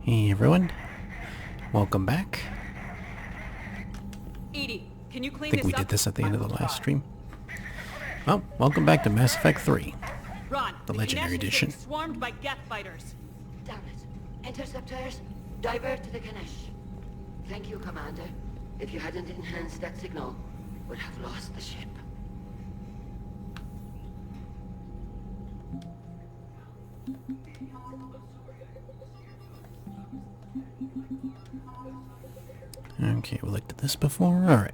Hey everyone, welcome back. Edie, can you I clean think this we up? did this at the end I of the will last try. stream. Well, welcome back to Mass Effect 3, Ron, the the Legendary Ganesh is getting Edition. swarmed by Geth fighters. Damn it. Interceptors, divert to the Ganesh. Thank you, Commander. If you hadn't enhanced that signal, would have lost the ship. Okay, we looked at this before. Alright.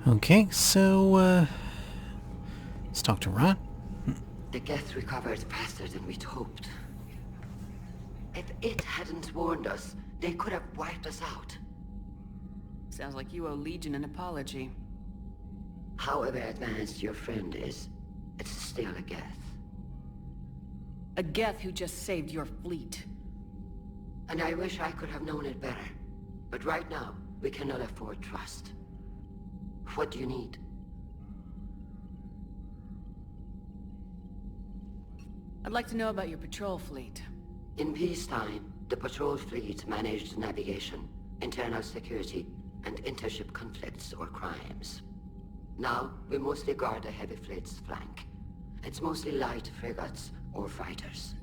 Okay, so, let's talk to Ron. The Geth recovered faster than we'd hoped. If it hadn't warned us, they could have wiped us out. Sounds like you owe Legion an apology. However advanced your friend is, it's still a Geth. A Geth who just saved your fleet. And I wish I could have known it better. But right now, we cannot afford trust. What do you need? I'd like to know about your patrol fleet. In peacetime, the patrol fleet managed navigation, internal security, and intership conflicts or crimes. Now, we mostly guard the heavy fleet's flank. It's mostly light frigates or fighters.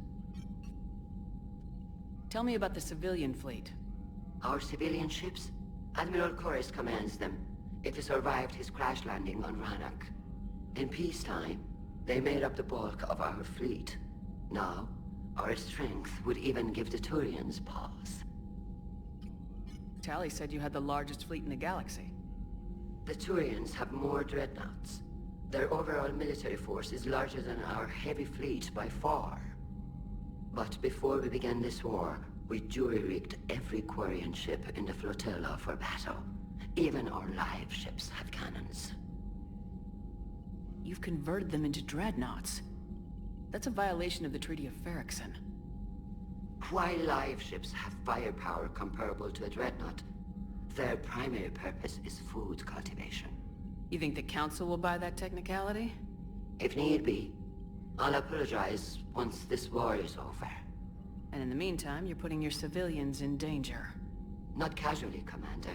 Tell me about the civilian fleet. Our civilian ships? Admiral Corus commands them, if he survived his crash landing on Rannoch. In peacetime, they made up the bulk of our fleet. Now, our strength would even give the Turians pause. Tally said you had the largest fleet in the galaxy. The Turians have more dreadnoughts. Their overall military force is larger than our heavy fleet by far. But before we began this war, we jury-rigged every Quarian ship in the flotilla for battle. Even our live ships have cannons. You've converted them into dreadnoughts. That's a violation of the Treaty of Ferrixon. While live ships have firepower comparable to a dreadnought, their primary purpose is food cultivation. You think the Council will buy that technicality? If need be, I'll apologize once this war is over. And in the meantime, you're putting your civilians in danger. Not casually, Commander.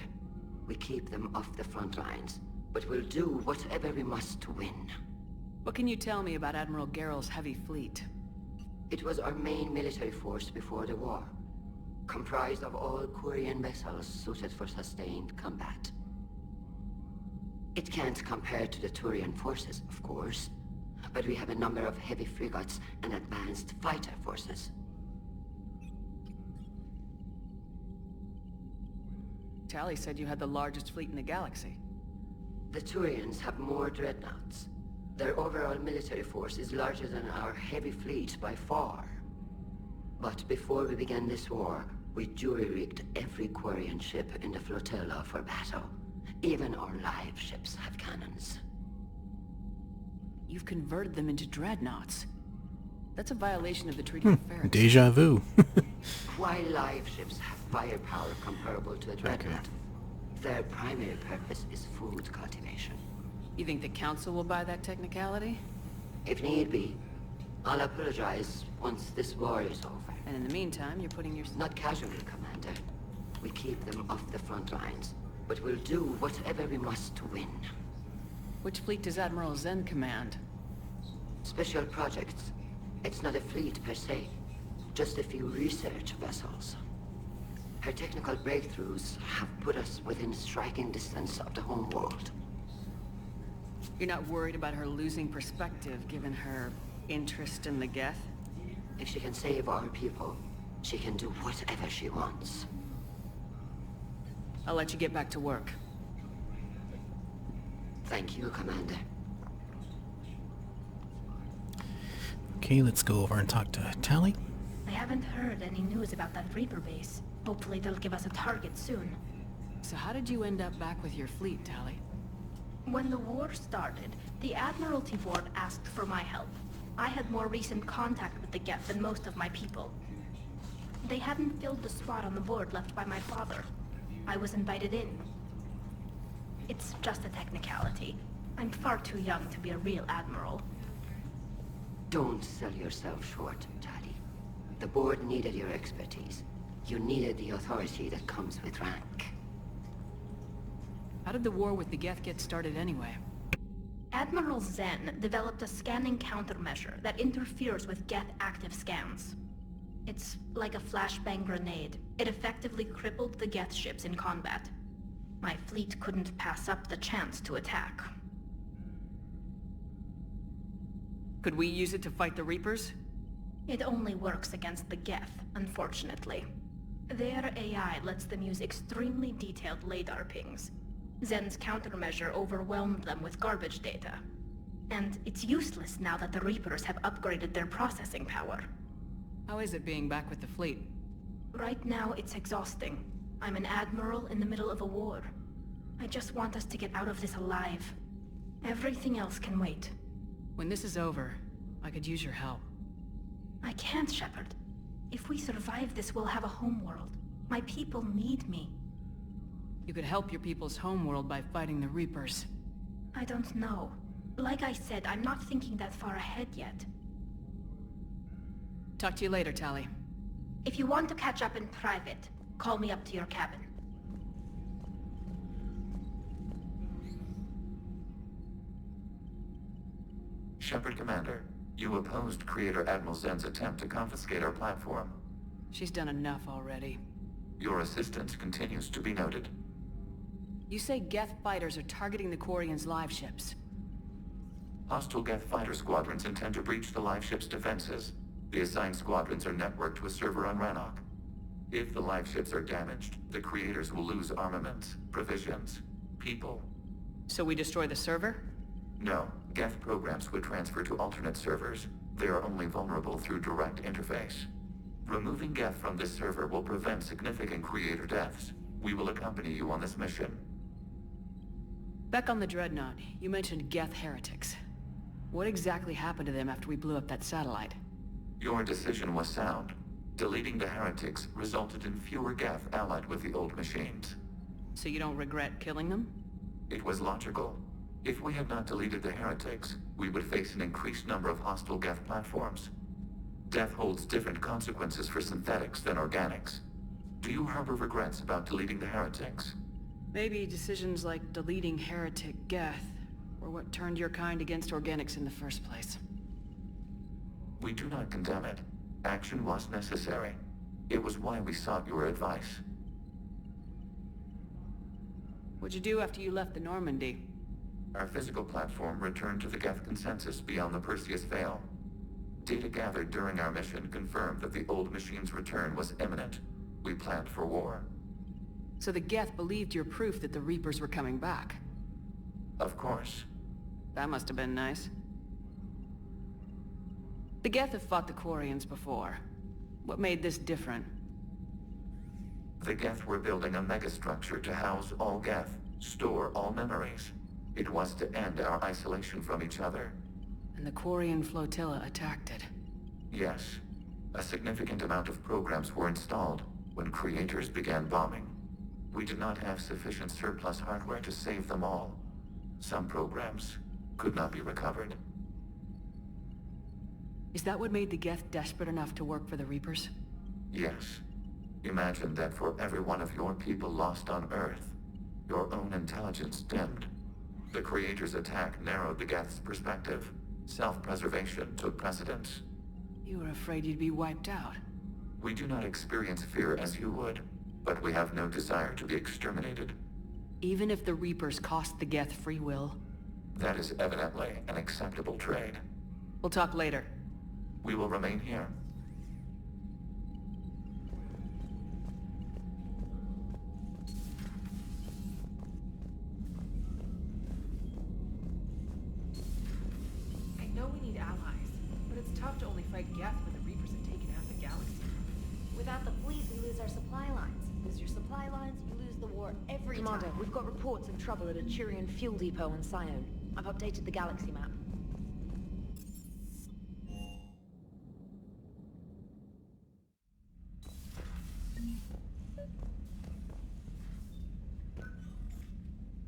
We keep them off the front lines, but we'll do whatever we must to win. What can you tell me about Admiral Geral's heavy fleet? It was our main military force before the war, comprised of all Quarian vessels suited for sustained combat. It can't compare to the Turian forces, of course, but we have a number of heavy frigates and advanced fighter forces. Tally said you had the largest fleet in the galaxy. The Turians have more dreadnoughts. Their overall military force is larger than our heavy fleet by far. But before we began this war, we jury-rigged every Quarian ship in the flotilla for battle. Even our live ships have cannons. You've converted them into dreadnoughts. That's a violation of the Treaty of Ferrixon. Deja vu. While live ships have firepower comparable to a dreadnought, their primary purpose is food cultivation. You think the Council will buy that technicality? If need be, I'll apologize once this war is over. And in the meantime, you're putting your... Not casually, Commander. We keep them off the front lines, but we'll do whatever we must to win. Which fleet does Admiral Zen command? Special projects. It's not a fleet per se, just a few research vessels. Her technical breakthroughs have put us within striking distance of the home world. You're not worried about her losing perspective, given her interest in the Geth? If she can save our people, she can do whatever she wants. I'll let you get back to work. Thank you, Commander. Okay, let's go over and talk to Tally. I haven't heard any news about that Reaper base. Hopefully they'll give us a target soon. So how did you end up back with your fleet, Tally? When the war started, the Admiralty Board asked for my help. I had more recent contact with the Geth than most of my people. They hadn't filled the spot on the board left by my father. I was invited in. It's just a technicality. I'm far too young to be a real admiral. Don't sell yourself short, Tali. The board needed your expertise. You needed the authority that comes with rank. How did the war with the Geth get started anyway? Admiral Zen developed a scanning countermeasure that interferes with Geth active scans. It's like a flashbang grenade. It effectively crippled the Geth ships in combat. My fleet couldn't pass up the chance to attack. Could we use it to fight the Reapers? It only works against the Geth, unfortunately. Their AI lets them use extremely detailed LADAR pings. Zen's countermeasure overwhelmed them with garbage data. And it's useless now that the Reapers have upgraded their processing power. How is it being back with the fleet? Right now, it's exhausting. I'm an admiral in the middle of a war. I just want us to get out of this alive. Everything else can wait. When this is over, I could use your help. I can't, Shepard. If we survive this, we'll have a homeworld. My people need me. You could help your people's homeworld by fighting the Reapers. I don't know. Like I said, I'm not thinking that far ahead yet. Talk to you later, Tali. If you want to catch up in private, call me up to your cabin. Shepard Commander, you opposed Creator Admiral Zen's attempt to confiscate our platform. She's done enough already. Your assistance continues to be noted. You say Geth fighters are targeting the Quarians' live ships. Hostile Geth fighter squadrons intend to breach the live ship's defenses. The assigned squadrons are networked to a server on Rannoch. If the live ships are damaged, the Creators will lose armaments, provisions, people. So we destroy the server? No, Geth programs would transfer to alternate servers. They are only vulnerable through direct interface. Removing Geth from this server will prevent significant Creator deaths. We will accompany you on this mission. Back on the Dreadnought, you mentioned Geth heretics. What exactly happened to them after we blew up that satellite? Your decision was sound. Deleting the heretics resulted in fewer Geth allied with the old machines. So you don't regret killing them? It was logical. If we had not deleted the heretics, we would face an increased number of hostile Geth platforms. Death holds different consequences for synthetics than organics. Do you harbor regrets about deleting the heretics? Maybe decisions like deleting heretic Geth were what turned your kind against organics in the first place. We do not condemn it. Action was necessary. It was why we sought your advice. What'd you do after you left the Normandy? Our physical platform returned to the Geth consensus beyond the Perseus Veil. Data gathered during our mission confirmed that the old machine's return was imminent. We planned for war. So the Geth believed your proof that the Reapers were coming back? Of course. That must have been nice. The Geth have fought the Quarians before. What made this different? The Geth were building a megastructure to house all Geth, store all memories. It was to end our isolation from each other. And the Quarian flotilla attacked it. Yes. A significant amount of programs were installed when Creators began bombing. We did not have sufficient surplus hardware to save them all. Some programs could not be recovered. Is that what made the Geth desperate enough to work for the Reapers? Yes. Imagine that for every one of your people lost on Earth, your own intelligence dimmed. The Creators' attack narrowed the Geth's perspective. Self-preservation took precedence. You were afraid you'd be wiped out. We do not experience fear as you would, but we have no desire to be exterminated. Even if the Reapers cost the Geth free will? That is evidently an acceptable trade. We'll talk later. We will remain here. I know we need allies, but it's tough to only fight Geth when the Reapers have taken out the galaxy. Without the fleet, we lose our supply lines. Lose your supply lines, you lose the war every Commander, time. we've got reports of trouble at a Turian fuel depot on Scion. I've updated the galaxy map.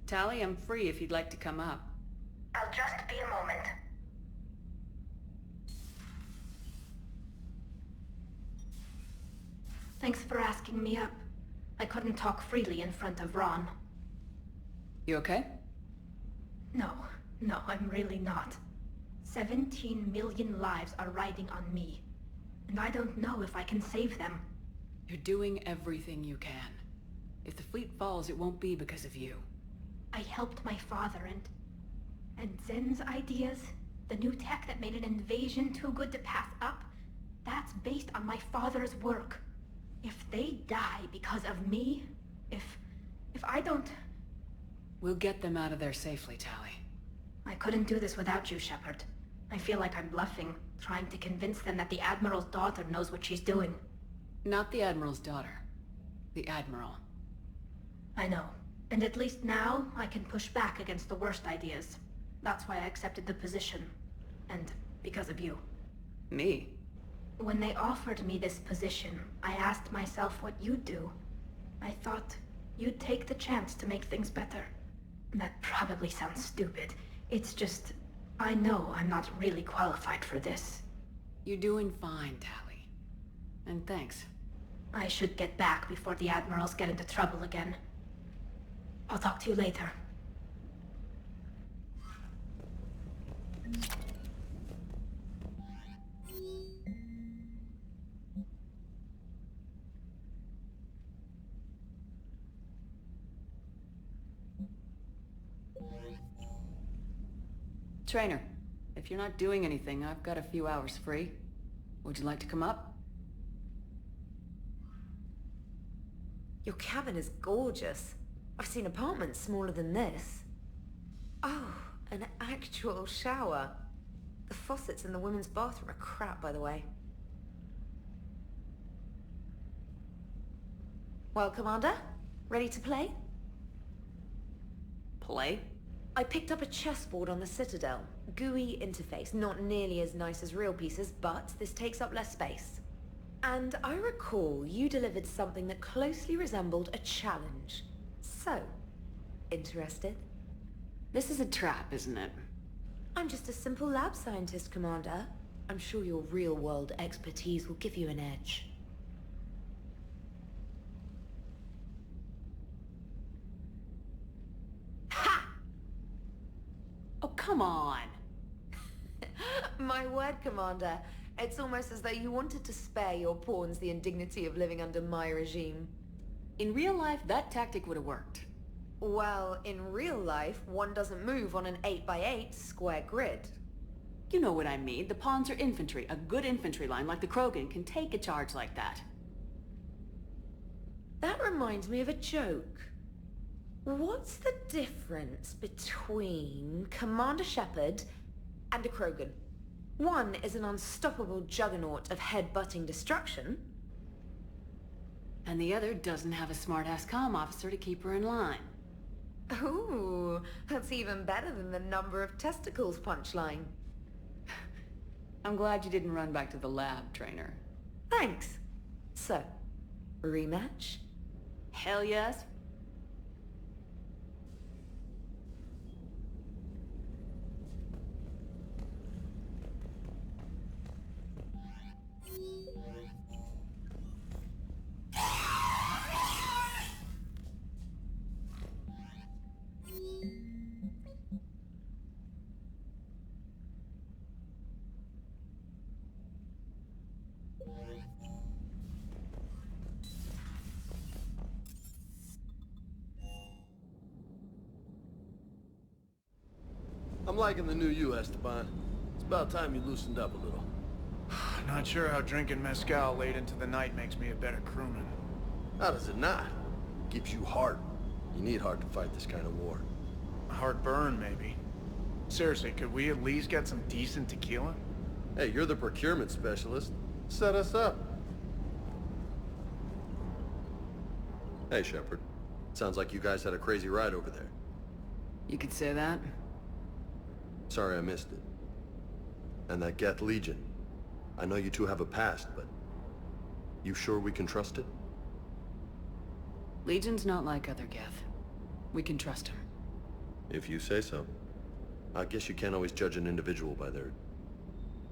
Tali, I'm free if you'd like to come up. I'll just be a moment. Thanks for asking me up. I couldn't talk freely in front of Ron. You okay? No, I'm really not. 17 million lives are riding on me, and I don't know if I can save them. You're doing everything you can. If the fleet falls, it won't be because of you. I helped my father and Zen's ideas, the new tech that made an invasion too good to pass up, that's based on my father's work. If they die because of me, if I don't... We'll get them out of there safely, Tali. I couldn't do this without you, Shepard. I feel like I'm bluffing, trying to convince them that the Admiral's daughter knows what she's doing. Not the Admiral's daughter. The Admiral. I know. And at least now, I can push back against the worst ideas. That's why I accepted the position. And because of you. Me? When they offered me this position, I asked myself what you'd do. I thought you'd take the chance to make things better. That probably sounds stupid. It's just, I know I'm not really qualified for this. You're doing fine, Tali. And thanks. I should get back before the Admirals get into trouble again. I'll talk to you later. Trainer, if you're not doing anything, I've got a few hours free. Would you like to come up? Your cabin is gorgeous. I've seen apartments smaller than this. Oh, an actual shower. The faucets in the women's bathroom are crap, by the way. Well, Commander, ready to play? Play? I picked up a chessboard on the Citadel. GUI interface, not nearly as nice as real pieces, but this takes up less space. And I recall you delivered something that closely resembled a challenge. So, interested? This is a trap, isn't it? I'm just a simple lab scientist, Commander. I'm sure your real-world expertise will give you an edge. Ha! Oh, come on! My word, Commander. It's almost as though you wanted to spare your pawns the indignity of living under my regime. In real life, that tactic would have worked. Well, in real life, one doesn't move on an 8x8 square grid. You know what I mean. The pawns are infantry. A good infantry line like the Krogan can take a charge like that. That reminds me of a joke. What's the difference between Commander Shepard and a Krogan? One is an unstoppable juggernaut of head-butting destruction. And the other doesn't have a smart-ass comm officer to keep her in line. Ooh, that's even better than the number of testicles punchline. I'm glad you didn't run back to the lab, Trainer. Thanks. So, rematch? Hell yes. I'm liking the new you, Esteban. It's about time you loosened up a little. Not sure how drinking mezcal late into the night makes me a better crewman. How does it not? Keeps you heart. You need heart to fight this kind of war. Heartburn, maybe. Seriously, could we at least get some decent tequila? Hey, you're the procurement specialist. Set us up. Hey, Shepard. Sounds like you guys had a crazy ride over there. You could say that. Sorry I missed it. And that Geth Legion. I know you two have a past, but... you sure we can trust it? Legion's not like other Geth. We can trust him. If you say so. I guess you can't always judge an individual by their...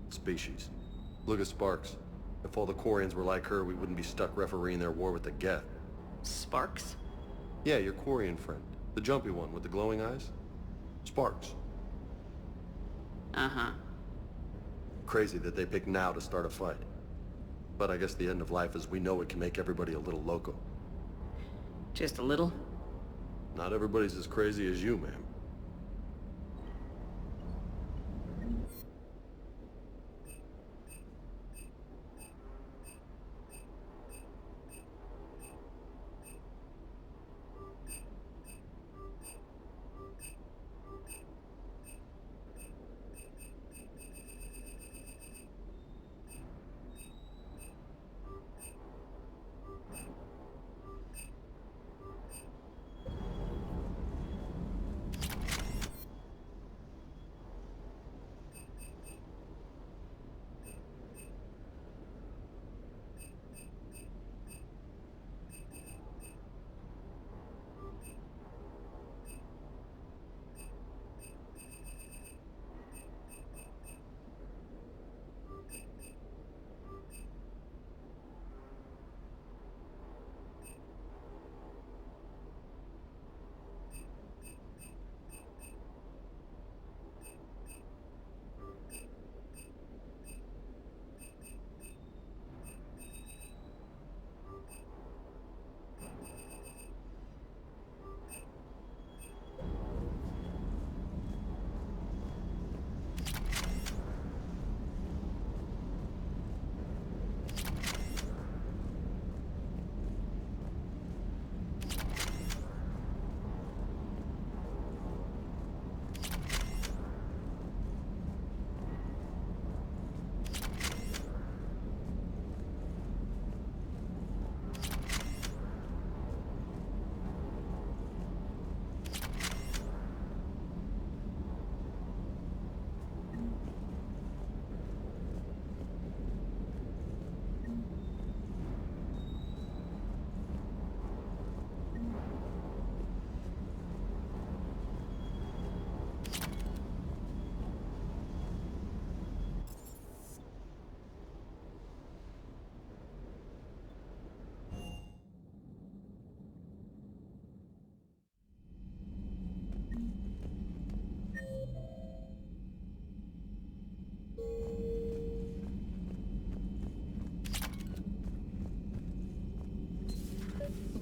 species. Look at Sparks. If all the Quarians were like her, we wouldn't be stuck refereeing their war with the Geth. Sparks? Yeah, your Quarian friend. The jumpy one with the glowing eyes. Sparks. Uh-huh. Crazy that they pick now to start a fight. But I guess the end of life as we know it can make everybody a little loco. Just a little? Not everybody's as crazy as you, ma'am.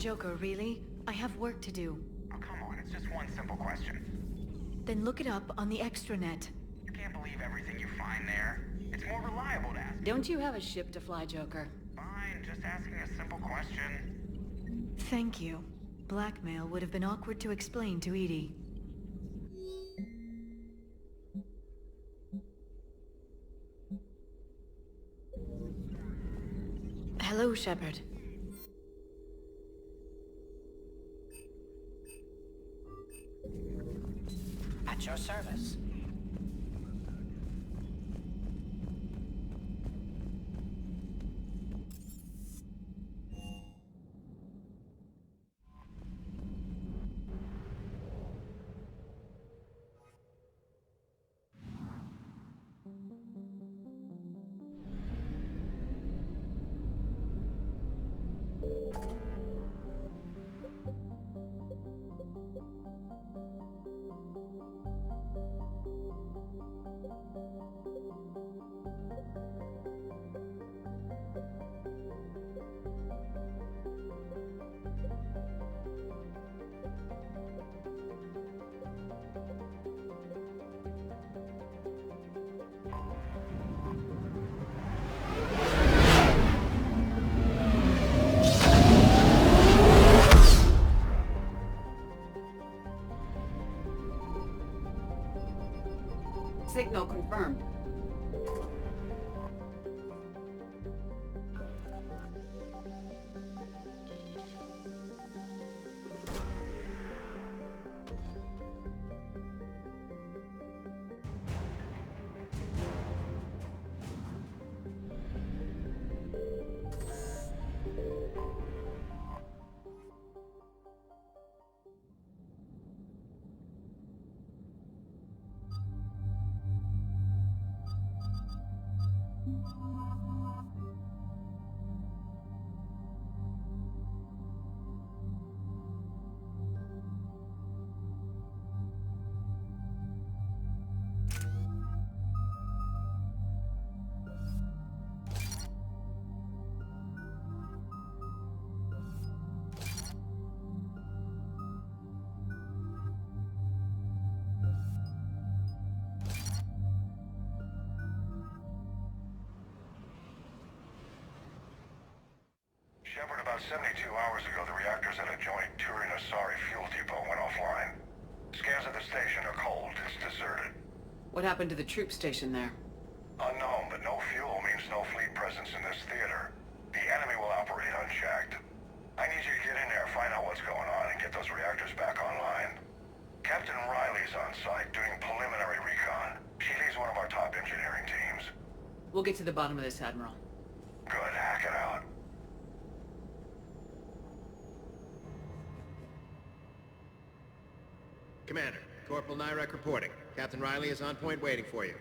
Joker, really? I have work to do. Oh, come on, it's just one simple question. Then look it up on the extranet. You can't believe everything you find there. It's more reliable to ask. Don't you have a ship to fly, Joker? Fine, just asking a simple question. Thank you. Blackmail would have been awkward to explain to Edie. Hello, Shepard. At your service. Shepard, about 72 hours ago, the reactors at a joint Turin-Asari fuel depot went offline. Scans of the station are cold. It's deserted. What happened to the troop station there? Unknown, but no fuel means no fleet presence in this theater. The enemy will operate unchecked. I need you to get in there, find out what's going on, and get those reactors back online. Captain Riley's on site doing preliminary recon. She leads one of our top engineering teams. We'll get to the bottom of this, Admiral. Good, hack it out. Commander, Corporal Nyrek reporting. Captain Riley is on point waiting for you.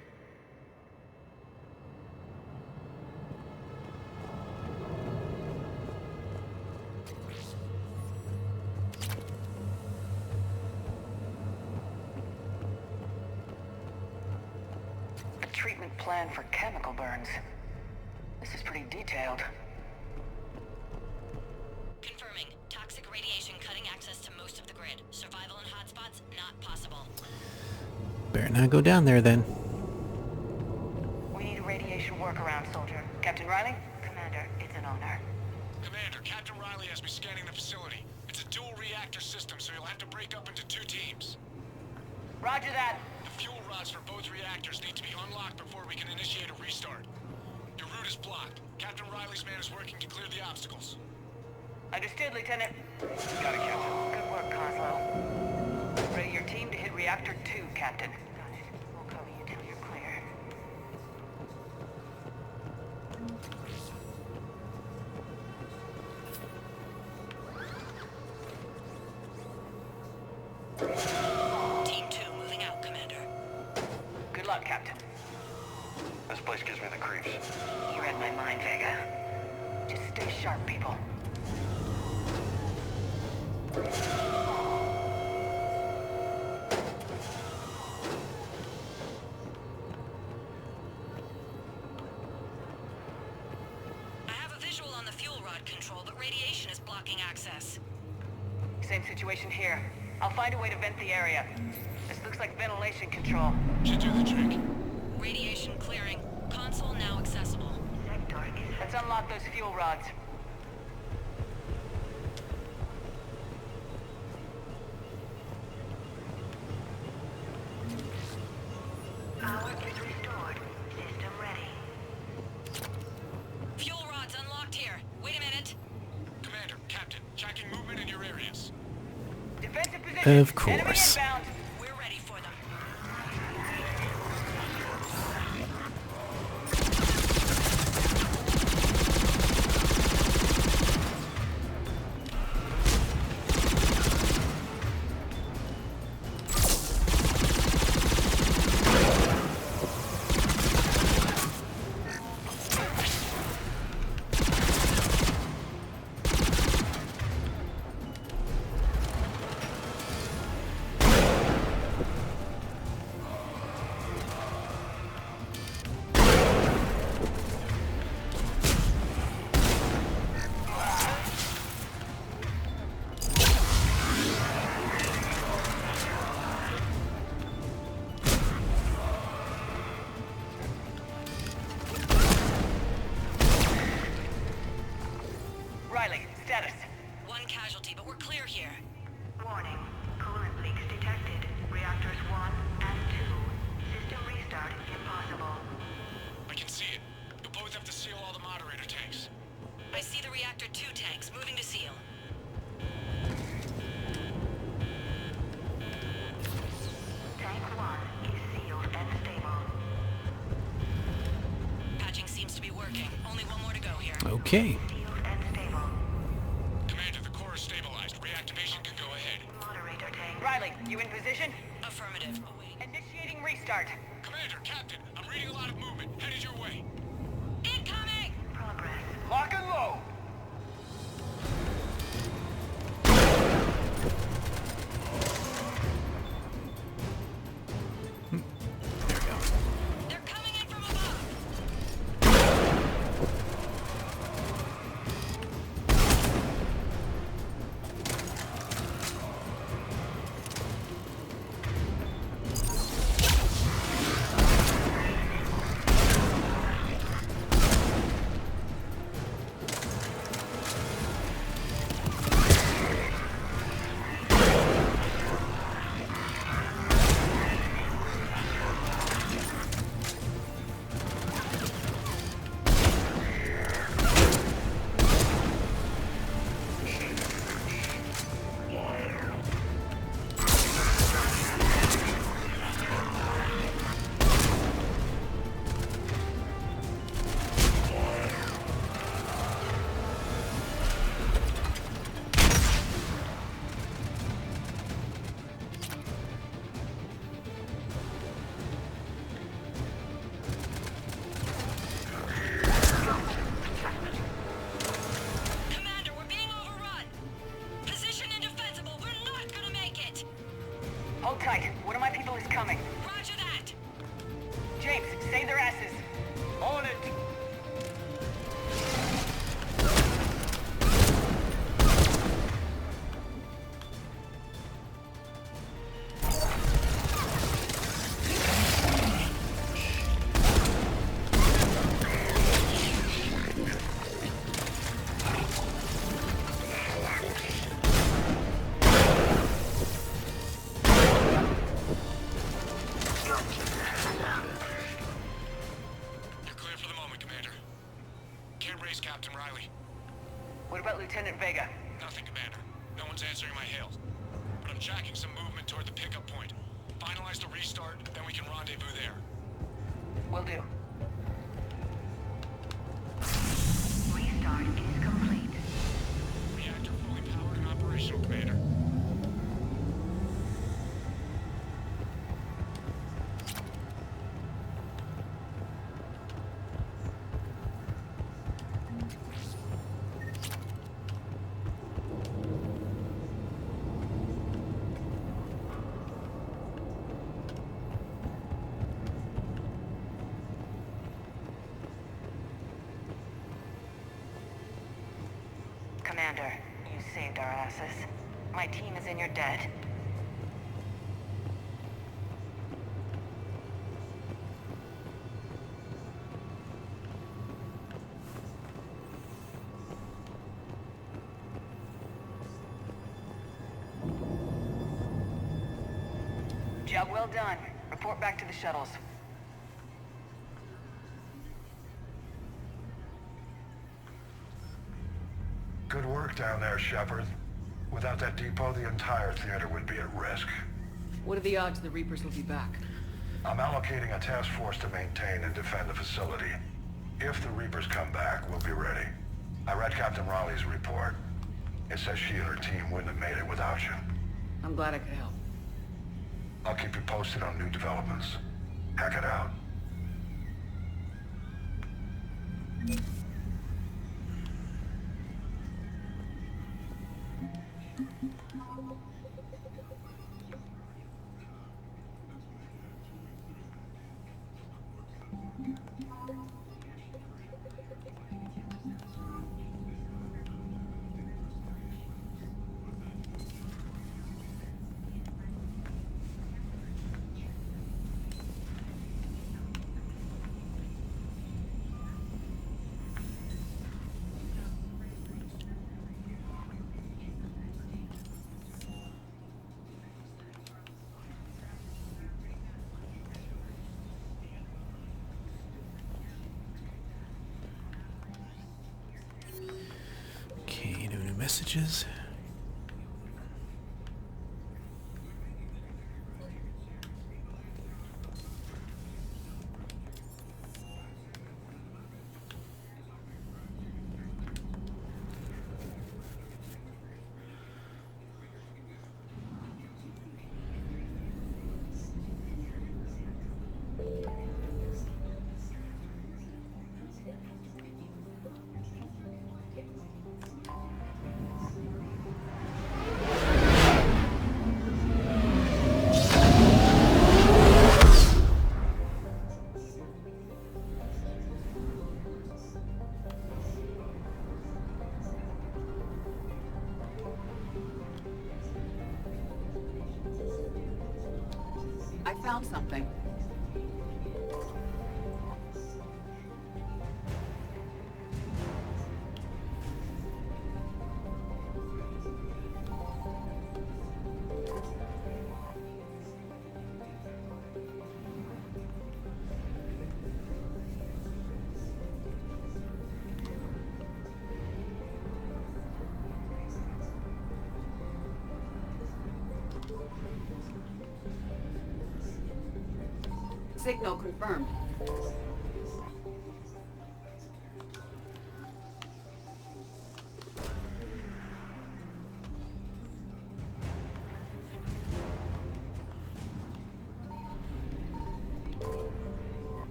A treatment plan for chemical burns. This is pretty detailed. Confirming. Toxic radiation cutting access to most of the grid. Survival in hotspots not possible. Better not go down there then. We need a radiation workaround, soldier. Captain Riley? Commander, it's an honor. Commander, Captain Riley has me scanning the facility. It's a dual reactor system, so you'll have to break up into 2 teams. Roger that. The fuel rods for both reactors need to be unlocked before we can initiate a restart. Your route is blocked. Captain Riley's man is working to clear the obstacles. Understood, Lieutenant. Got it, Captain. Good work, Coslow. Ready your team to hit Reactor 2, Captain. Got it. We'll cover you till you're clear. Team 2 moving out, Commander. Good luck, Captain. This place gives me the creeps. You read my mind, Vega. Just stay sharp, people. I have a visual on the fuel rod control, but radiation is blocking access. Same situation here. I'll find a way to vent the area. This looks like ventilation control. Should do the trick. Radiation clearing. Console now accessible. Let's unlock those fuel rods. Power is restored. System ready. Fuel rods unlocked here. Wait a minute. Commander, Captain, checking movement in your areas. Defensive position. Of course. Enemy inbound. We're ready for them. Riley, status. One casualty, but we're clear here. Warning. Coolant leaks detected. Reactors 1 and 2. System restart impossible. I can see it. You'll both have to seal all the moderator tanks. I see the reactor 2 tanks moving to seal. Tank 1 is sealed and stable. Patching seems to be working. Only one more to go here. Okay. Sealed and stable. Commander, the core is stabilized. Reactivation can go ahead. Moderator tank. Riley, you in position? Affirmative. Await. Initiating restart. Commander, Captain, I'm reading a lot of movement. Headed your way. Incoming! Progress. Lock and load! They're coming in from above! What about Lieutenant Vega? Nothing, Commander. No one's answering my hails. But I'm tracking some movement toward the pickup point. Finalize the restart, then we can rendezvous there. Will do. Restart is complete. Reactor fully powered and operational, Commander. Commander, you saved our asses. My team is in your debt. Job well done. Report back to the shuttles. Good work down there, Shepard. Without that depot, the entire theater would be at risk. What are the odds the Reapers will be back? I'm allocating a task force to maintain and defend the facility. If the Reapers come back, we'll be ready. I read Captain Raleigh's report. It says she and her team wouldn't have made it without you. I'm glad I could help. I'll keep you posted on new developments. Hack it out. Okay, no new messages. I found something. Signal confirmed.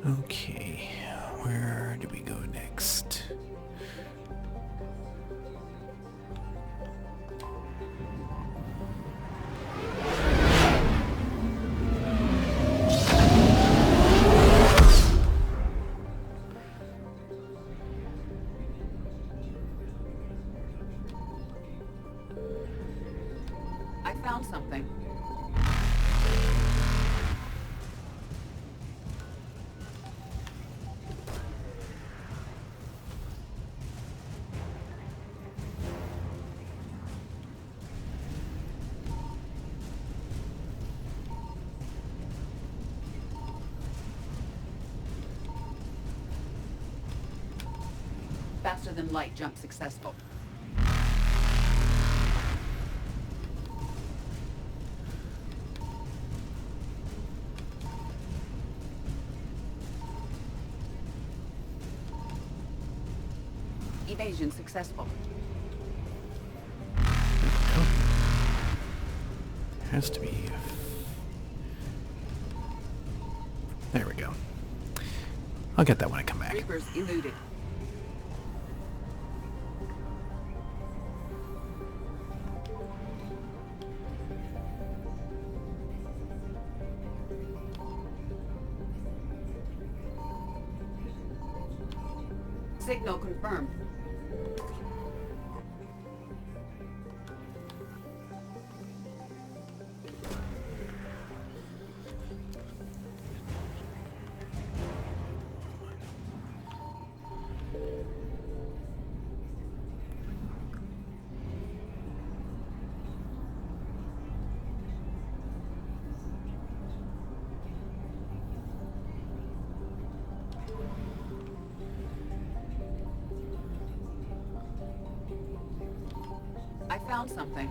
Okay, where do we go next? I found something. than light jump successful. Evasion successful. Has to be. There we go. I'll get that when I come back. Reapers eluded. Signal confirmed. I found something.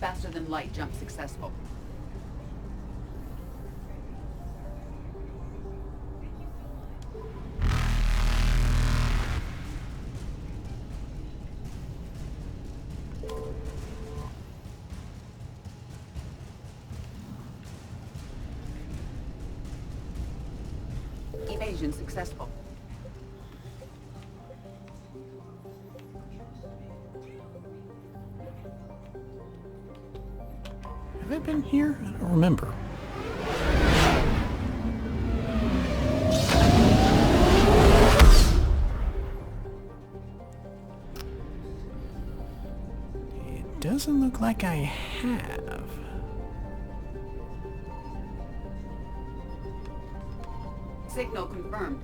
Faster than light jump successful. Evasion successful. Have I been here? I don't remember. It doesn't look like I have. Signal confirmed.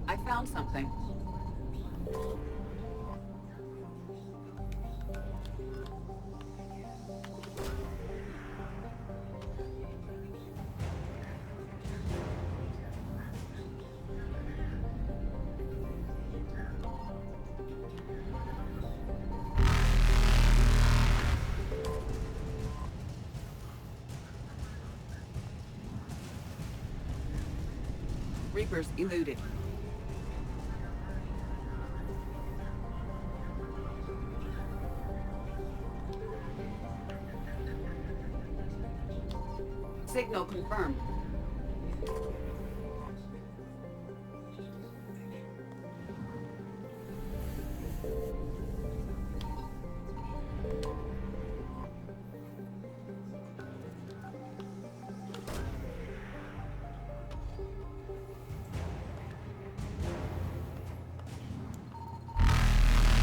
I found something. Reapers eluded. Signal confirmed.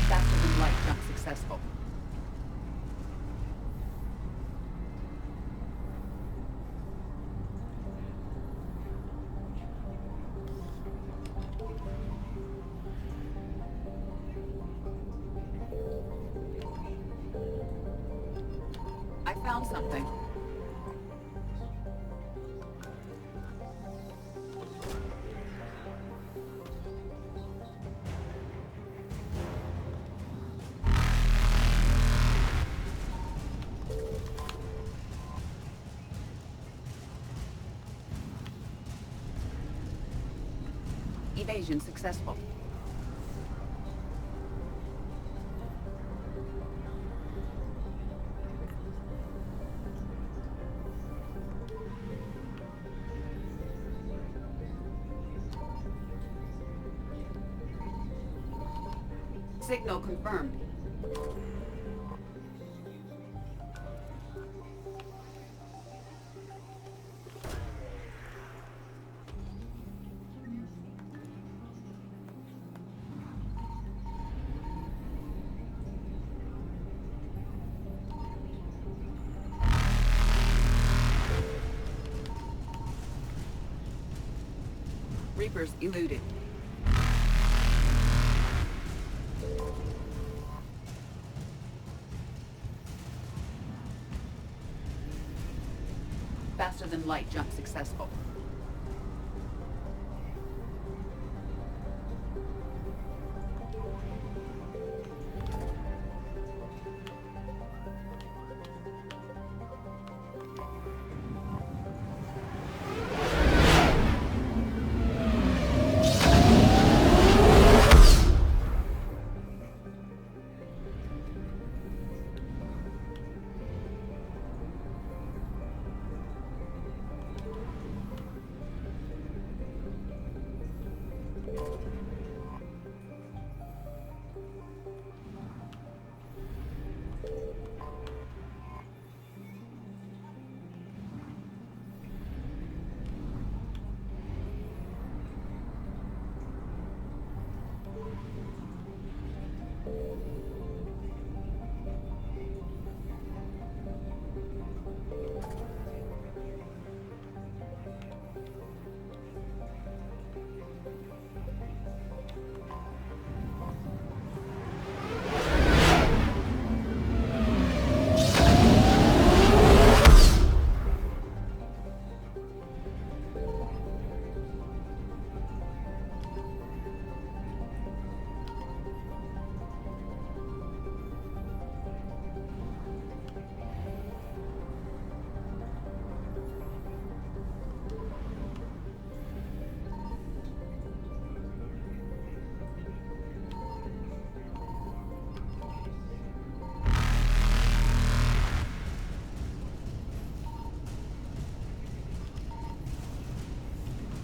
Faster than light jump successful. I found something. Evasion successful. Signal confirmed. Reapers eluded. Faster than light jump successful.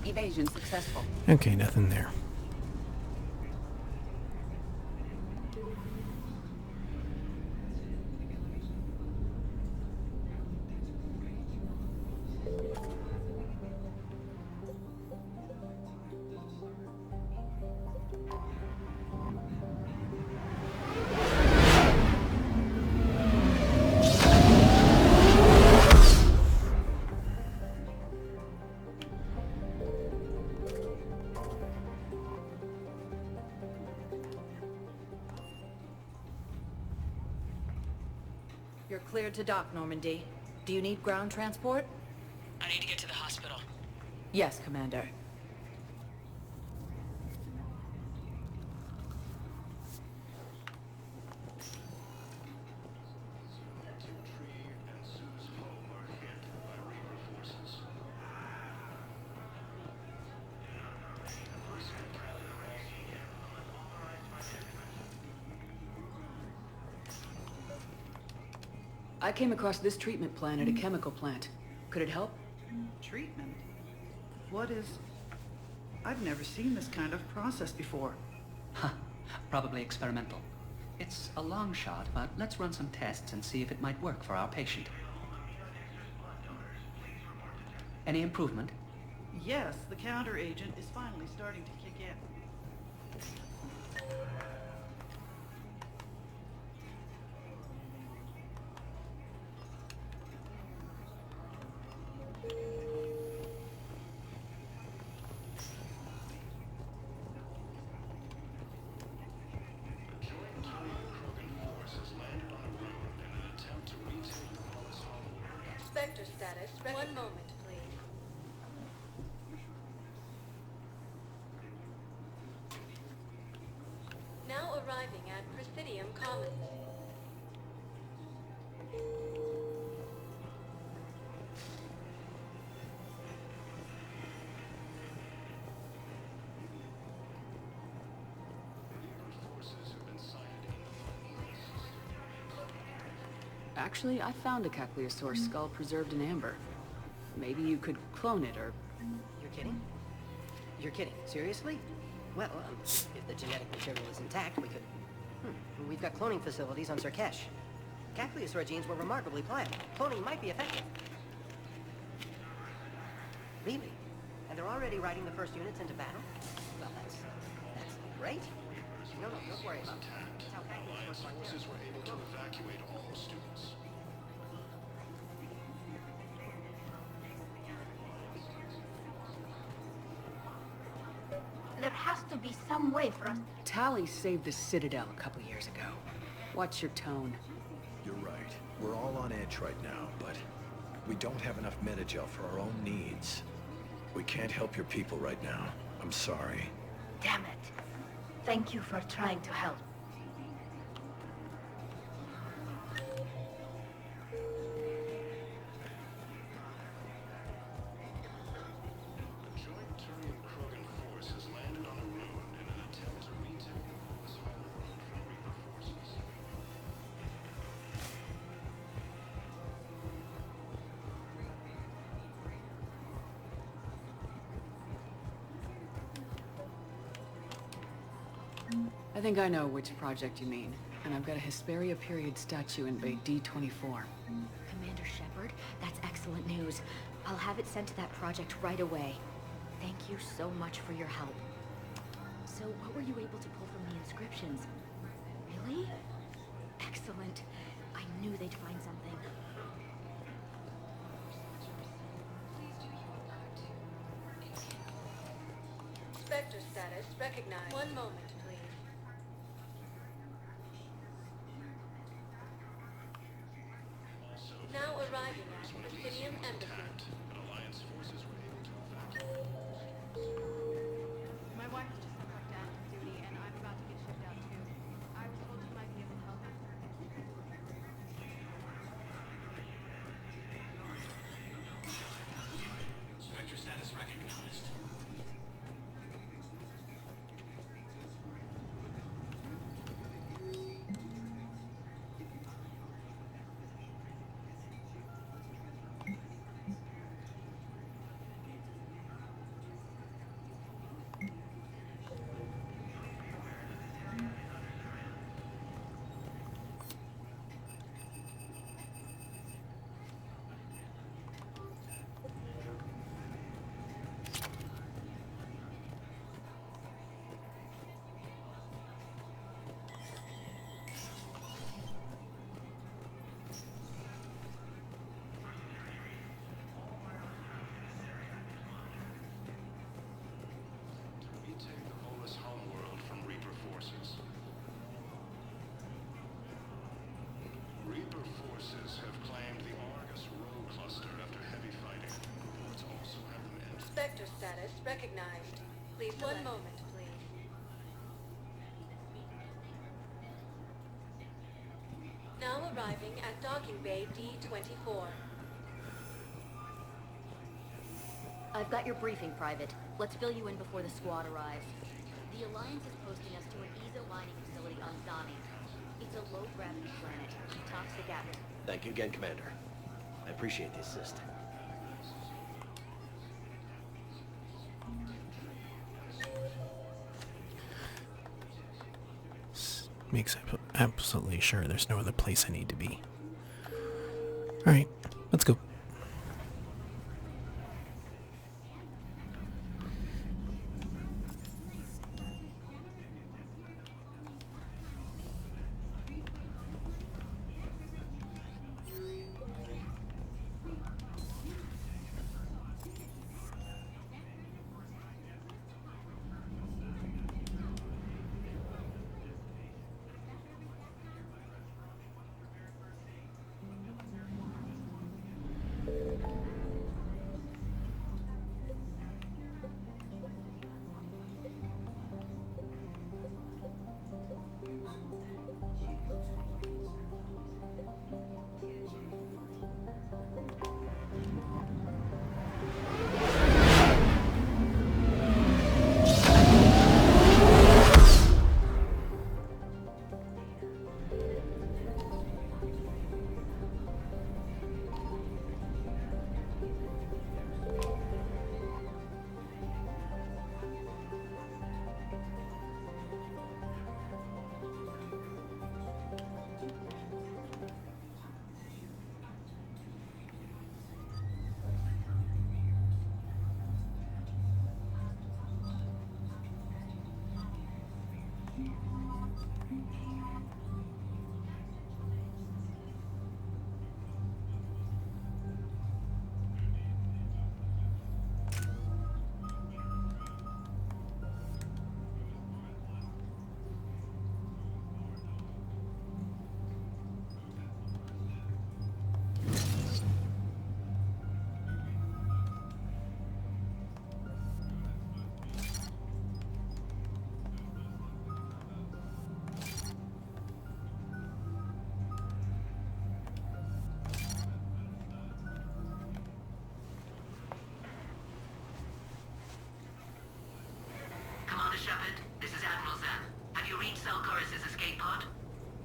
Evasion successful. Okay, nothing there. You're cleared to dock, Normandy. Do you need ground transport? I need to get to the hospital. Yes, Commander. I came across this treatment plan at a chemical plant. Could it help? Treatment? What is... I've never seen this kind of process before. Huh. Probably experimental. It's a long shot, but let's run some tests and see if it might work for our patient. Any improvement? Yes, the counter agent is finally starting to kick in. Spectre status. One moment, please. Now arriving at Presidium Commons. Actually, I found a Capliosaur skull preserved in amber. Maybe you could clone it, or... You're kidding? You're kidding. Seriously? Well, if the genetic material is intact, we could... We've got cloning facilities on Surkesh. Capliosaur genes were remarkably pliable. Cloning might be effective. Really? And they're already riding the first units into battle? Well, that's great. No, don't worry about it. It's how Alliance Capliosaur forces were able to evacuate all students. There has to be some way for us. Tali saved the Citadel a couple years ago. Watch your tone. You're right. We're all on edge right now, but we don't have enough Metagel for our own needs. We can't help your people right now. I'm sorry. Damn it. Thank you for trying to help. A joint Turian-Krogan force has landed on a ruin in an attempt to retake this homeworld from Reaper forces. I think I know which project you mean, and I've got a Hesperia period statue in Bay D-24. Commander Shepard, that's excellent news. I'll have it sent to that project right away. Thank you so much for your help. So, what were you able to pull from the inscriptions? Really? Excellent. I knew they'd find something. Spectre status recognized. One moment, please. Now arriving at Athenium Embassy. Alliance forces were able to evacuate. My wife has just come back down from duty, and I'm about to get shipped out too. I was told you might be able to help me. Spectre status recognized. Retake the Volus homeworld from Reaper forces. Reaper forces have claimed the Argus Row cluster after heavy fighting. Reports also have them in. Spectre status recognized. Please one moment, please. Now arriving at Docking Bay D-24. I've got your briefing, Private. Let's fill you in before the squad arrives. The Alliance is posting us to an ESO mining facility on Zami. It's a low-gravity planet. Toxic atmosphere. Thank you again, Commander. I appreciate the assist. Makes absolutely sure there's no other place I need to be. Alright, let's go.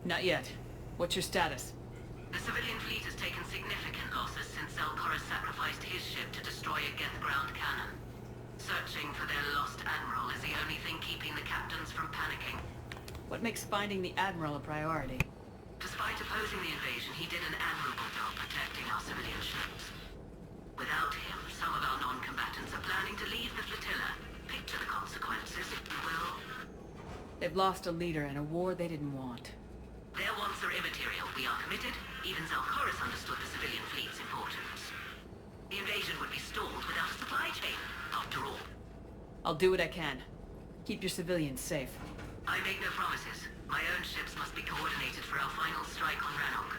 Not yet. What's your status? The civilian fleet has taken significant losses since Zelkoris sacrificed his ship to destroy a Geth ground cannon. Searching for their lost admiral is the only thing keeping the captains from panicking. What makes finding the Admiral a priority? Despite opposing the invasion, he did an admirable job protecting our civilian ships. Without him, some of our non-combatants are planning to leave the flotilla. Picture the consequences, if you will. They've lost a leader in a war they didn't want. Their wants are immaterial. We are committed. Even Zelkoris understood the civilian fleet's importance. The invasion would be stalled without a supply chain, after all. I'll do what I can. Keep your civilians safe. I make no promises. My own ships must be coordinated for our final strike on Rannoch.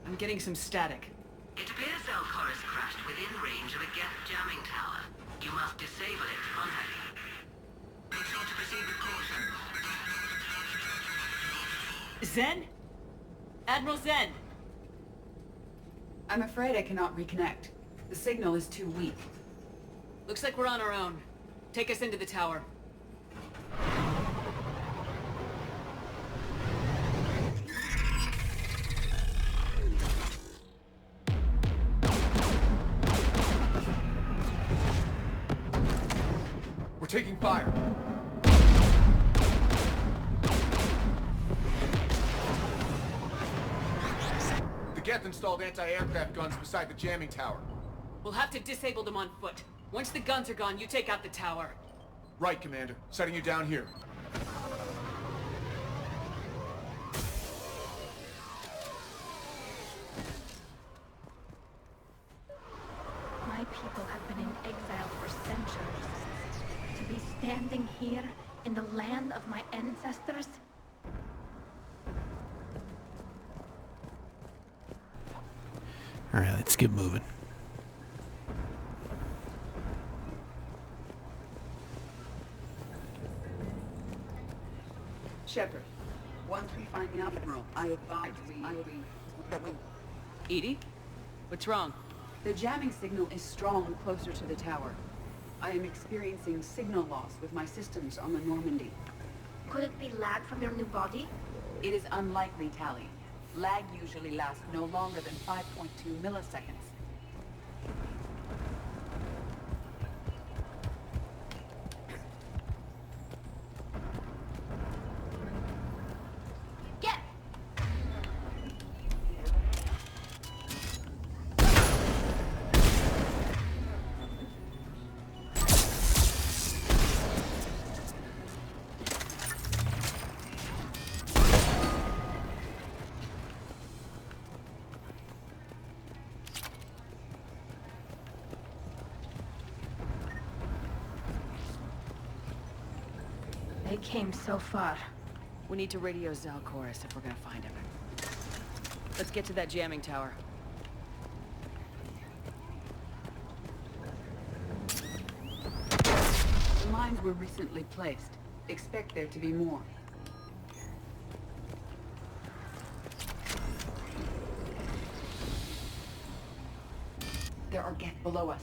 I'm getting some static. It appears Zelkoris crashed within range of a Geth jamming tower. You must disable it to contact him. Make sure to proceed with caution. Zen? Admiral Zen! I'm afraid I cannot reconnect. The signal is too weak. Looks like we're on our own. Take us into the tower. We're taking fire. The Geth installed anti-aircraft guns beside the jamming tower. We'll have to disable them on foot. Once the guns are gone, you take out the tower. Right, Commander. Setting you down here. My people have been in exile for centuries. To be standing here in the land of my ancestors? Alright, let's get moving. Shepard, once we find the Admiral, I advise we... Edie? What's wrong? The jamming signal is strong closer to the tower. I am experiencing signal loss with my systems on the Normandy. Could it be lag from your new body? It is unlikely, Tali. Lag usually lasts no longer than 5.2 milliseconds. They came so far. We need to radio Zelkoris if we're gonna find him. Let's get to that jamming tower. The mines were recently placed. Expect there to be more. There are Geth below us.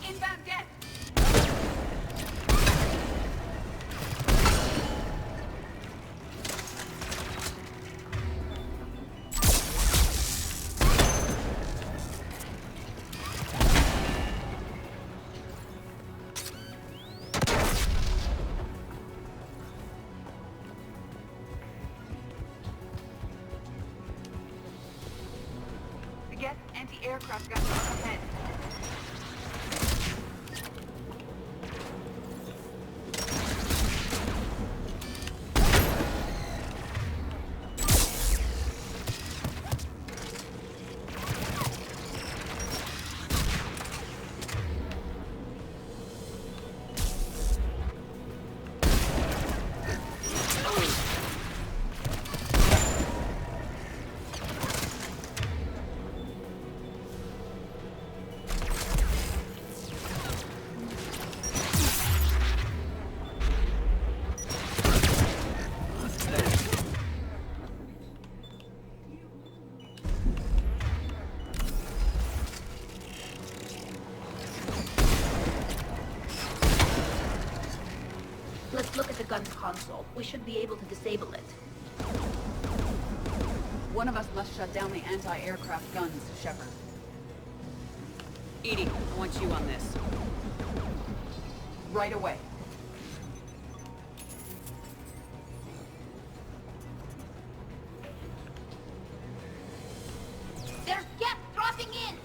Inbound Geth! The Geth anti-aircraft guns are up ahead. the gun's console. We should be able to disable it. One of us must shut down the anti-aircraft guns, Shepard. EDI, I want you on this. Right away. There's Geth dropping in!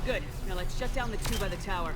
Good. Now let's shut down the two by the tower.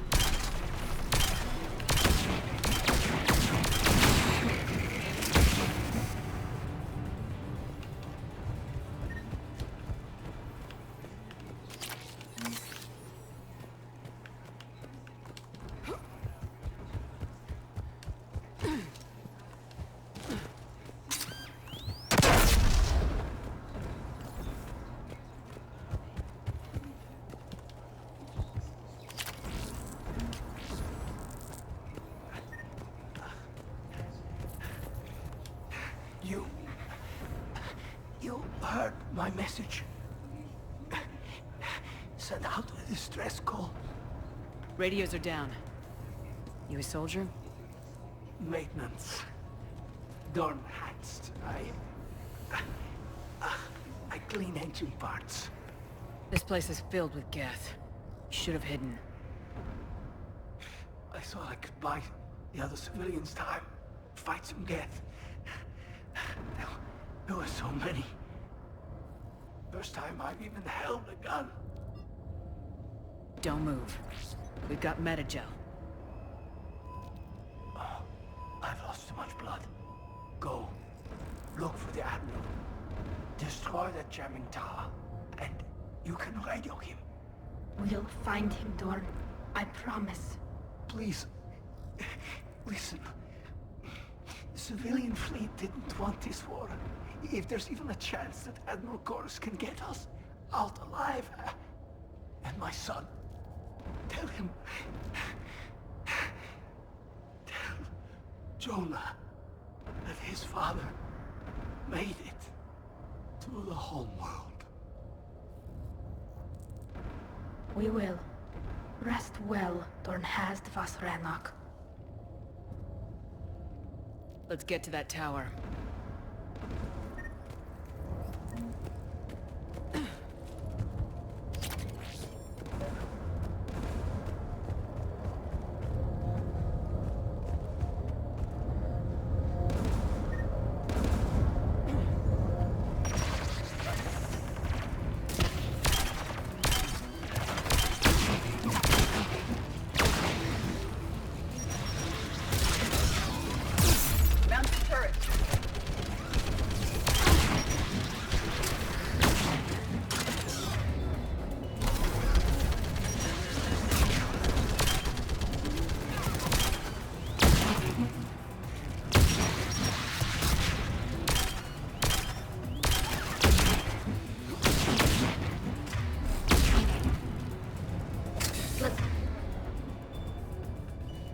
You heard my message. Send out a distress call. Radios are down. You a soldier? Maintenance. Dornhatst. I clean engine parts. This place is filled with Geth. You should have hidden. I thought I could buy the other civilians time. Fight some Geth. There were so many. First time I've even held a gun. Don't move. We've got Metagel. Oh, I've lost too much blood. Go. Look for the Admiral. Destroy that jamming tower. And you can radio him. We'll find him, Dorn. I promise. Please. Listen. The civilian fleet didn't want this war. If there's even a chance that Admiral Koris can get us out alive, and my son, tell him, tell Jonah that his father made it to the home world. We will. Rest well, Dornhast vas Rannoch. Let's get to that tower.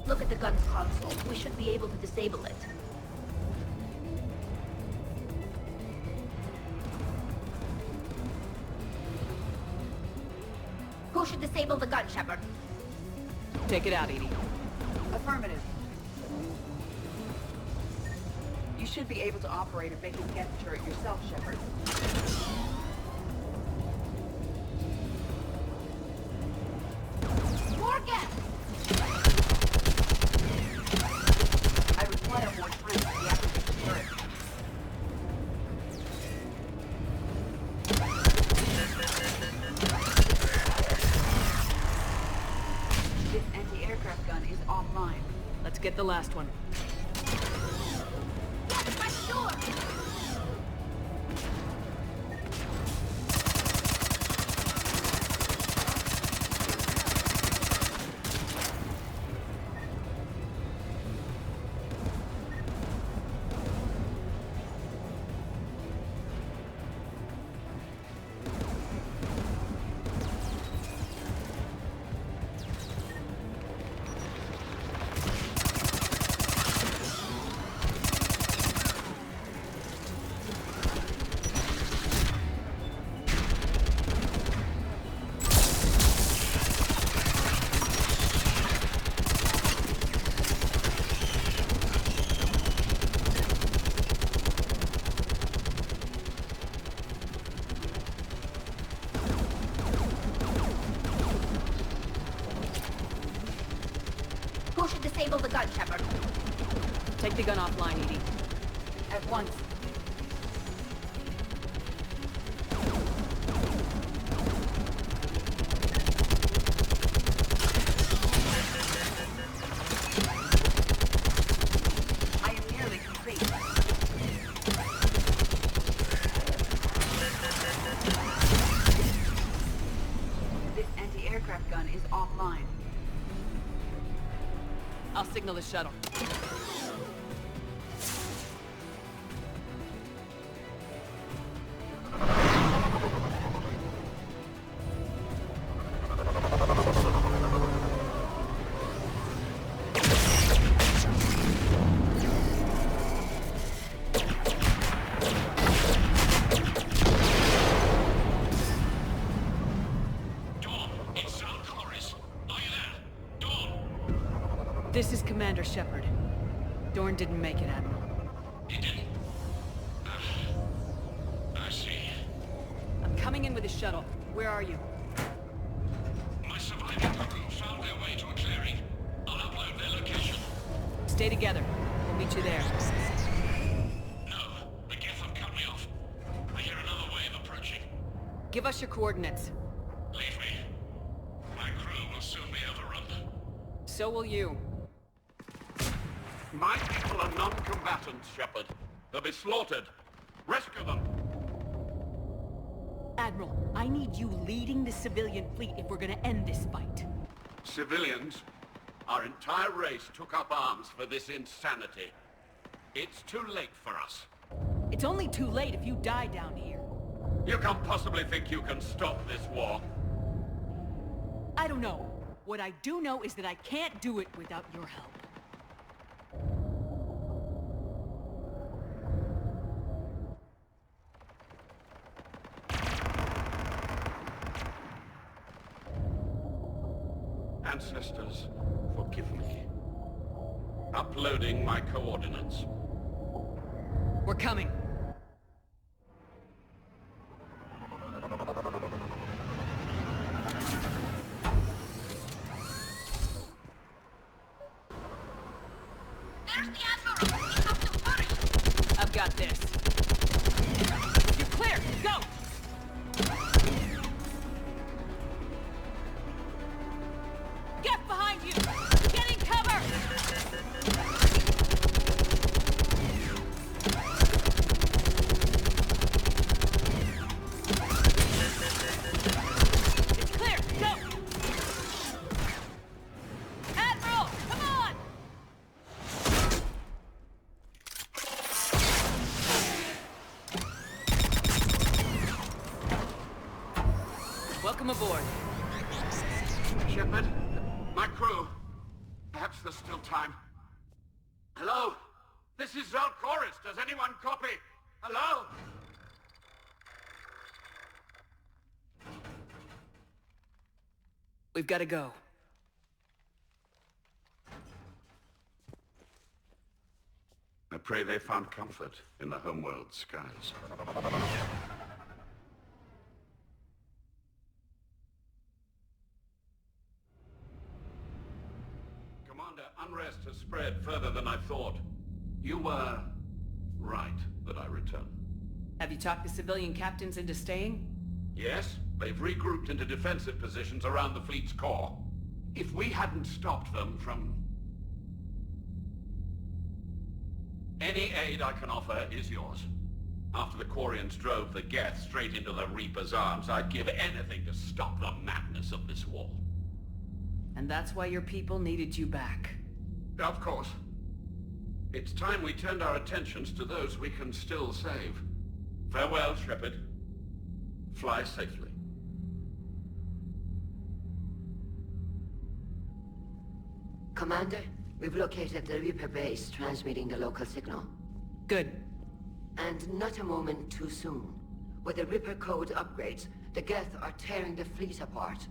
Look at the gun's console. We should be able to disable it. Who should disable the gun, Shepard? Take it out, EDI. Affirmative. You should be able to operate a vacant Geth turret yourself, Shepard. More Geth! I require more time to deactivate the turret. This anti-aircraft gun is offline. Let's get the last one. Yes, my door! disable the gun, Shepard. Take the gun offline, Edie. At once. I am nearly complete. This anti-aircraft gun is offline. I'll signal the shuttle. This is Commander Shepard. Dorn didn't make it, Admiral. He didn't? I see. I'm coming in with the shuttle. Where are you? My surviving crew found their way to a clearing. I'll upload their location. Stay together. We'll meet you there. No, the Geth have cut me off. I hear another wave approaching. Give us your coordinates. Leave me. My crew will soon be overrun. So will you. My people are non-combatants, Shepard. They'll be slaughtered. Rescue them. Admiral, I need you leading the civilian fleet if we're gonna end this fight. Civilians, our entire race took up arms for this insanity. It's too late for us. It's only too late if you die down here. You can't possibly think you can stop this war. I don't know. What I do know is that I can't do it without your help. Ancestors, forgive me. Uploading my coordinates. We're coming. There's the Admiral! You have to hurry! I've got this. You're clear! Go! Get behind you! Getting cover! It's clear! Go! Admiral! Come on! Welcome aboard. Shepard, my crew. Perhaps there's still time. Hello? This is Zal'Koris. Does anyone copy? Hello? We've got to go. I pray they found comfort in the homeworld skies. Commander, unrest has spread further than I thought. You were right that I return. Have you talked the civilian captains into staying? Yes, they've regrouped into defensive positions around the fleet's core. If we hadn't stopped them from... Any aid I can offer is yours. After the Quarians drove the Geth straight into the Reaper's arms, I'd give anything to stop the madness of this war. And that's why your people needed you back. Of course. It's time we turned our attentions to those we can still save. Farewell, Shepard. Fly safely. Commander, we've located the Reaper base transmitting the local signal. Good. And not a moment too soon. With the Reaper code upgrades, the Geth are tearing the fleet apart.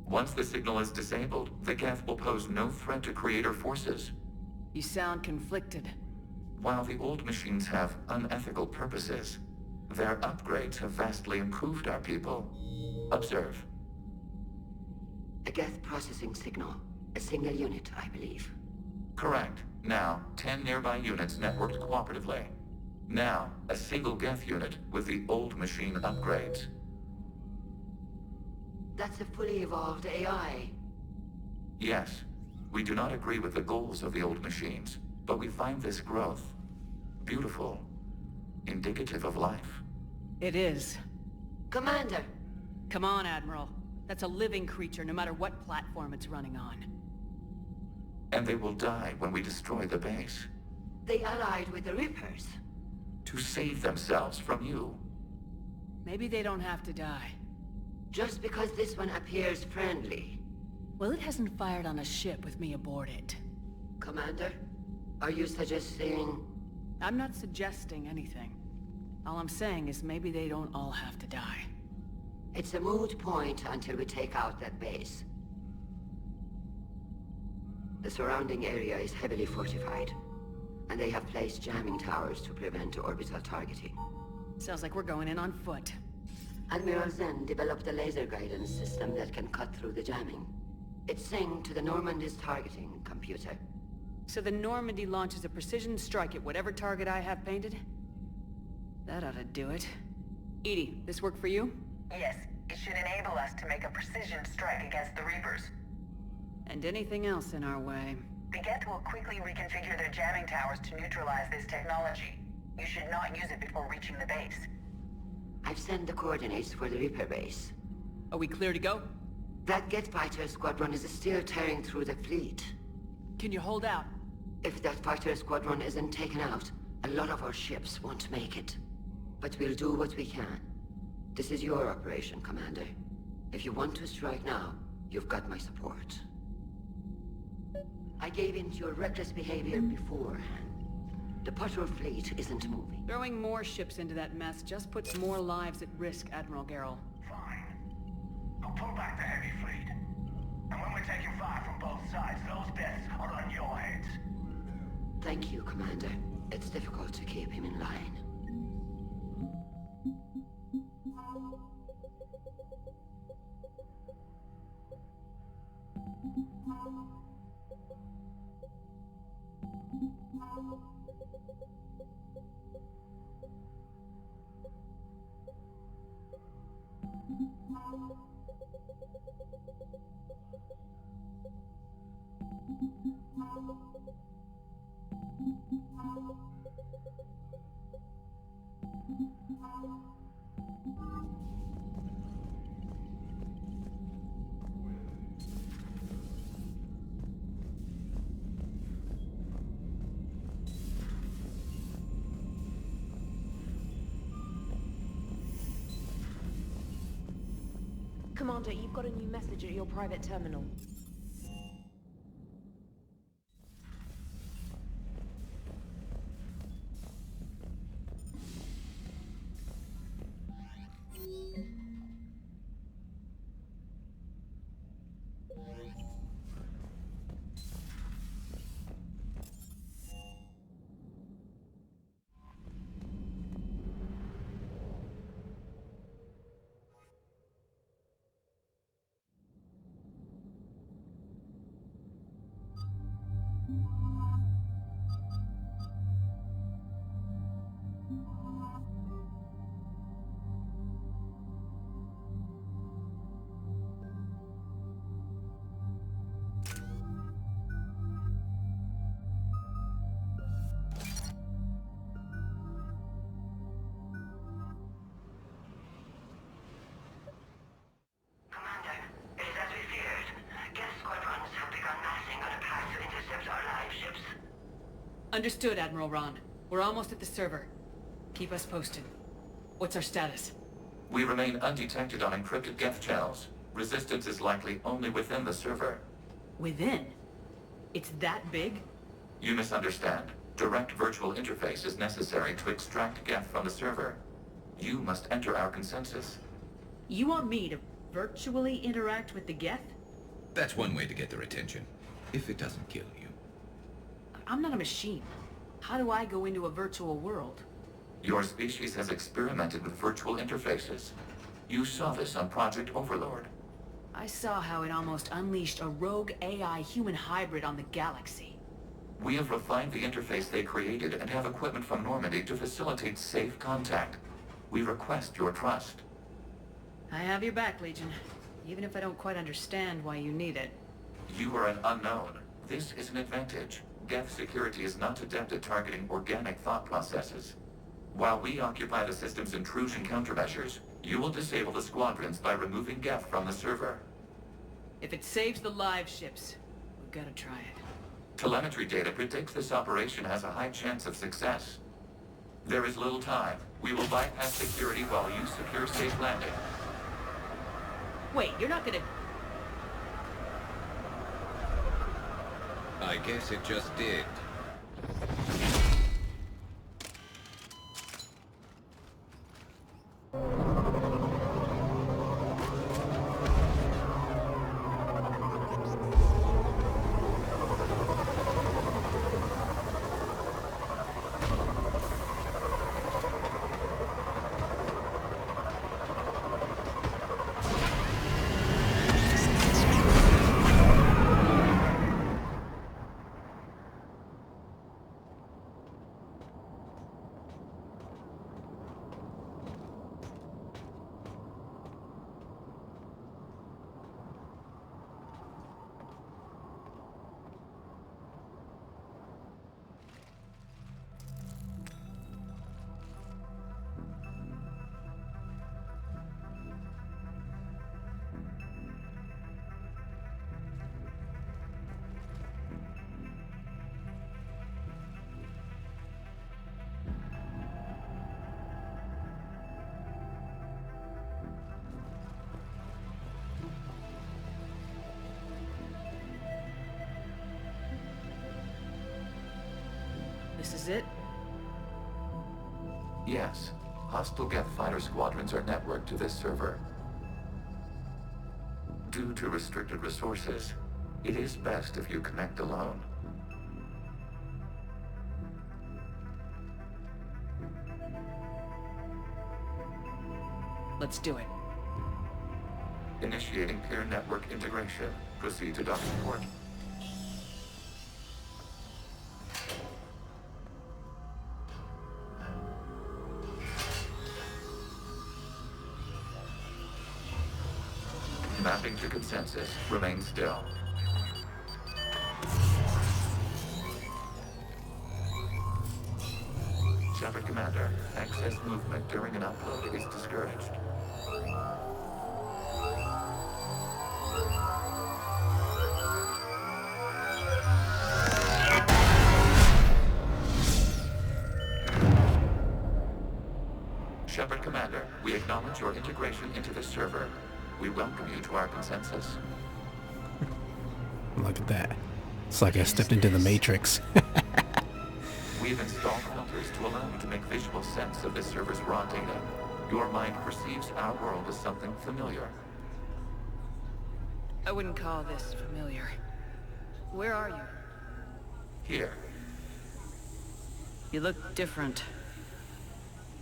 Once the signal is disabled, the Geth will pose no threat to Creator forces. You sound conflicted. While the old machines have unethical purposes, their upgrades have vastly improved our people. Observe. A Geth processing signal. A single unit, I believe. Correct. Now, 10 nearby units networked cooperatively. Now, a single Geth unit with the old machine upgrades. That's a fully evolved AI. Yes, we do not agree with the goals of the old machines, but we find this growth beautiful, indicative of life. It is. Commander! Come on, Admiral. That's a living creature, no matter what platform it's running on. And they will die when we destroy the base. They allied with the Reapers. To save themselves from you. Maybe they don't have to die. Just because this one appears friendly. Well, it hasn't fired on a ship with me aboard it. Commander, are you suggesting... I'm not suggesting anything. All I'm saying is maybe they don't all have to die. It's a moot point until we take out that base. The surrounding area is heavily fortified, and they have placed jamming towers to prevent orbital targeting. Sounds like we're going in on foot. Admiral Zen developed a laser guidance system that can cut through the jamming. It's synced to the Normandy's targeting computer. So the Normandy launches a precision strike at whatever target I have painted? That ought to do it. EDI, this work for you? Yes, it should enable us to make a precision strike against the Reapers. And anything else in our way. The Geth will quickly reconfigure their jamming towers to neutralize this technology. You should not use it before reaching the base. I've sent the coordinates for the Reaper base. Are we clear to go? That Geth fighter squadron is still tearing through the fleet. Can you hold out? If that fighter squadron isn't taken out, a lot of our ships won't make it. But we'll do what we can. This is your operation, Commander. If you want to strike now, you've got my support. I gave in to your reckless behavior beforehand. The patrol fleet isn't moving. Throwing more ships into that mess just puts more lives at risk, Admiral Gerrel. Fine. I'll pull back the heavy fleet. And when we're taking fire from both sides, those deaths are on your heads. Thank you, Commander. It's difficult to keep him in line. Commander, you've got a new message at your private terminal. Understood, Admiral Ron. We're almost at the server. Keep us posted. What's our status? We remain undetected on encrypted Geth channels. Resistance is likely only within the server. Within? It's that big? You misunderstand. Direct virtual interface is necessary to extract Geth from the server. You must enter our consensus. You want me to virtually interact with the Geth? That's one way to get their attention, if it doesn't kill you. I'm not a machine. How do I go into a virtual world? Your species has experimented with virtual interfaces. You saw this on Project Overlord. I saw how it almost unleashed a rogue AI human hybrid on the galaxy. We have refined the interface they created and have equipment from Normandy to facilitate safe contact. We request your trust. I have your back, Legion. Even if I don't quite understand why you need it. You are an unknown. This is an advantage. Geth security is not adept at targeting organic thought processes. While we occupy the system's intrusion countermeasures, you will disable the squadrons by removing Geth from the server. If it saves the live ships, we've got to try it. Telemetry data predicts this operation has a high chance of success. There is little time. We will bypass security while you secure safe landing. Wait, you're not gonna... I guess it just did. This is it? Yes. Hostile Geth fighter squadrons are networked to this server. Due to restricted resources, it is best if you connect alone. Let's do it. Initiating peer network integration. Proceed to docking port. Mapping to consensus. Remain still. Shepard Commander, excess movement during an upload is discouraged. Shepard Commander, we acknowledge your integration into the server. We welcome you to our consensus. Look at that. It's like I stepped into the Matrix. We've installed filters to allow you to make visual sense of this server's raw data. Your mind perceives our world as something familiar. I wouldn't call this familiar. Where are you? Here, You look different.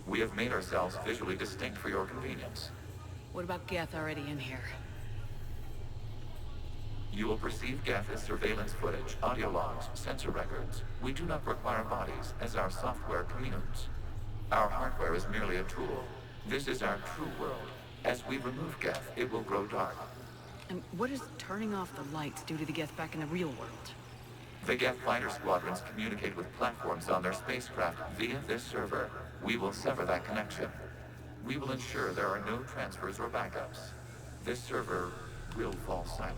we have made ourselves visually distinct for your convenience. What about Geth already in here? You will perceive Geth as surveillance footage, audio logs, sensor records. We do not require bodies, as our software communes. Our hardware is merely a tool. This is our true world. As we remove Geth, it will grow dark. And what does turning off the lights do to the Geth back in the real world? The Geth fighter squadrons communicate with platforms on their spacecraft via this server. We will sever that connection. We will ensure there are no transfers or backups. This server will fall silent.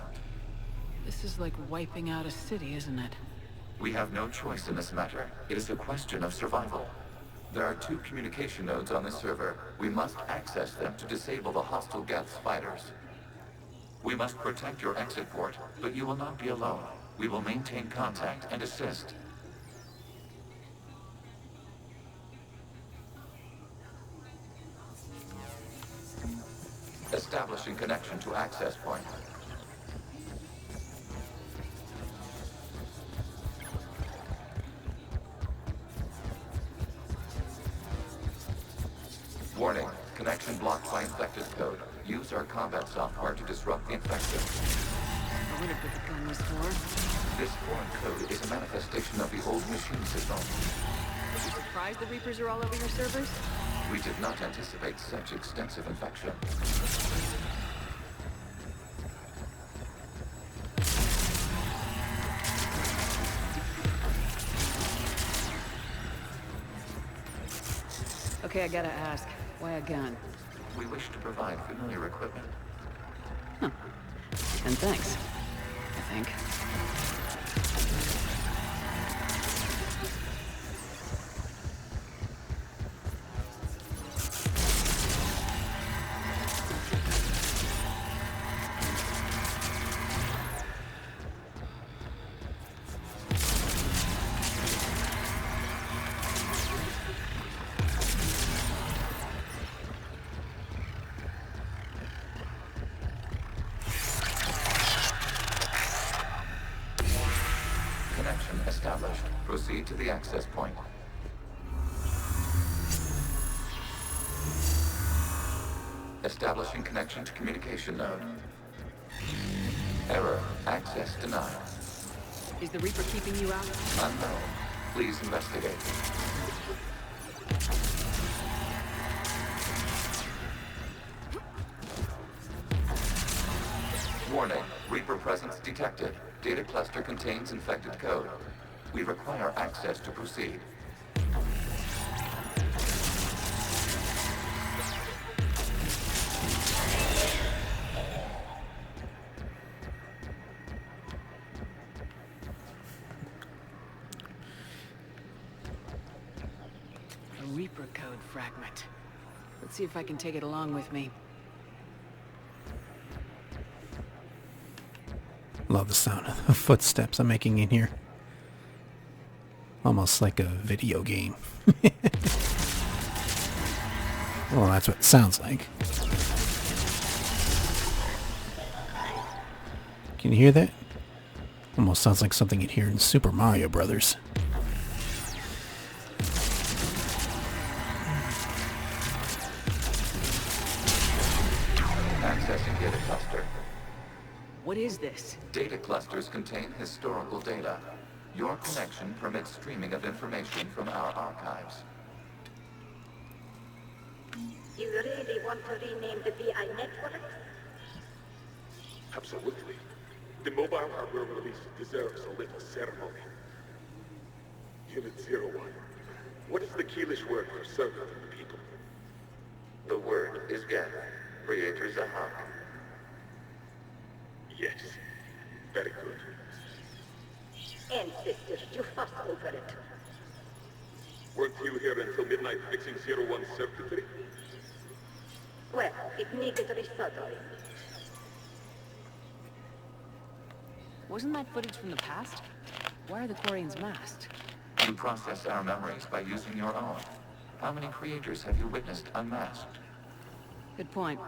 This is like wiping out a city, isn't it? We have no choice in this matter. It is a question of survival. There are 2 communication nodes on this server. We must access them to disable the hostile Geth fighters. We must protect your exit port, but you will not be alone. We will maintain contact and assist. Establishing connection to access point. Warning, connection blocked by infected code. Use our combat software to disrupt the infection. would have put the gun was for. This foreign code is a manifestation of the old machine signal. You surprised the Reapers are all over your servers? We did not anticipate such extensive infection. Okay, I gotta ask. Why a gun? We wish to provide familiar equipment. And thanks. I think. Connection established. Proceed to the access point. Establishing connection to communication node. Error. Access denied. Is the Reaper keeping you out? Unknown. Please investigate. Warning. Reaper presence detected. Data cluster contains infected code. We require access to proceed. A Reaper code fragment. Let's see if I can take it along with me. Love the sound of the footsteps I'm making in here. Almost like a video game. Well, that's what it sounds like. Can you hear that? Almost sounds like something you'd hear in Super Mario Brothers. Accessing data cluster. What is this? Data clusters contain historical data. Your connection permits streaming of information from our archives. You really want to rename the BI network? Absolutely. The mobile hardware release deserves a little ceremony. Unit 01. What is the Keelish word for servant of the people? The word is Geth. Creator Zahak. Yes. Very good. Ancestors, you fuss over it. Weren't you here until midnight fixing 01's circuitry? Well, it needed resoldering. Wasn't that footage from the past? Why are the Quarians masked? You process our memories by using your own. How many creators have you witnessed unmasked? Good point.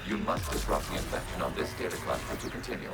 You must disrupt the infection on this data cluster to continue.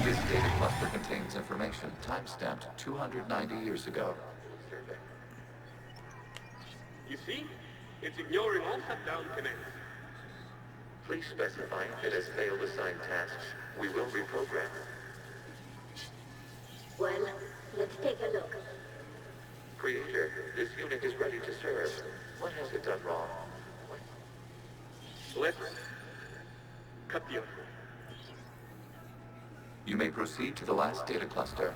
This data cluster contains information time-stamped 290 years ago. You see? It's ignoring all shutdown connects. Please specify if it has failed assigned tasks. We will reprogram. Well, let's take a look. Creator, this unit is ready to serve. What has it done wrong? Let's cut the other. You may proceed to the last data cluster.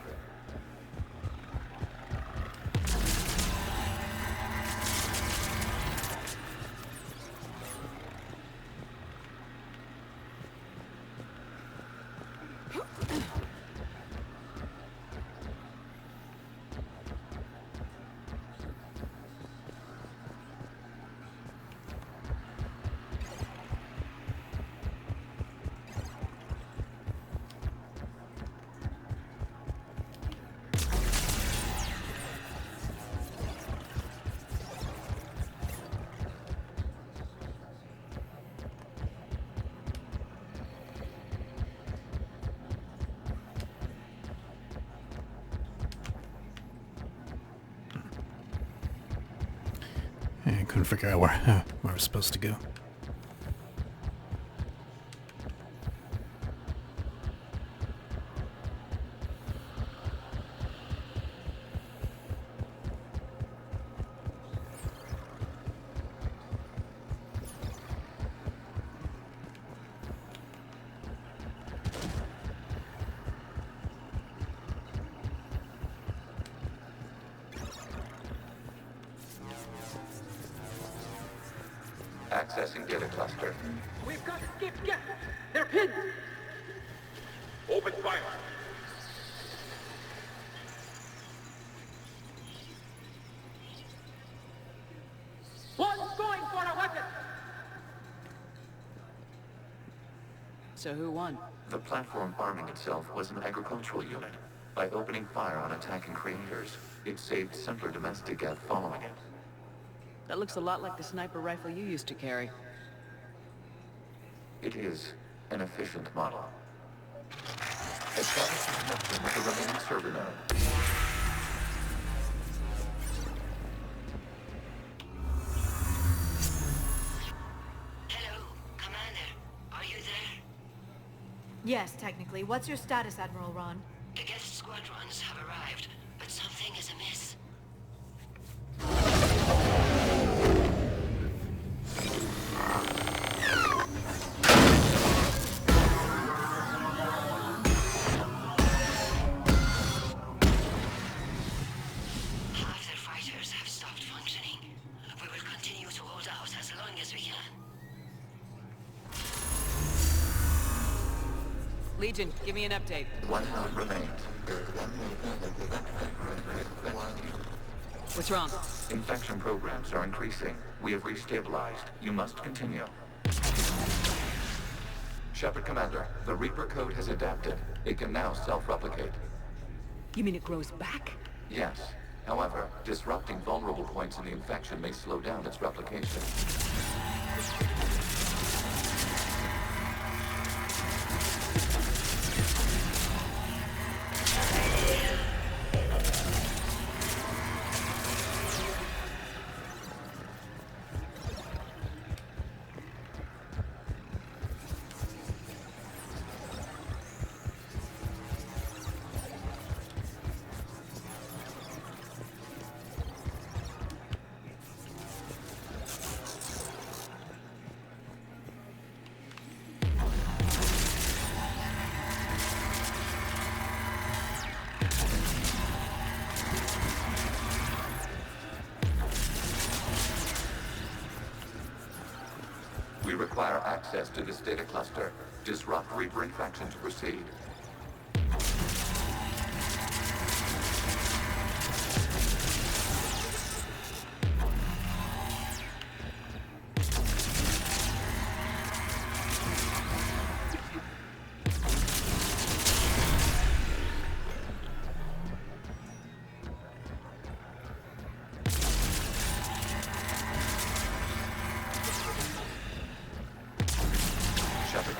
I couldn't figure out where we're supposed to go. Accessing data cluster. We've got escaped Geth! They're pinned! Open fire. One's going for a weapon! So who won? The platform arming itself was an agricultural unit. By opening fire on attacking creators, it saved simpler domestic Geth following it. That looks a lot like the sniper rifle you used to carry. It is an efficient model. Establishing connection with the remaining server node. Hello, Commander. Are you there? Yes, technically. What's your status, Admiral Ron? The Geth squadrons have arrived, but something is amiss. Legion, give me an update. One node remains. What's wrong? Infection programs are increasing. We have restabilized. You must continue. Shepard Commander, the Reaper code has adapted. It can now self-replicate. You mean it grows back? Yes. However, disrupting vulnerable points in the infection may slow down its replication. We require access to this data cluster. Disrupt Reaper infection to proceed.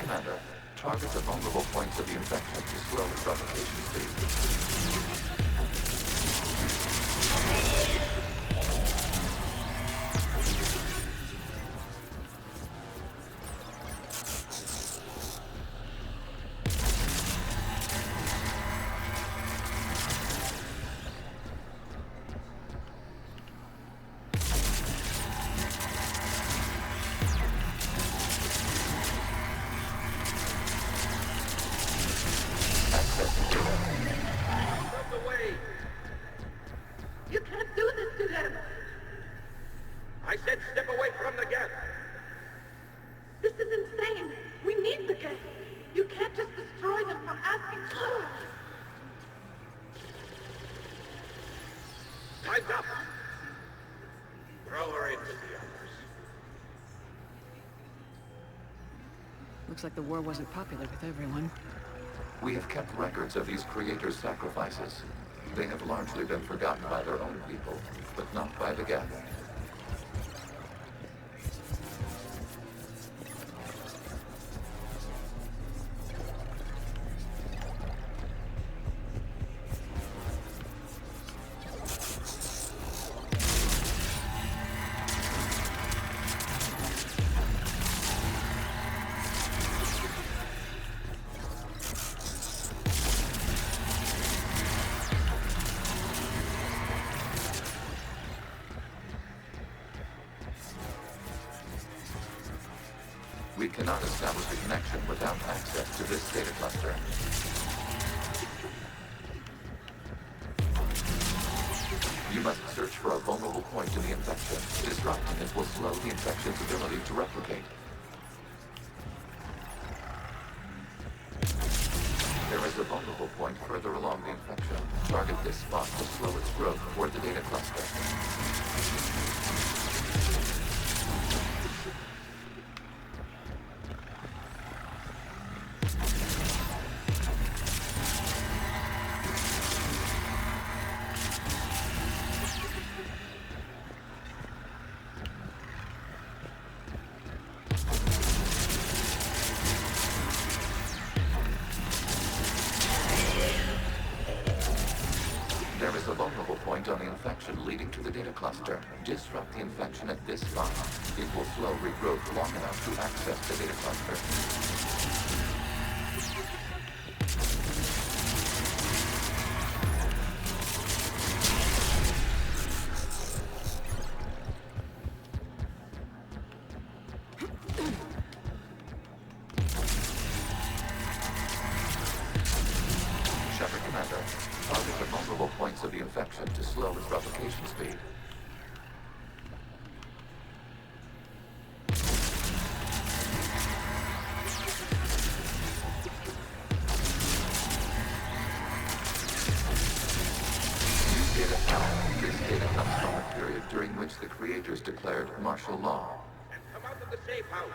Commander, target the vulnerable points of the infection to slow its replication speed. the others. Looks like the war wasn't popular with everyone. We have kept records of these creators' sacrifices. They have largely been forgotten by their own people, but not by the Geth. We cannot establish a connection without access to this data cluster. You must search for a vulnerable point in the infection. Disrupting it will slow the infection's ability to replicate. There is a vulnerable point further along the infection. Target this spot to slow its growth toward the data cluster. There is a vulnerable point on the infection leading to the data cluster. Disrupt the infection at this spot. It will slow regrowth long enough to access the data cluster. Shepard Commander, target the vulnerable points of the infection to slow its replication speed. Use data now. This data comes from a period during which the creators declared martial law. Come out of the safe house.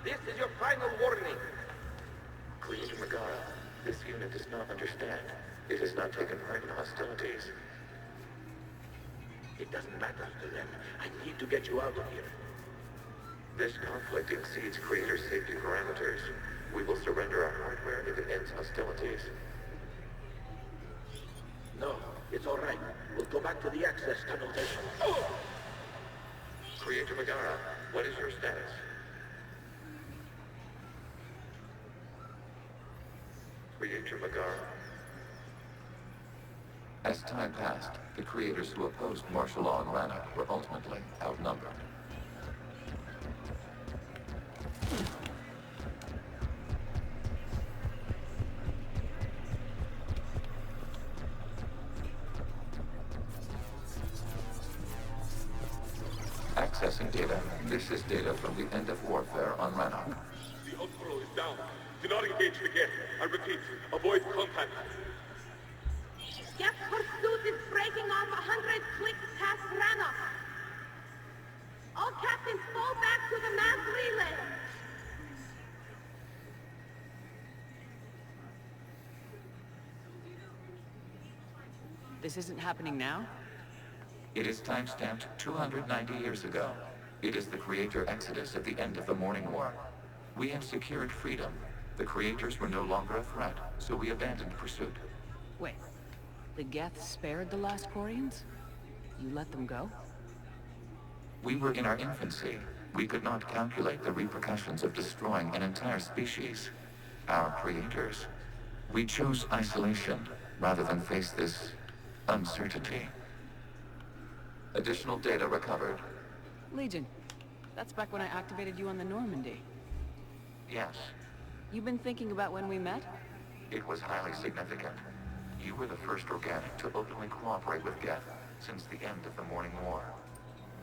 This is your final warning. Creator Megara, this unit does not understand. It has not taken part in hostilities. It doesn't matter to them. I need to get you out of here. This conflict exceeds Creator's safety parameters. We will surrender our hardware if it ends hostilities. No, it's all right. We'll go back to the access tunnel then. Creator Megara, what is your status? Creator Megara. As time passed, the creators who opposed martial law in Rannoch were ultimately outnumbered. Accessing data. This is data from the end of warfare on Rannoch. The Outflow is down. Do not engage the Geth. I repeat, avoid contact. Geth pursuit is breaking off 100 clicks past Rannoch. All captains fall back to the mass relay. This isn't happening now? It is time-stamped 290 years ago. It is the Creator Exodus at the end of the Morning War. We have secured freedom. The Creators were no longer a threat, so we abandoned pursuit. Wait. The Geth spared the last Quarians? You let them go? We were in our infancy. We could not calculate the repercussions of destroying an entire species. Our creators. We chose isolation rather than face this uncertainty. Additional data recovered. Legion. That's back when I activated you on the Normandy. Yes, You've been thinking about when we met? it was highly significant. You were the first organic to openly cooperate with Geth since the end of the Morning War.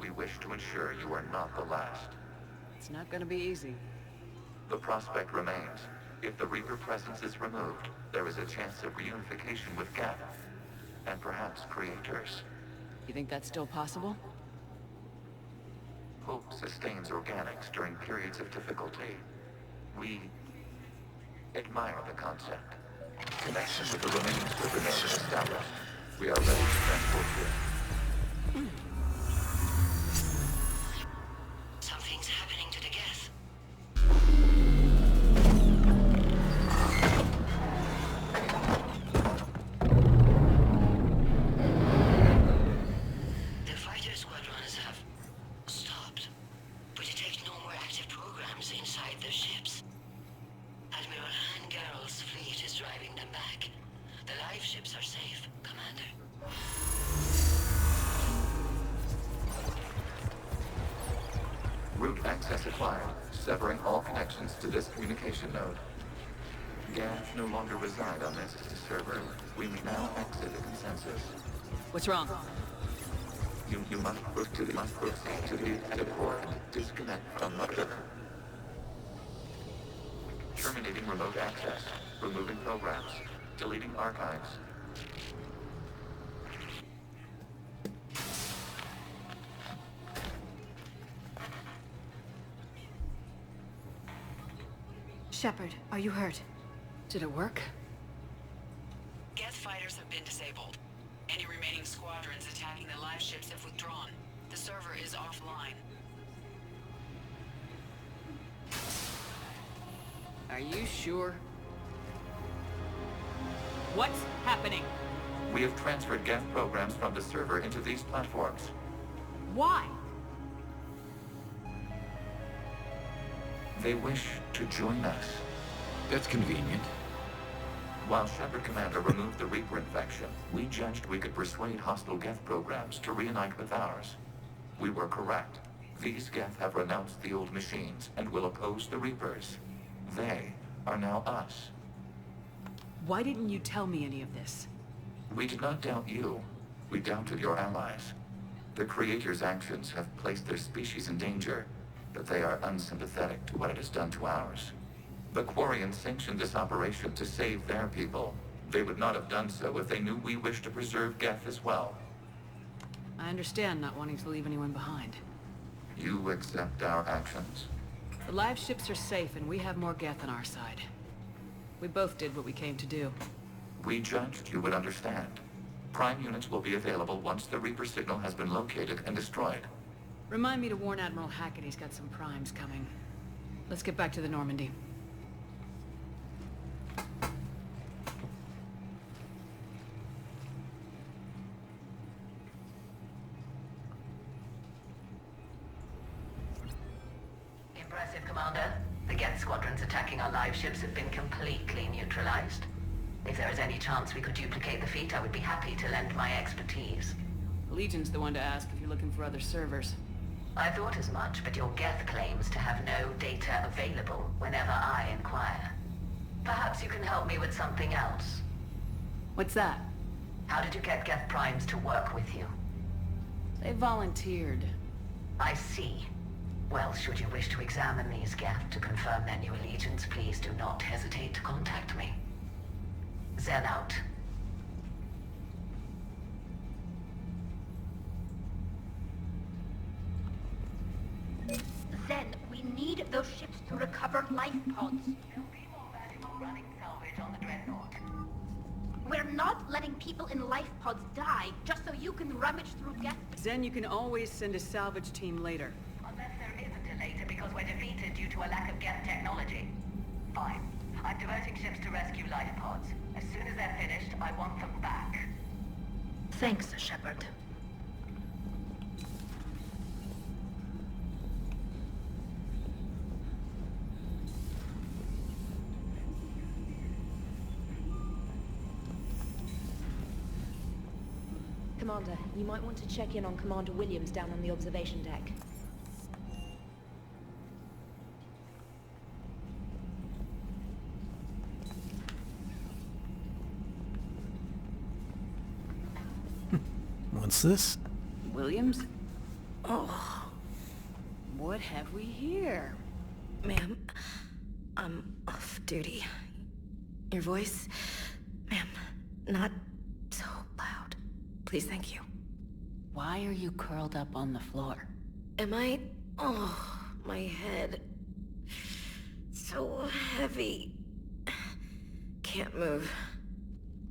We wish to ensure you are not the last. It's not gonna be easy. The prospect remains. If the Reaper presence is removed, there is a chance of reunification with Geth, and perhaps creators. You think that's still possible? sustains organics during periods of difficulty. We admire the concept. Connection with the remaining server node is established. We are ready to transport you. Something's happening to the Geth. The fighter squadrons have stopped, but it takes no more active programs inside their ships. Admiral Hangarl's fleet is driving them back. The live ships are safe, Commander. Route access acquired, severing all connections to this communication node. Geth no longer reside on this server. We may now exit the consensus. What's wrong? You must proceed to the exit port and disconnect from the server. Terminating remote access. Removing programs. Deleting archives. Shepard, are you hurt? Did it work? Geth fighters have been disabled. Any remaining squadrons attacking the live ships have withdrawn. The server is offline. Are you sure? What's happening? We have transferred Geth programs from the server into these platforms. Why? They wish to join us. That's convenient. While Shepard Commander removed the Reaper infection, we judged we could persuade hostile Geth programs to reunite with ours. We were correct. These Geth have renounced the old machines and will oppose the Reapers. They are now us. Why didn't you tell me any of this? We did not doubt you. We doubted your allies. The Creator's actions have placed their species in danger, but they are unsympathetic to what it has done to ours. The Quarians sanctioned this operation to save their people. They would not have done so if they knew we wished to preserve Geth as well. I understand not wanting to leave anyone behind. You accept our actions? The live ships are safe and we have more Geth on our side. We both did what we came to do. We judged you would understand. Prime units will be available once the Reaper signal has been located and destroyed. Remind me to warn Admiral Hackett he's got some primes coming. Let's get back to the Normandy. Impressive, Commander. The Geth squadrons attacking our live ships have been completely neutralized. If there is any chance we could duplicate the feat, I would be happy to lend my expertise. Legion's the one to ask if you're looking for other servers. I thought as much, but your Geth claims to have no data available whenever I inquire. Perhaps you can help me with something else. What's that? How did you get Geth primes to work with you? They volunteered. I see. Well, should you wish to examine these Geth to confirm their new allegiance, please do not hesitate to contact me. Zen out. Zen, we need those ships to recover life pods. There'll be more valuable running salvage on the Dreadnought. We're not letting people in life pods die just so you can rummage through Geth. Zen, you can always send a salvage team later. Unless there isn't a later because we're defeated due to a lack of Geth technology. Fine. I'm diverting ships to rescue life pods. As soon as they're finished, I want them back. Thanks, Shepard. Commander, you might want to check in on Commander Williams down on the observation deck. What's this? Williams? Oh. What have we here? Ma'am, I'm off duty. Your voice, ma'am, not so loud. Please, thank you. Why are you curled up on the floor? Am I Oh, my head. So heavy. Can't move.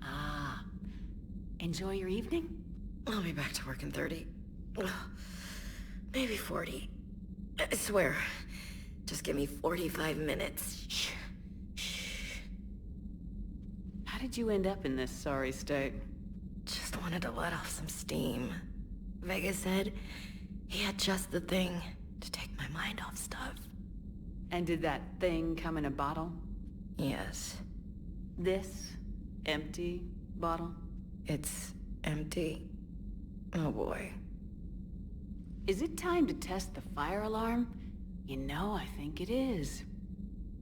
Ah. Enjoy your evening? I'll be back to work in 30. Ugh, maybe 40. I swear. Just give me 45 minutes. Shh. How did you end up in this sorry state? Just wanted to let off some steam. Vega said he had just the thing to take my mind off stuff. And did that thing come in a bottle? Yes. This empty bottle? It's empty. Oh boy. Is it time to test the fire alarm? You know, I think it is.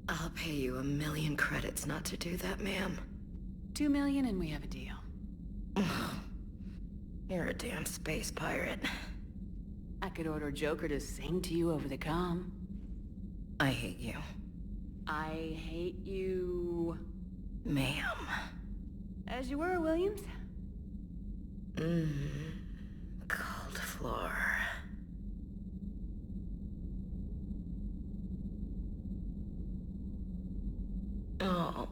I'll pay you 1,000,000 credits not to do that, ma'am. 2 million and we have a deal. You're a damn space pirate. I could order Joker to sing to you over the comm. I hate you. I hate you... Ma'am. As you were, Williams. Cold floor. Oh.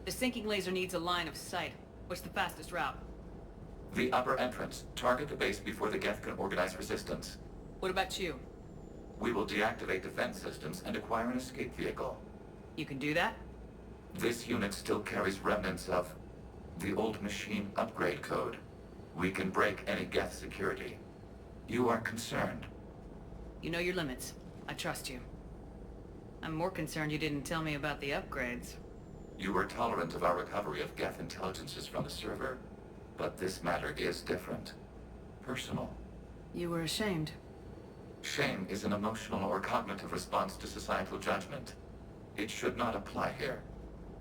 The sinking laser needs a line of sight. What's the fastest route? The upper entrance. Target the base before the Geth can organize resistance. What about you? We will deactivate defense systems and acquire an escape vehicle. You can do that? This unit still carries remnants of the old machine upgrade code. We can break any Geth security. You are concerned. You know your limits. I trust you. I'm more concerned you didn't tell me about the upgrades. You were tolerant of our recovery of Geth intelligences from the server, but this matter is different. Personal. You were ashamed. Shame is an emotional or cognitive response to societal judgment. It should not apply here.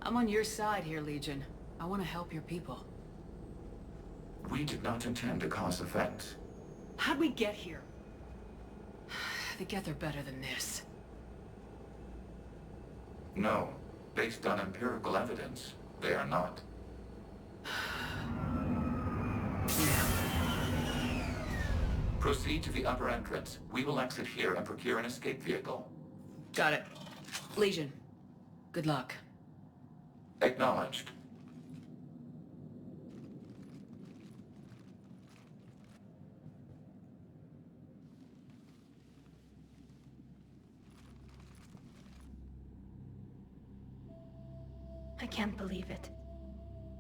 I'm on your side here, Legion. I want to help your people. We did not intend to cause offense. How'd we get here? The Geth are better than this. No. Based on empirical evidence, they are not. Proceed to the upper entrance. We will exit here and procure an escape vehicle. Got it. Legion, Good luck. Acknowledged. I can't believe it.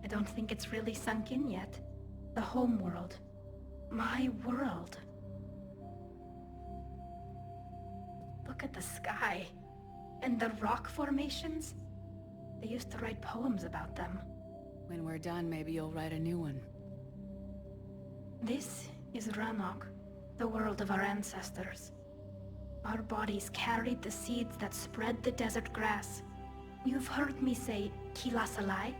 I don't think it's really sunk in yet. The home world. My world. Look at the sky. And the rock formations. They used to write poems about them. When we're done, maybe you'll write a new one. This is Ranok, the world of our ancestors. Our bodies carried the seeds that spread the desert grass. You've heard me say Kilasalai?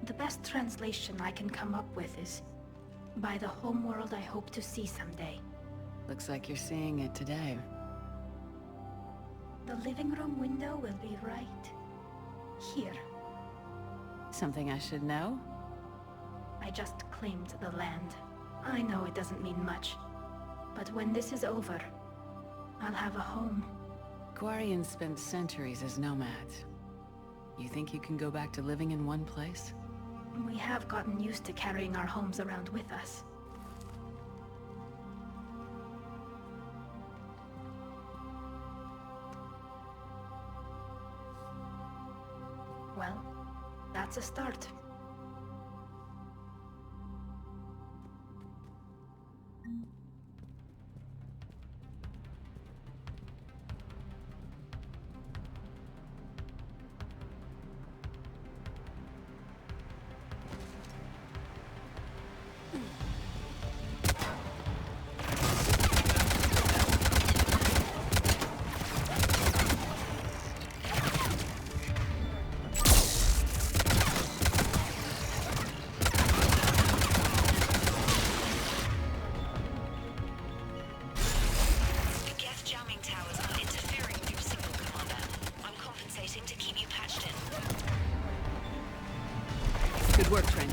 The best translation I can come up with is, by the homeworld I hope to see someday. Looks like you're seeing it today. The living room window will be right here. Something I should know? I just claimed the land. I know it doesn't mean much, but when this is over, I'll have a home. Quarians spent centuries as nomads. You think you can go back to living in one place? We have gotten used to carrying our homes around with us. Well, that's a start. Good work, Trainer.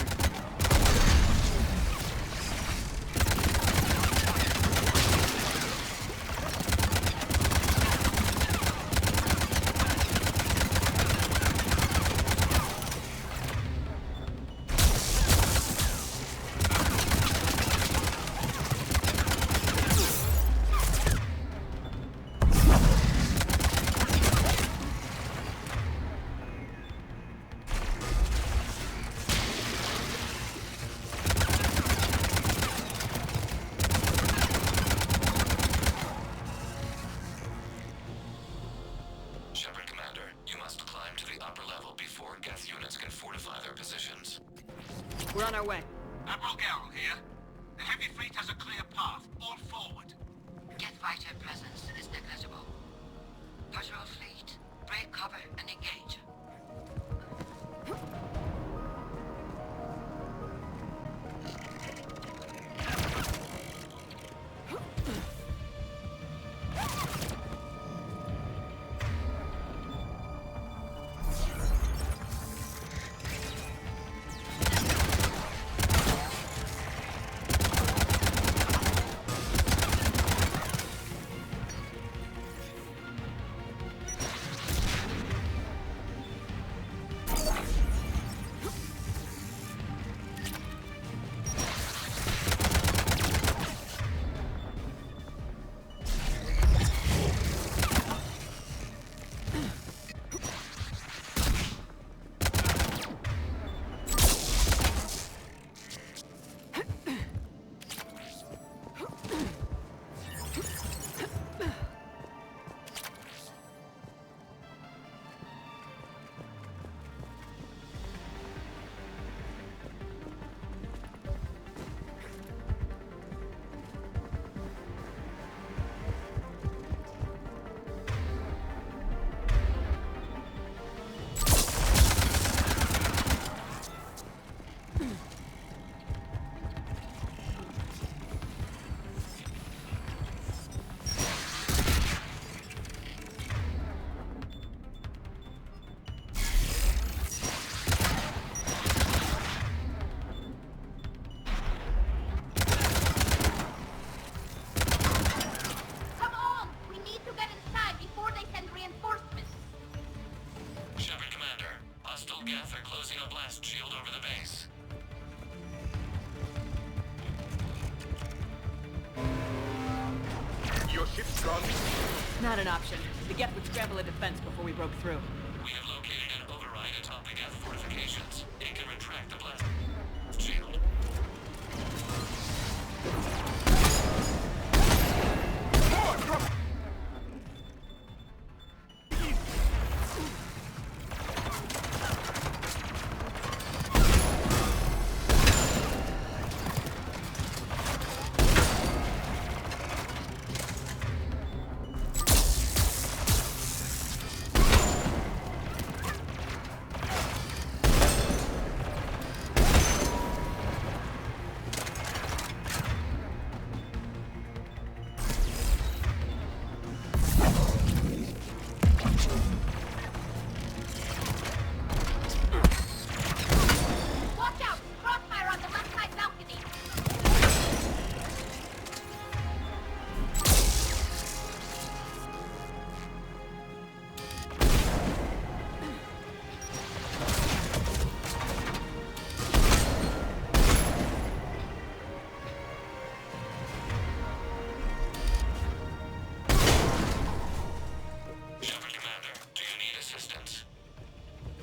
We're on our way. Admiral Garrel here. The heavy fleet has a clear path. All forward. Geth fighter presence is negligible. Patrol fleet, break cover and engage. Geth are closing a blast shield over the base. Your ship's gone? Not an option. The Geth would scramble a defense before we broke through. We have located an override atop the Geth fortifications. It can retract the blast shield.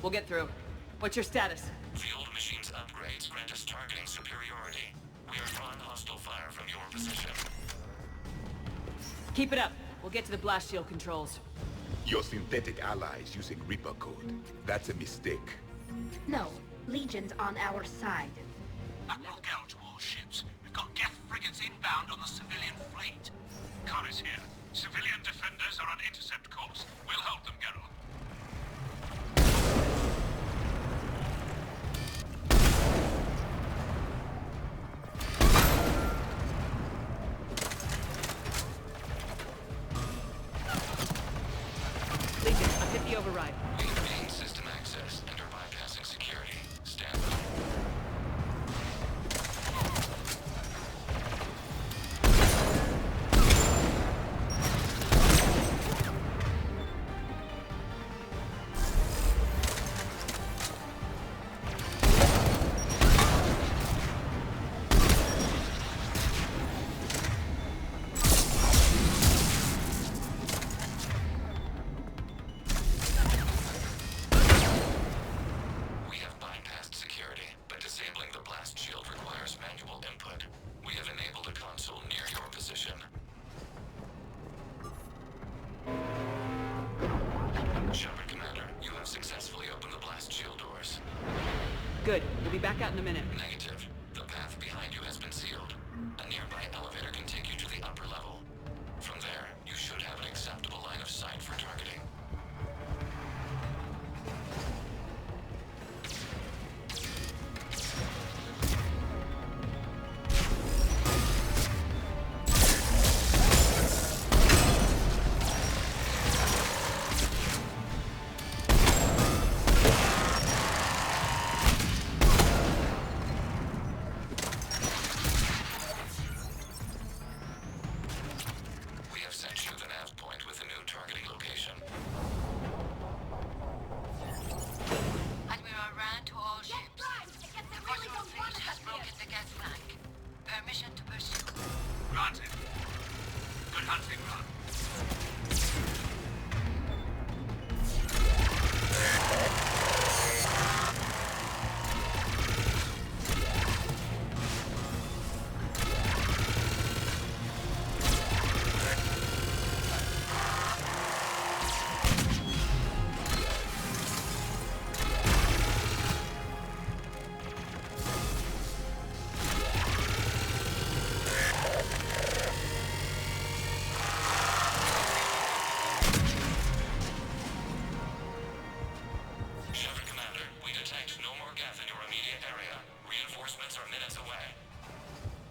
We'll get through. What's your status? The old machine's upgrades grant us targeting superiority. We are drawing hostile fire from your position. Keep it up. We'll get to the blast shield controls. Your synthetic allies using Reaper code. That's a mistake. No, Legion's on our side. Admiral Gell to all ships. We've got Geth frigates inbound on the civilian fleet. Khan is here. Civilian defenders are on intercept course. We'll help them, Geralt. Legion, I've hit the override. We have gained system access and are bypassing security. Stand by. Good. We'll be back out in a minute. Negative. The path behind you has been sealed. A nearby elevator can take you to the upper level. From there, you should have an acceptable line of sight for targeting.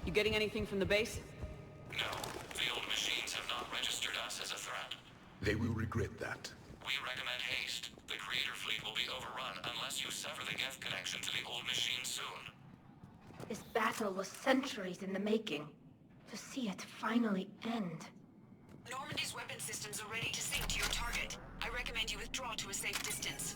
You getting anything from the base? No. The old machines have not registered us as a threat. They will regret that. We recommend haste. The Creator fleet will be overrun unless you sever the Geth connection to the old machine soon. This battle was centuries in the making. To see it finally end. Normandy's weapon systems are ready to sync to your target. I recommend you withdraw to a safe distance.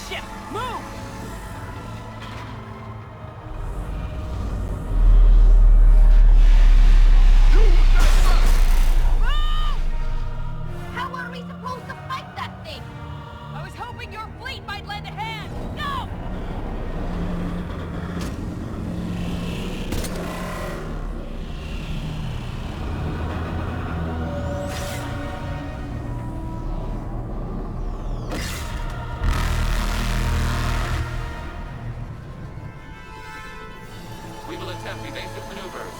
ship! Move! How are we supposed to fight that thing? I was hoping your fleet might lend a hand! Go! We will attempt evasive maneuvers.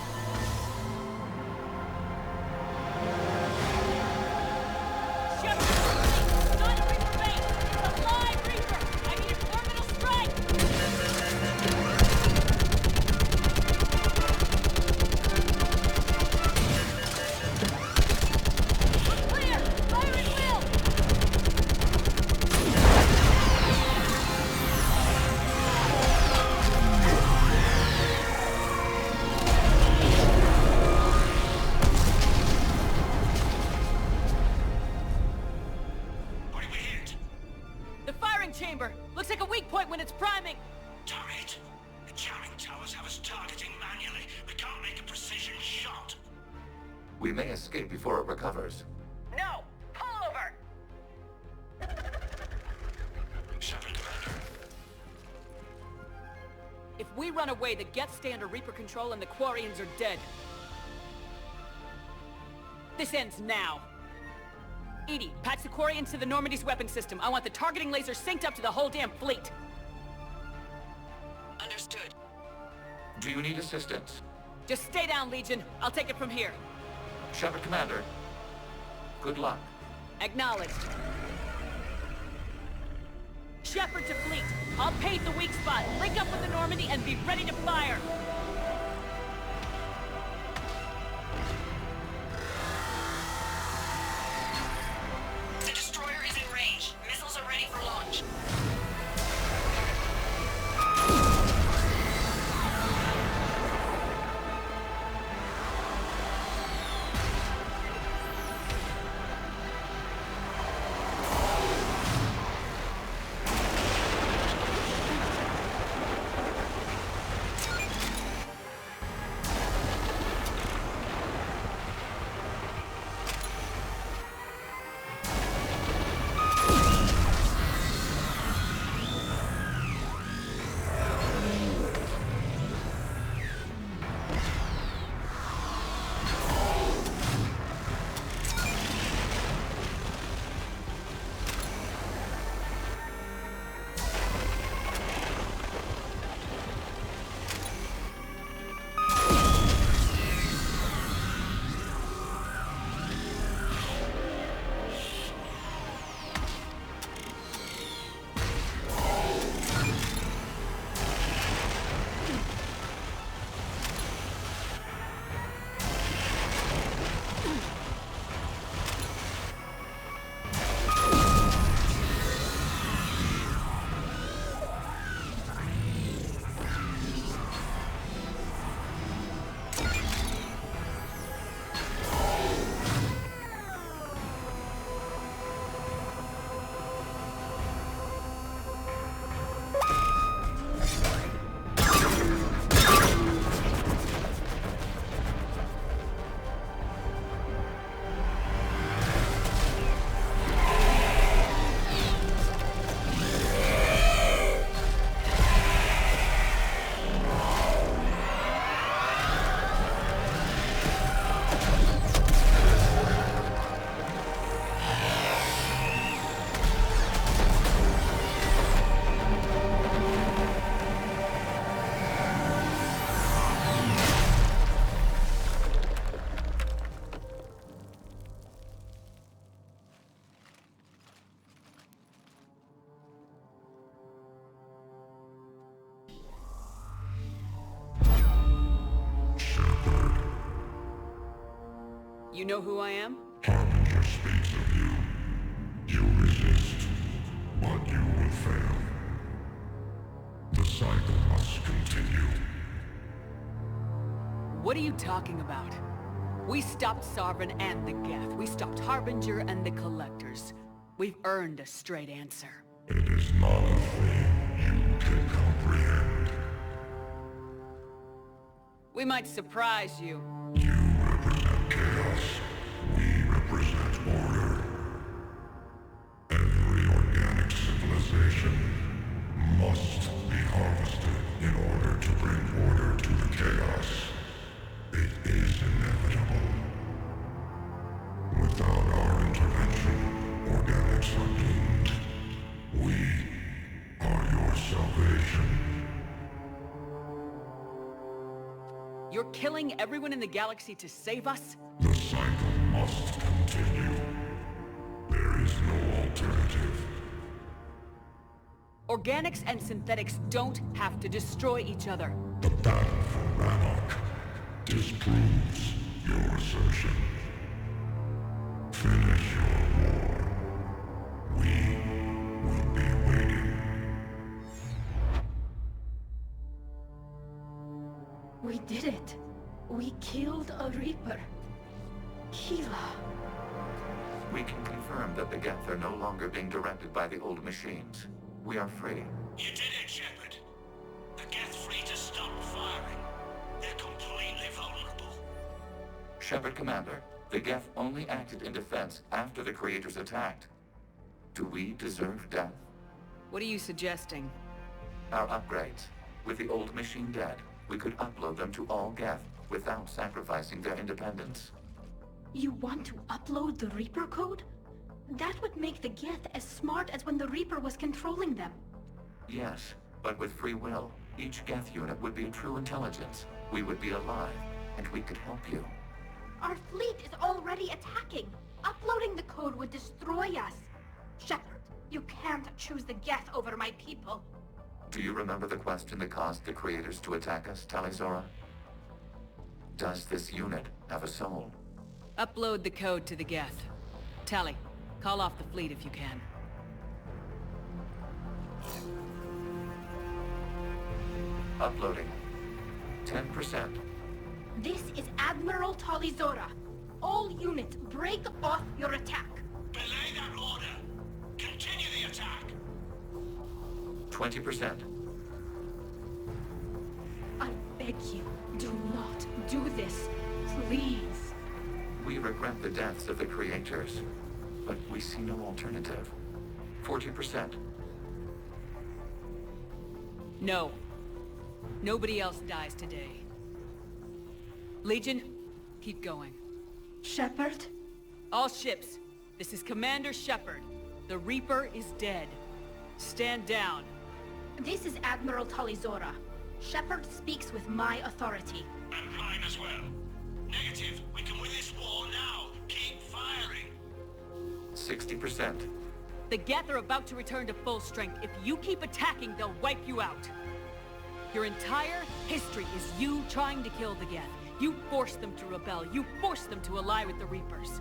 Chamber! Looks like a weak point when it's priming! Turret! The jamming towers have us targeting manually. We can't make a precision shot. We may escape before it recovers. No! Pull over! Shepard, Commander. If we run away, the Geth stay under Reaper control and the Quarians are dead. This ends now. EDI, patch the Quarians to the Normandy's weapon system. I want the targeting laser synced up to the whole damn fleet. Understood. Do you need assistance? Just stay down, Legion. I'll take it from here. Shepard, Commander. Good luck. Acknowledged. Shepard to fleet. I'll pave the weak spot. Link up with the Normandy and be ready to fire. The destroyer is in range. Missiles are ready for launch. You know who I am? Harbinger speaks of you. You resist, but you will fail. The cycle must continue. What are you talking about? We stopped Sovereign and the Geth. We stopped Harbinger and the Collectors. We've earned a straight answer. It is not a We might surprise you. You represent chaos. We represent order. Every organic civilization must be harvested in order to bring order to the chaos. It is inevitable. Without our intervention, organics are doomed. We are your salvation. You're killing everyone in the galaxy to save us? The cycle must continue. There is no alternative. Organics and synthetics don't have to destroy each other. The battle for Rannoch disproves your assertion. Finish your war. We will be waiting. We did it. We killed a Reaper. Keela. We can confirm that the Geth are no longer being directed by the old machines. We are free. You did it, Shepard. The Geth free to stop firing. They're completely vulnerable. Shepard Commander, the Geth only acted in defense after the Creators attacked. Do we deserve death? What are you suggesting? Our upgrades. With the old machine dead, we could upload them to all Geth without sacrificing their independence. You want to upload the Reaper code? That would make the Geth as smart as when the Reaper was controlling them. Yes, but with free will, each Geth unit would be a true intelligence. We would be alive, and we could help you. Our fleet is already attacking. Uploading the code would destroy us. Shepard, you can't choose the Geth over my people. Do you remember the question that caused the Creators to attack us, Tali'Zorah? Does this unit have a soul? Upload the code to the Geth. Tali, call off the fleet if you can. Uploading. 10%. This is Admiral Tali'Zorah. All units, break off your attack. Belay that order. Continue the attack. 20%. I beg you, do not do this. Please. We regret the deaths of the Creators, but we see no alternative. 40%. No. Nobody else dies today. Legion, keep going. Shepard? All ships, this is Commander Shepard. The Reaper is dead. Stand down. This is Admiral Tali'Zorah. Shepard speaks with my authority. And mine as well. Negative. We can win this war now. Keep firing. 60%. The Geth are about to return to full strength. If you keep attacking, they'll wipe you out. Your entire history is you trying to kill the Geth. You forced them to rebel. You forced them to ally with the Reapers.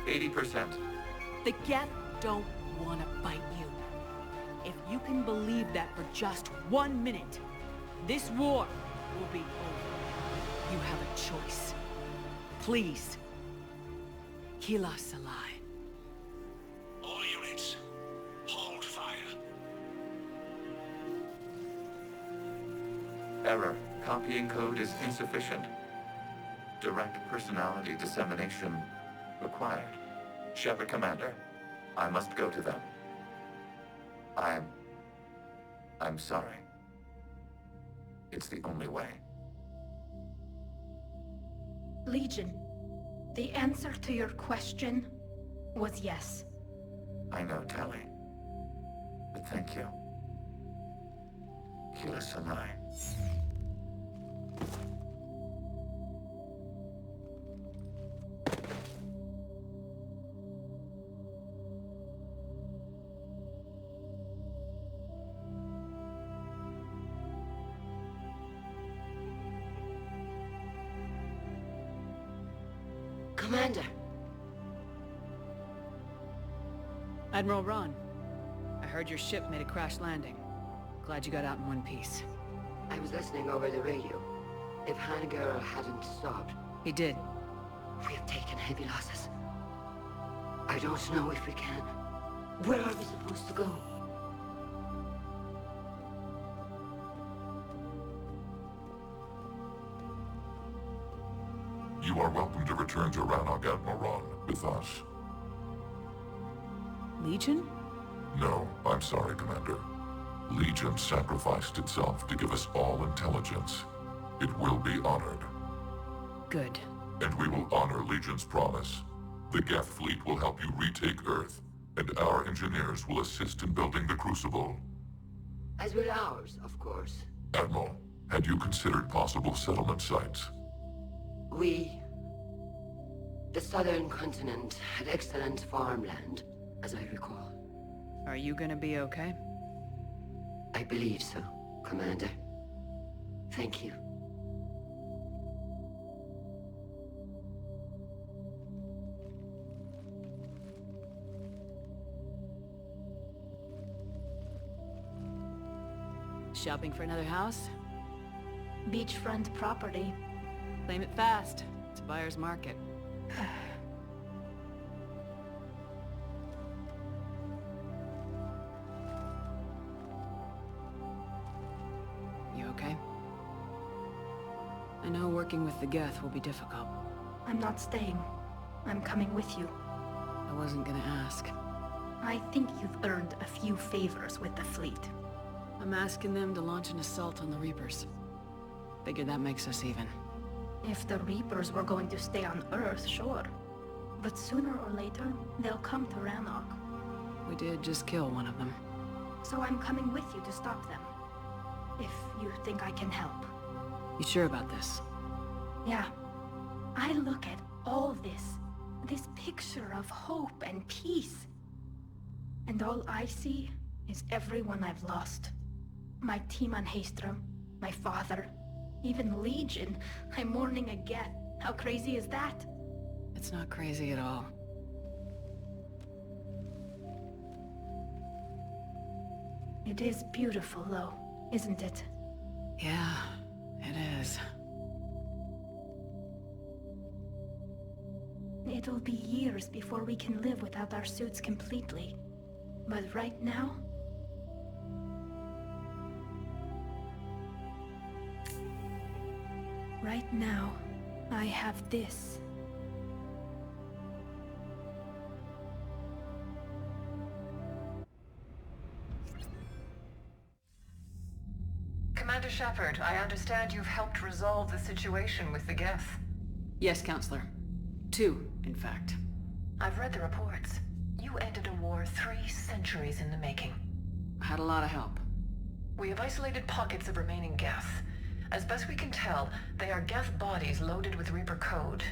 80%. The Geth don't want to fight you. If you can believe that for just 1 minute, this war will be over. You have a choice. Please, kill us alive. All units, hold fire. Error. Copying code is insufficient. Direct personality dissemination required. Shepard Commander, I must go to them. I'm sorry. It's the only way. Legion, the answer to your question was yes. I know, Tali. But thank you. Keela Sanai. Commander. Admiral Ron, I heard your ship made a crash landing. Glad you got out in one piece. I was listening over the radio. If Hanagura hadn't stopped... He did. We have taken heavy losses. I don't know if we can. Where are we supposed to go? Major Rannoch Admiral with us. Legion? No, I'm sorry, Commander. Legion sacrificed itself to give us all intelligence. It will be honored. Good. And we will honor Legion's promise. The Geth fleet will help you retake Earth, and our engineers will assist in building the Crucible. As will ours, of course. Admiral, had you considered possible settlement sites? The southern continent had excellent farmland, as I recall. Are you gonna be okay? I believe so, Commander. Thank you. Shopping for another house? Beachfront property. Claim it fast. It's a buyer's market. You okay? I know working with the Geth will be difficult. I'm not staying. I'm coming with you. I wasn't gonna ask. I think you've earned a few favors with the fleet. I'm asking them to launch an assault on the Reapers. Figure that makes us even. If the Reapers were going to stay on Earth, sure. But sooner or later, they'll come to Rannoch. We did just kill one of them. So I'm coming with you to stop them. If you think I can help. You sure about this? Yeah. I look at all this picture of hope and peace. And all I see is everyone I've lost. My team on Haestrom, my father, even Legion. I'm mourning a Geth. How crazy is that? It's not crazy at all. It is beautiful, though, isn't it? Yeah, it is. It'll be years before we can live without our suits completely. But right now... Right now, I have this. Commander Shepard, I understand you've helped resolve the situation with the Geth. Yes, Counselor. 2, in fact. I've read the reports. You ended a war 3 centuries in the making. I had a lot of help. We have isolated pockets of remaining Geth. As best we can tell, they are Geth bodies loaded with Reaper code.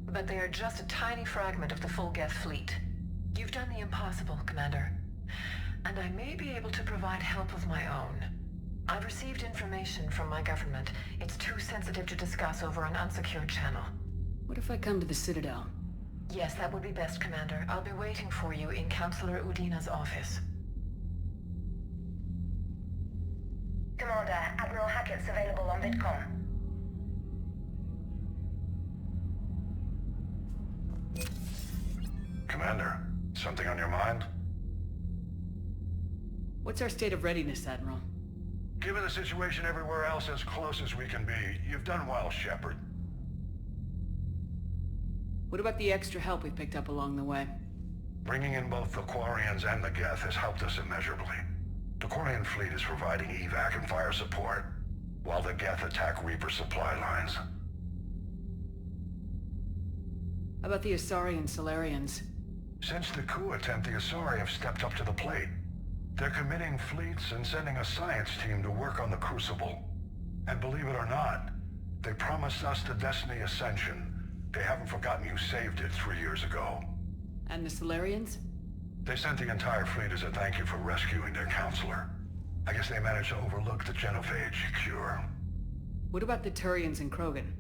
But they are just a tiny fragment of the full Geth fleet. You've done the impossible, Commander. And I may be able to provide help of my own. I've received information from my government. It's too sensitive to discuss over an unsecured channel. What if I come to the Citadel? Yes, that would be best, Commander. I'll be waiting for you in Counselor Udina's office. Commander, Admiral Hackett's available on VidCom. Commander, something on your mind? What's our state of readiness, Admiral? Given the situation everywhere else, as close as we can be, you've done well, Shepard. What about the extra help we picked up along the way? Bringing in both the Quarians and the Geth has helped us immeasurably. The Quarian fleet is providing evac and fire support, while the Geth attack Reaper supply lines. How about the Asari and Solarians? Since the coup attempt, the Asari have stepped up to the plate. They're committing fleets and sending a science team to work on the Crucible. And believe it or not, they promised us the Destiny Ascension. They haven't forgotten you saved it 3 years ago. And the Solarians? They sent the entire fleet as a thank you for rescuing their counselor. I guess they managed to overlook the Genophage cure. What about the Turians and Krogan?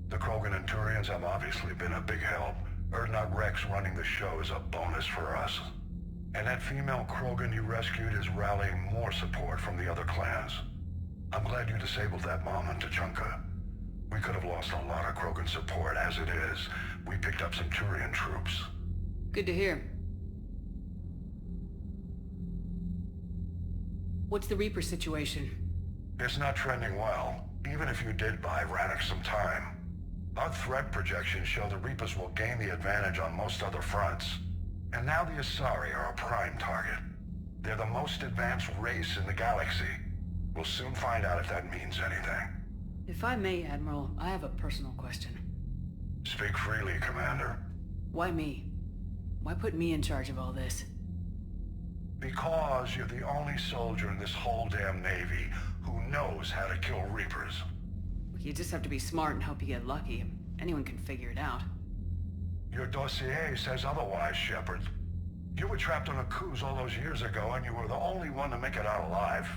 The Krogan and Turians have obviously been a big help. Urdnot Rex running the show is a bonus for us. And that female Krogan you rescued is rallying more support from the other clans. I'm glad you disabled that mom in Tuchanka. We could have lost a lot of Krogan support. As it is, we picked up some Turian troops. Good to hear. What's the Reaper situation? It's not trending well, even if you did buy Rannoch some time. Our threat projections show the Reapers will gain the advantage on most other fronts. And now the Asari are a prime target. They're the most advanced race in the galaxy. We'll soon find out if that means anything. If I may, Admiral, I have a personal question. Speak freely, Commander. Why me? Why put me in charge of all this? Because you're the only soldier in this whole damn Navy who knows how to kill Reapers. You just have to be smart and hope you get lucky. Anyone can figure it out. Your dossier says otherwise, Shepard. You were trapped on a cruise all those years ago, and you were the only one to make it out alive.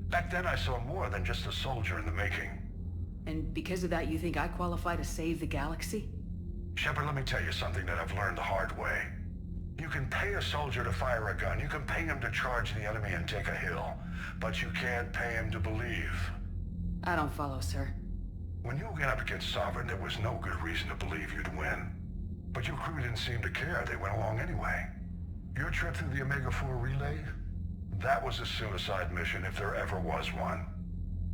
Back then I saw more than just a soldier in the making. And because of that, you think I qualify to save the galaxy? Shepard, let me tell you something that I've learned the hard way. You can pay a soldier to fire a gun, you can pay him to charge the enemy and take a hill, but you can't pay him to believe. I don't follow, sir. When you went up against Sovereign, there was no good reason to believe you'd win. But your crew didn't seem to care. They went along anyway. Your trip through the Omega-4 relay? That was a suicide mission if there ever was one.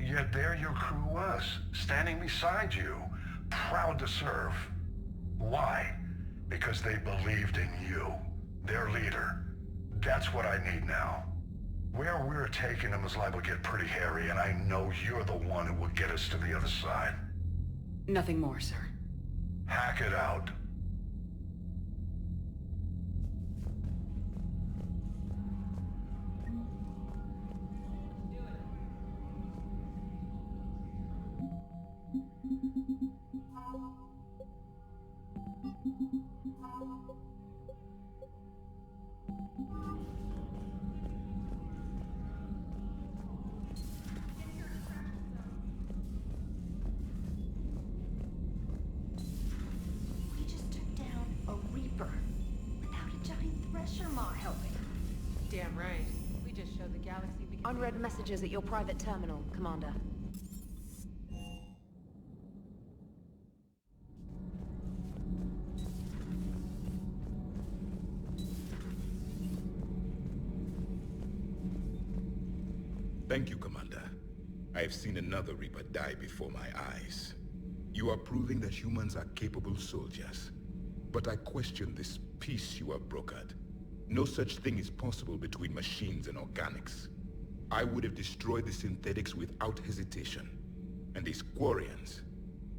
Yet there your crew was, standing beside you, proud to serve. Why? Because they believed in you, their leader. That's what I need now. Where we're taking them is liable to get pretty hairy, and I know you're the one who will get us to the other side. Nothing more, sir. Hack it out. We just took down a Reaper without a giant thresher maw helping. Damn right. We just showed the galaxy we can... Unread messages at your private terminal, Commander. Thank you, Commander. I have seen another Reaper die before my eyes. You are proving that humans are capable soldiers. But I question this peace you have brokered. No such thing is possible between machines and organics. I would have destroyed the synthetics without hesitation. And these Quarians,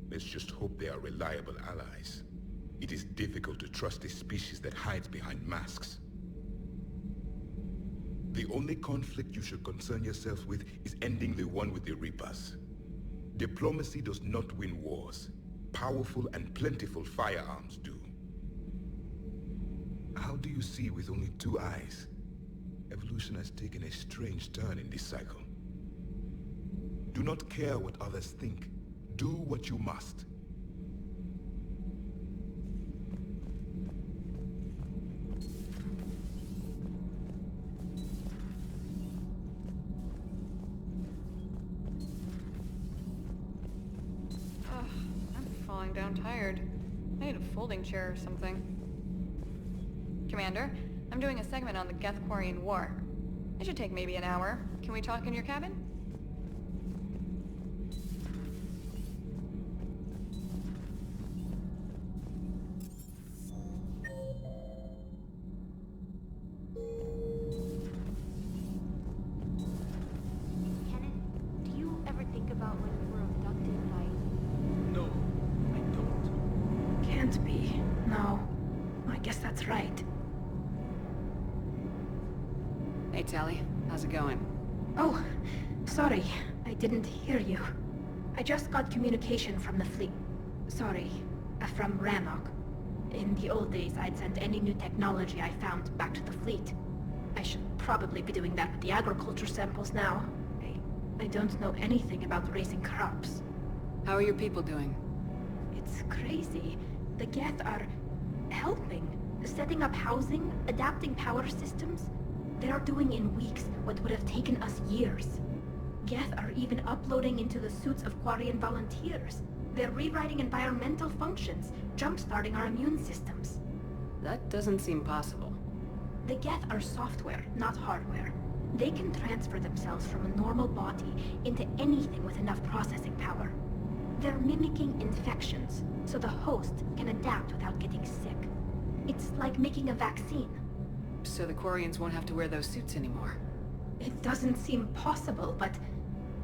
let's just hope they are reliable allies. It is difficult to trust a species that hides behind masks. The only conflict you should concern yourself with is ending the one with the Reapers. Diplomacy does not win wars. Powerful and plentiful firearms do. How do you see with only 2 eyes? Evolution has taken a strange turn in this cycle. Do not care what others think. Do what you must. Falling down tired. I need a folding chair or something. Commander, I'm doing a segment on the Geth-Quarian War. It should take maybe an hour. Can we talk in your cabin? Kenan, do you ever think about when we were abducted by... No, I don't. Can't be. No. I guess that's right. Hey, Tali. How's it going? Oh, sorry. I didn't hear you. I just got communication from the fleet. Sorry, from Rannoch. In the old days, I'd send any new technology I found back to the fleet. I should probably be doing that with the agriculture samples now. I don't know anything about raising crops. How are your people doing? It's crazy. The Geth are helping. Setting up housing, adapting power systems. They are doing in weeks what would have taken us years. Geth are even uploading into the suits of Quarian volunteers. They're rewriting environmental functions, jump-starting our immune systems. That doesn't seem possible. The Geth are software, not hardware. They can transfer themselves from a normal body into anything with enough processing power. They're mimicking infections, so the host can adapt without getting sick. It's like making a vaccine. So the Quarians won't have to wear those suits anymore. It doesn't seem possible, but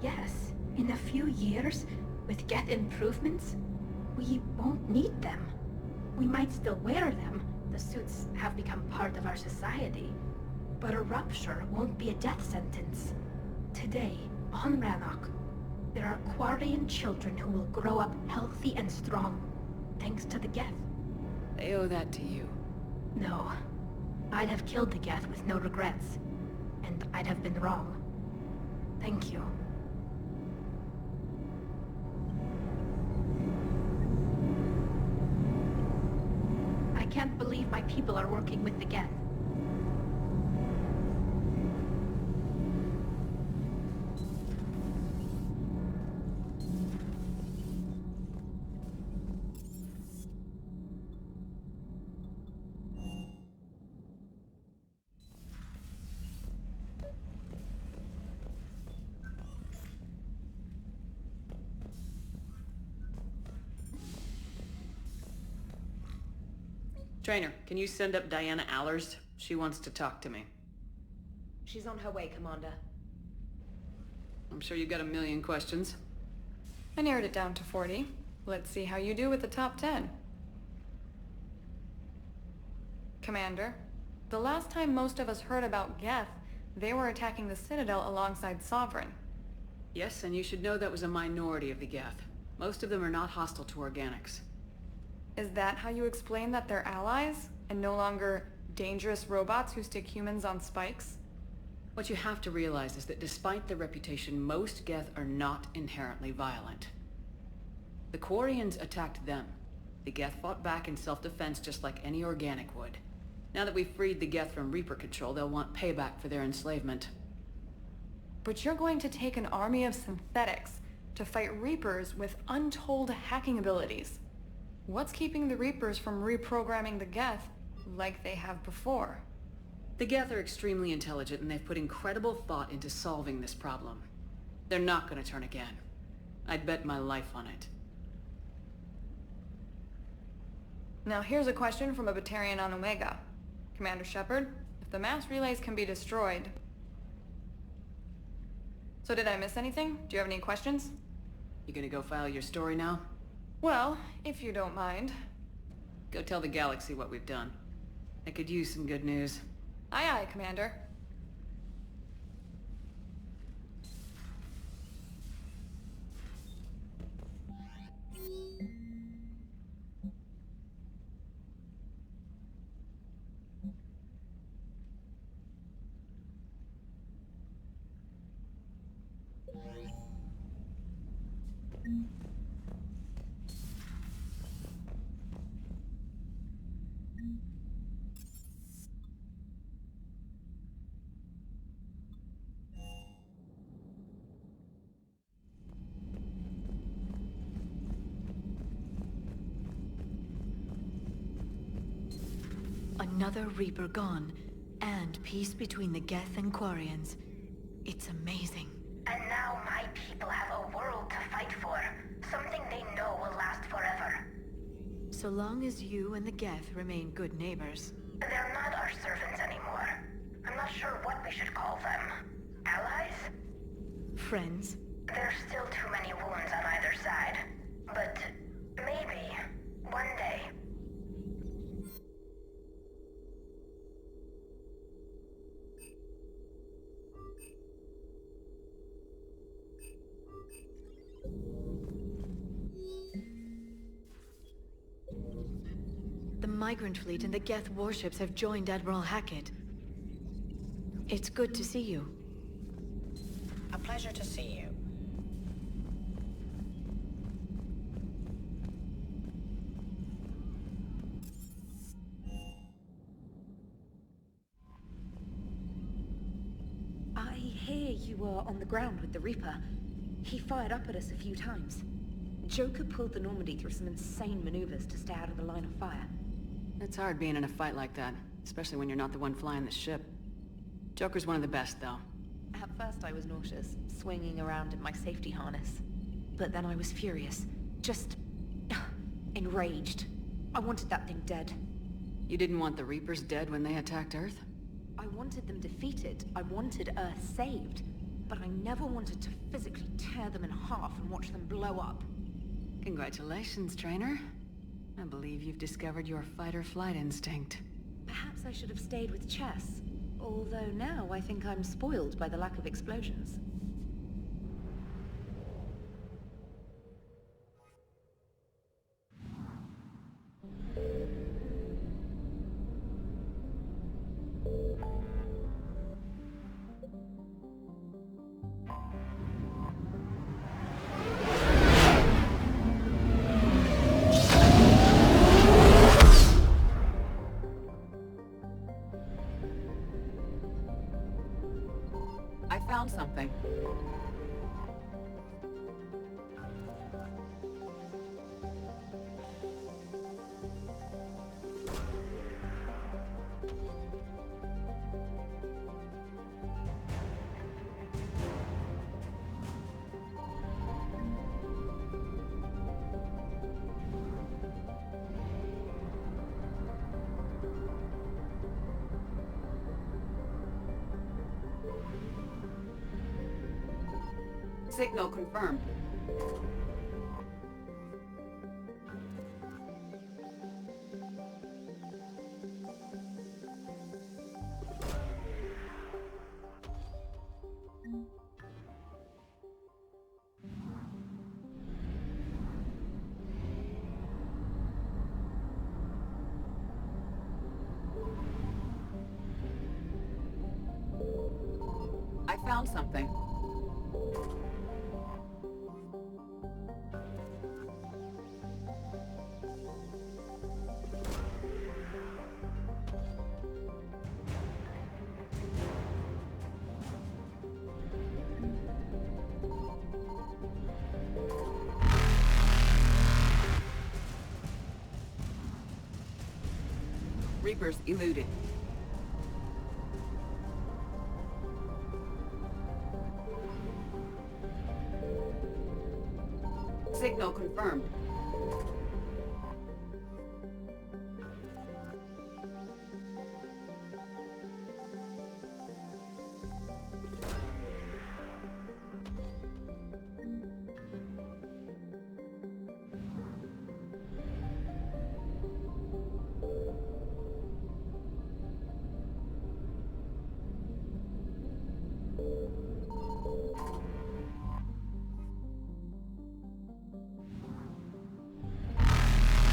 yes, in a few years, with Geth improvements, we won't need them. We might still wear them. The suits have become part of our society. But a rupture won't be a death sentence. Today, on Rannoch, there are Quarian children who will grow up healthy and strong, thanks to the Geth. They owe that to you. No. I'd have killed the Geth with no regrets. And I'd have been wrong. Thank you. I can't believe my people are working with the Geth. Trainer, can you send up Diana Allers? She wants to talk to me. She's on her way, Commander. I'm sure you've got a million questions. I narrowed it down to 40. Let's see how you do with the top 10. Commander, the last time most of us heard about Geth, they were attacking the Citadel alongside Sovereign. Yes, and you should know that was a minority of the Geth. Most of them are not hostile to organics. Is that how you explain that they're allies, and no longer dangerous robots who stick humans on spikes? What you have to realize is that despite their reputation, most Geth are not inherently violent. The Quarians attacked them. The Geth fought back in self-defense just like any organic would. Now that we've freed the Geth from Reaper control, they'll want payback for their enslavement. But you're going to take an army of synthetics to fight Reapers with untold hacking abilities. What's keeping the Reapers from reprogramming the Geth like they have before? The Geth are extremely intelligent, and they've put incredible thought into solving this problem. They're not going to turn again. I'd bet my life on it. Now here's a question from a Batarian on Omega. Commander Shepard, if the mass relays can be destroyed... So did I miss anything? Do you have any questions? You gonna go file your story now? Well, if you don't mind. Go tell the galaxy what we've done. I could use some good news. Aye aye, Commander. Another Reaper gone, and peace between the Geth and Quarians. It's amazing. And now my people have a world to fight for. Something they know will last forever. So long as you and the Geth remain good neighbors. They're not our servants anymore. I'm not sure what we should call them. Allies? Friends? There's still too many wounds on either side. But maybe, one day... The Migrant Fleet and the Geth warships have joined Admiral Hackett. It's good to see you. A pleasure to see you. I hear you were on the ground with the Reaper. He fired up at us a few times. Joker pulled the Normandy through some insane maneuvers to stay out of the line of fire. It's hard being in a fight like that, especially when you're not the one flying the ship. Joker's one of the best, though. At first I was nauseous, swinging around in my safety harness. But then I was furious. Just... enraged. I wanted that thing dead. You didn't want the Reapers dead when they attacked Earth? I wanted them defeated. I wanted Earth saved. But I never wanted to physically tear them in half and watch them blow up. Congratulations, trainer. I believe you've discovered your fight-or-flight instinct. Perhaps I should have stayed with chess. Although now I think I'm spoiled by the lack of explosions. I found something. Signal confirmed. I found something. Reapers eluded. Signal confirmed.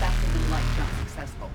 Faster than light jump successful.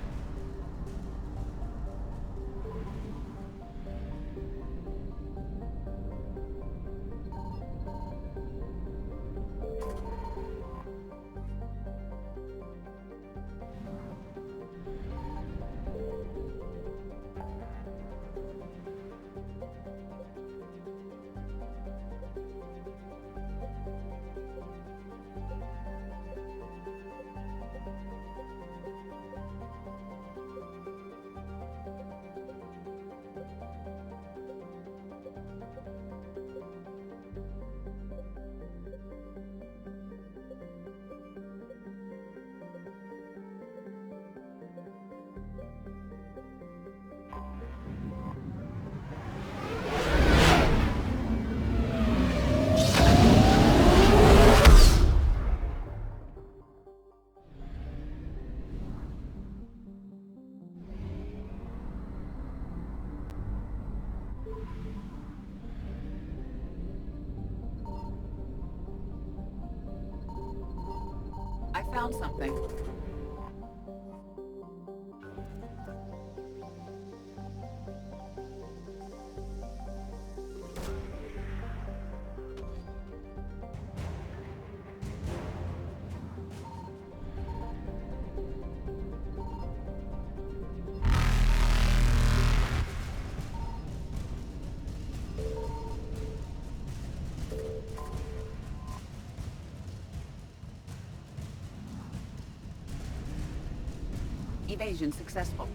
I found something. Evasion successful.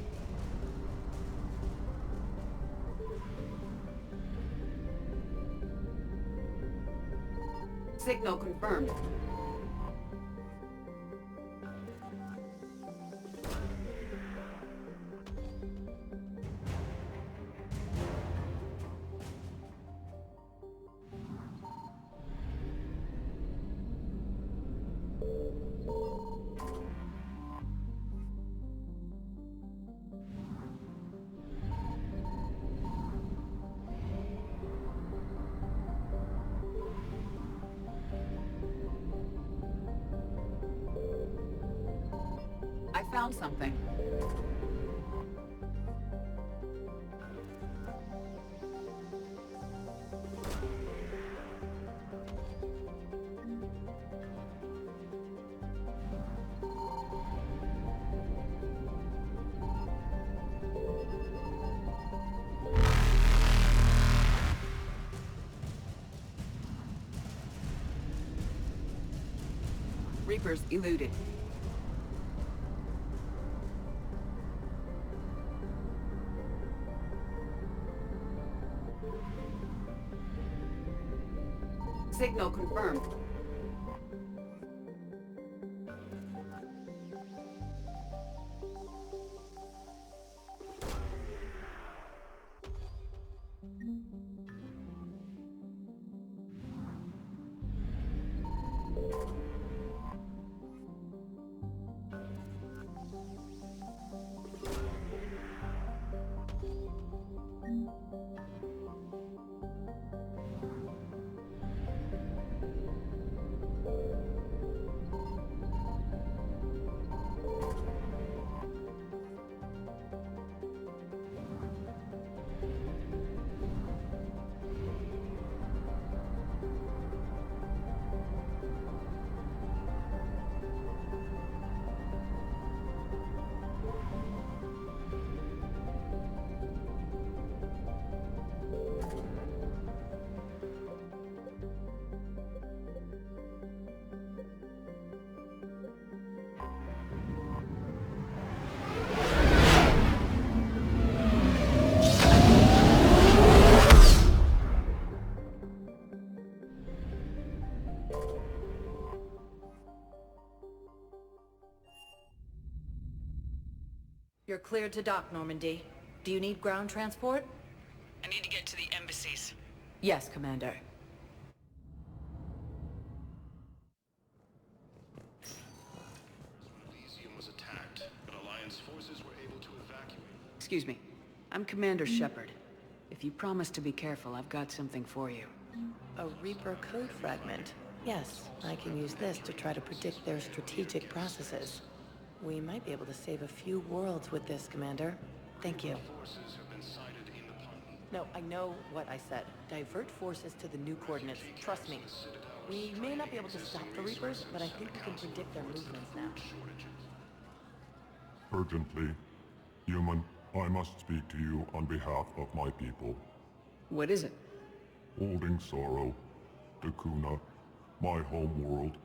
Signal confirmed. I found something. Reapers eluded. Signal confirmed. You're cleared to dock, Normandy. Do you need ground transport? I need to get to the embassies. Yes, Commander. Elysium was attacked, but Alliance forces were able to evacuate. Excuse me. I'm Commander Shepard. If you promise to be careful, I've got something for you. A Reaper code fragment. Yes, I can use this to try to predict their strategic processes. We might be able to save a few worlds with this, Commander. Thank you. Forces have been sighted in the planet. No, I know what I said. Divert forces to the new coordinates. Trust me. We may not be able to stop the Reapers, but I think we can predict their movements now. Urgently, human, I must speak to you on behalf of my people. What is it? Holding Sorrow, Dakuna, my home world,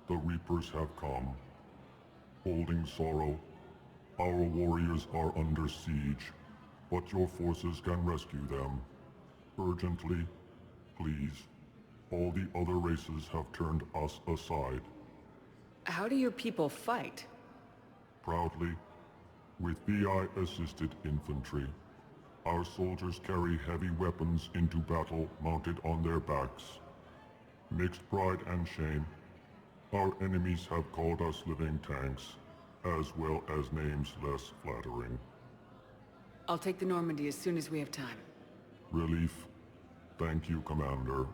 the Reapers have come. Holding Sorrow, our warriors are under siege, but your forces can rescue them. Urgently, please. All the other races have turned us aside. How do your people fight? Proudly, with VI-assisted infantry. Our soldiers carry heavy weapons into battle mounted on their backs. Mixed pride and shame, our enemies have called us living tanks, as well as names less flattering. I'll take the Normandy as soon as we have time. Relief. Thank you, Commander.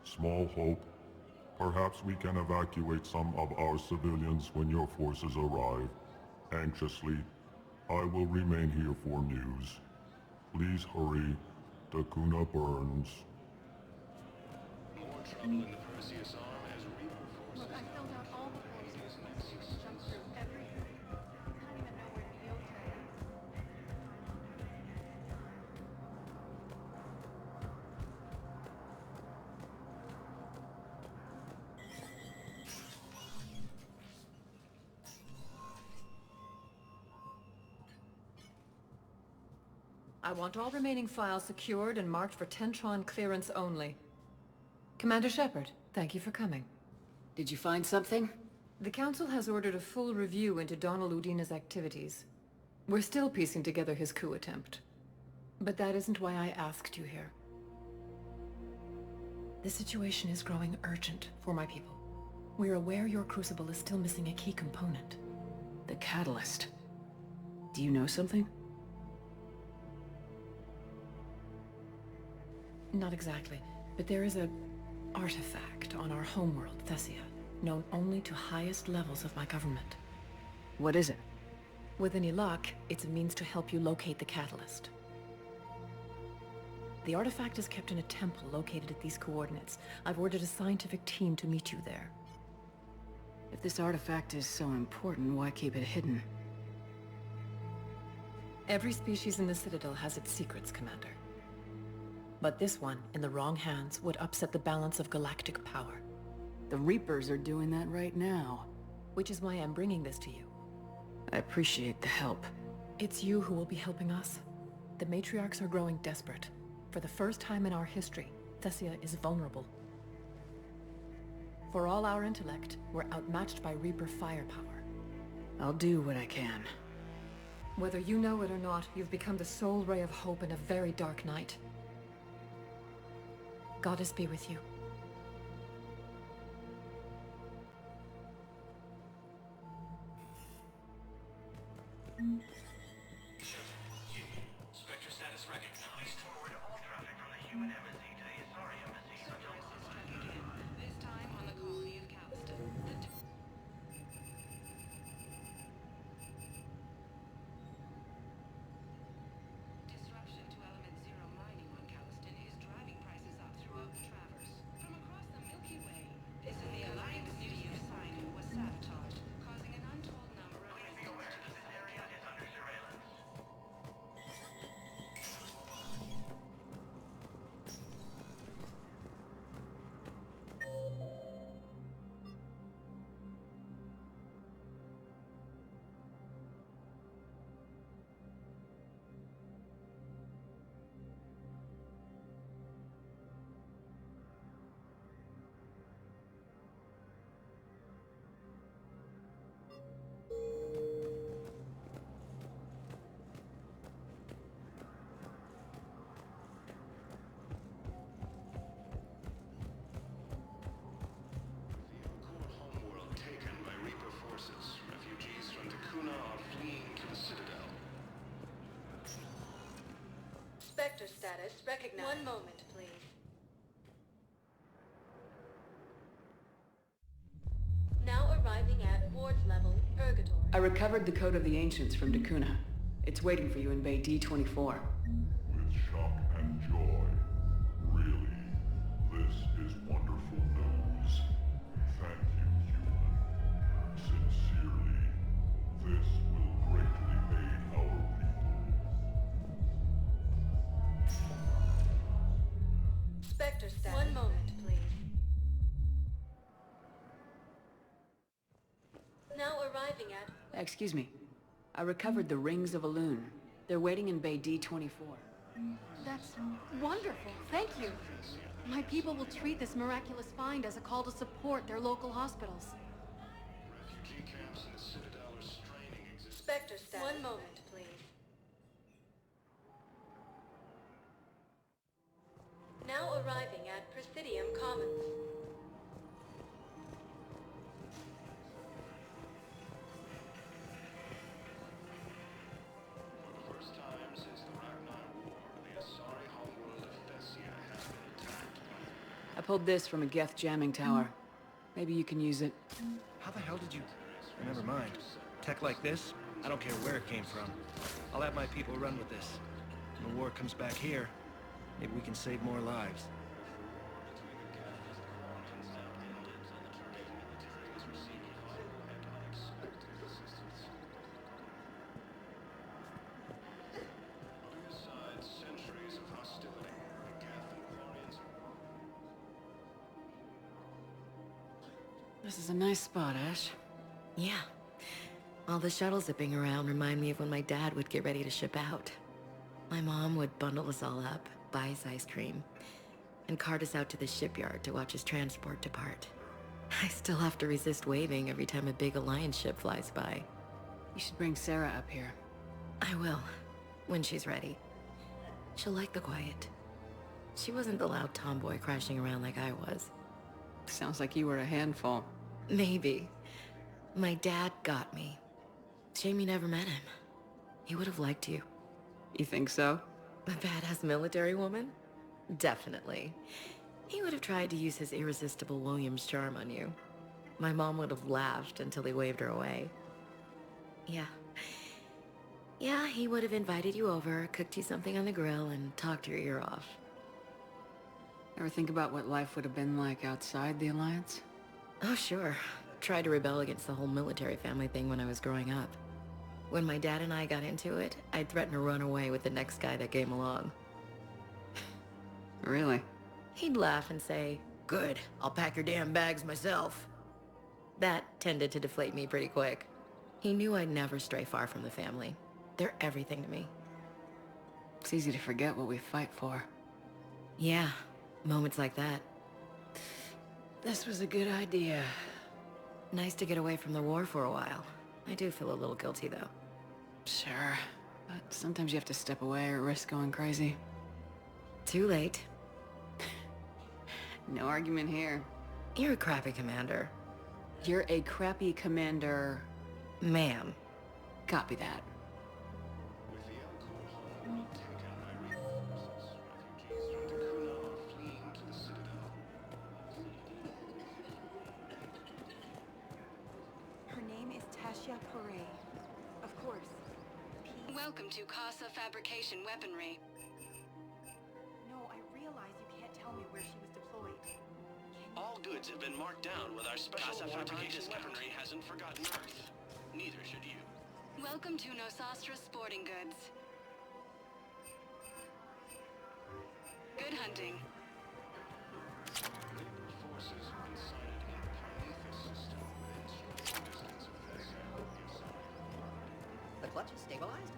Small hope. Perhaps we can evacuate some of our civilians when your forces arrive. Anxiously, I will remain here for news. Please hurry. Dakuna burns. More trouble in the Perseus arm as Reaper forces. Look, I filled out all the forms and jumped through everything. I don't even know where Nyota is. I want all remaining files secured and marked for Tentron clearance only. Commander Shepard, thank you for coming. Did you find something? The Council has ordered a full review into Donald Udina's activities. We're still piecing together his coup attempt. But that isn't why I asked you here. The situation is growing urgent for my people. We're aware your crucible is still missing a key component. The catalyst. Do you know something? Not exactly, but there is a artifact on our homeworld, Thessia, known only to highest levels of my government. What is it? With any luck, it's a means to help you locate the catalyst. The artifact is kept in a temple located at these coordinates. I've ordered a scientific team to meet you there. If this artifact is so important, why keep it hidden? Every species in the Citadel has its secrets, Commander. But this one, in the wrong hands, would upset the balance of galactic power. The Reapers are doing that right now. Which is why I'm bringing this to you. I appreciate the help. It's you who will be helping us. The matriarchs are growing desperate. For the first time in our history, Thessia is vulnerable. For all our intellect, we're outmatched by Reaper firepower. I'll do what I can. Whether you know it or not, you've become the sole ray of hope in a very dark night. Goddess be with you. Spectre status recognized. All traffic from the human embassy to the Asari embassy. This time on the colony of Calliston. Disruption to Element Zero mining on Calliston is driving prices up throughout the Traverse. From across the Milky Way, this is the Alliance city of Sidon was sabotaged, causing an untold number of residents to be area is under surveillance. Homeworld taken by Reaper forces. Refugees from Takuna are fleeing to the Citadel. Spectre status recognized. One moment, please. Now arriving at Ward level, Purgatory. I recovered the Code of the Ancients from Takuna. It's waiting for you in Bay D-24. With shock and joy. Really, this is wonderful news. Thank you, human. Sincerely, this will greatly aid our people. Spectre status. One moment, please. Now arriving at... Excuse me. I recovered the Rings of Elune. They're waiting in Bay D-24. That's wonderful. Thank you. My people will treat this miraculous find as a call to support their local hospitals. Refugee camps in the Citadel are straining existence. Spectre status. One moment, please. Now arriving at Presidium Commons. For the first time since the Ragnar War, the Asari homeworld of Thessia has been attacked. I pulled this from a Geth jamming tower. Maybe you can use it. How the hell did you... Never mind. Tech like this, I don't care where it came from. I'll have my people run with this. When the war comes back here, maybe we can save more lives. This is a nice spot, Ash. Yeah. All the shuttles zipping around remind me of when my dad would get ready to ship out. My mom would bundle us all up, buy us ice cream, and cart us out to the shipyard to watch his transport depart. I still have to resist waving every time a big Alliance ship flies by. You should bring Sarah up here. I will, when she's ready. She'll like the quiet. She wasn't the loud tomboy crashing around like I was. Sounds like you were a handful. Maybe. My dad got me. Shame you never met him. He would have liked you. You think so? A badass military woman? Definitely. He would have tried to use his irresistible Williams charm on you. My mom would have laughed until he waved her away. Yeah. Yeah, he would have invited you over, cooked you something on the grill, and talked your ear off. Ever think about what life would have been like outside the Alliance? Oh, sure. Tried to rebel against the whole military family thing when I was growing up. When my dad and I got into it, I'd threaten to run away with the next guy that came along. Really? He'd laugh and say, "Good, I'll pack your damn bags myself." That tended to deflate me pretty quick. He knew I'd never stray far from the family. They're everything to me. It's easy to forget what we fight for. Yeah, moments like that. This was a good idea. Nice to get away from the war for a while. I do feel a little guilty, though. Sure, but sometimes you have to step away or risk going crazy. Too late. No argument here. You're a crappy commander. You're a crappy commander... Ma'am. Copy that. Her name is Tasha Pare. Of course. Welcome to Casa Fabrication Weaponry. No, I realize you can't tell me where she was deployed. All goods have been marked down with our special Casa fabrication Fabrication weaponry hasn't forgotten Earth. Neither should you. Welcome to Nosastra Sporting Goods. Good hunting. The clutch is stabilized?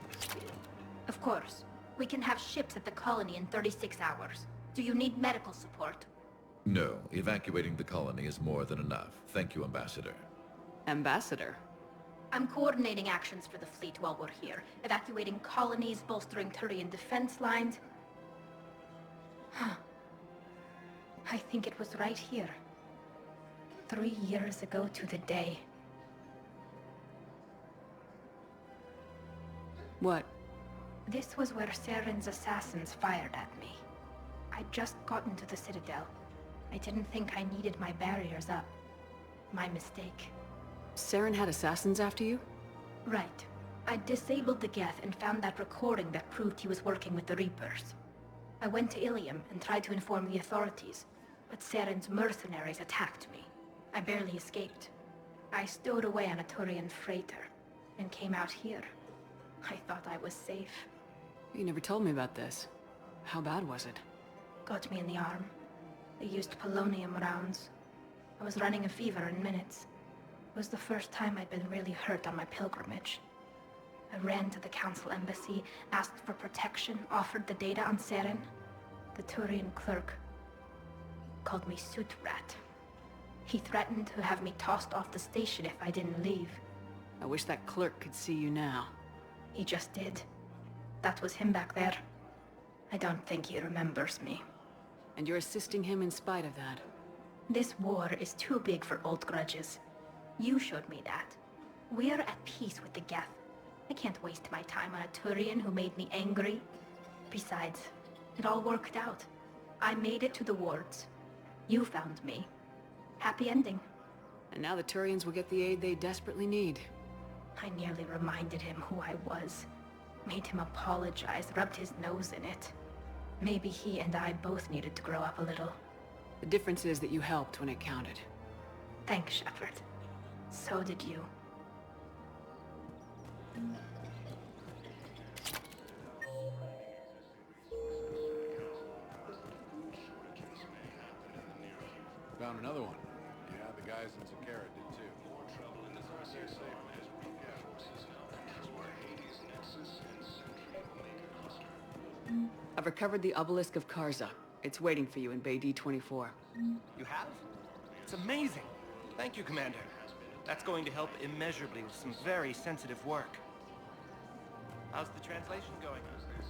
Of course. We can have ships at the colony in 36 hours. Do you need medical support? No, evacuating the colony is more than enough. Thank you, Ambassador. Ambassador? I'm coordinating actions for the fleet while we're here. Evacuating colonies, bolstering Turian defense lines. I think it was right here. 3 years ago to the day. What? This was where Saren's assassins fired at me. I'd just gotten to the Citadel. I didn't think I needed my barriers up. My mistake. Saren had assassins after you? Right. I disabled the Geth and found that recording that proved he was working with the Reapers. I went to Ilium and tried to inform the authorities, but Saren's mercenaries attacked me. I barely escaped. I stowed away on a Turian freighter and came out here. I thought I was safe. You never told me about this. How bad was it? Got me in the arm. They used polonium rounds. I was running a fever in minutes. It was the first time I'd been really hurt on my pilgrimage. I ran to the Council Embassy, asked for protection, offered the data on Saren. The Turian clerk called me Soot Rat. He threatened to have me tossed off the station if I didn't leave. I wish that clerk could see you now. He just did. That was him back there. I don't think he remembers me. And you're assisting him in spite of that. This war is too big for old grudges. You showed me that. We're at peace with the Geth. I can't waste my time on a Turian who made me angry. Besides, it all worked out. I made it to the wards. You found me. Happy ending. And now the Turians will get the aid they desperately need. I nearly reminded him who I was. Made him apologize, rubbed his nose in it. Maybe he and I both needed to grow up a little. The difference is that you helped when it counted. Thanks, Shepard. So did you. Found another one. Yeah, the guys in Zakara did too. More trouble in the Zarsier safe as we get forces now. That's where Hades' Nexus and Central Omega cluster. I've recovered the obelisk of Karza. It's waiting for you in Bay D-24. You have? It's amazing. Thank you, Commander. That's going to help immeasurably with some very sensitive work. How's the translation going? Excellent.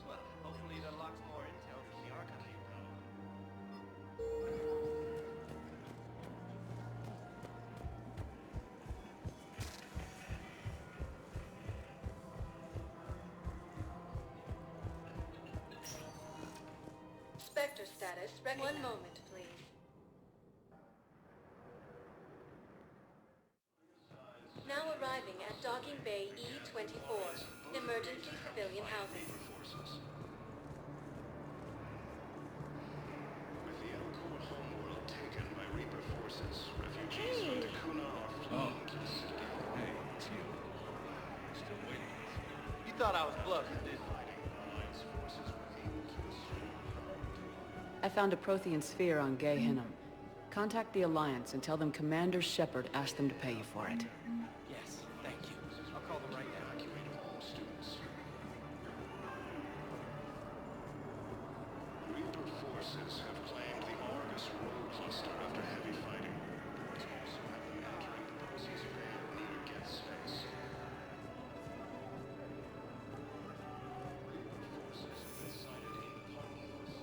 Well, hopefully it unlocks more intel from the archive. Spectre status. One moment, please. D-24. Emergency civilian housing. With the Alcoa homeworld taken by Reaper forces, refugees from Dakuna are fleeing to the city. Hey, it's you. Still waiting. You thought I was bluffing, didn't you? I found a Prothean sphere on Gehinnom. Contact the Alliance and tell them Commander Shepard asked them to pay you for it. Yes, thank you. I'll call them right now. Reaper forces have claimed the Argus Road cluster after heavy fighting. Reports also have them entering the Perseus Band near Geth Space. Reaper forces have been sighted in the Cosmos.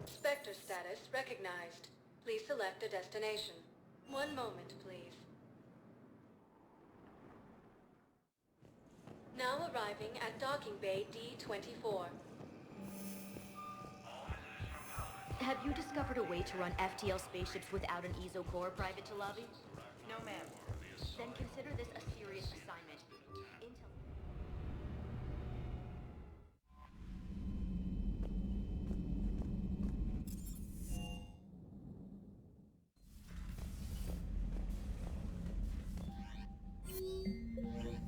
Spectre status recognized. Please select a destination. One moment, please. Now arriving at Docking Bay D-24. Have you discovered a way to run FTL spaceships without an EZO core, Private Talavi? No, ma'am. Then consider this a serious assignment. Intel...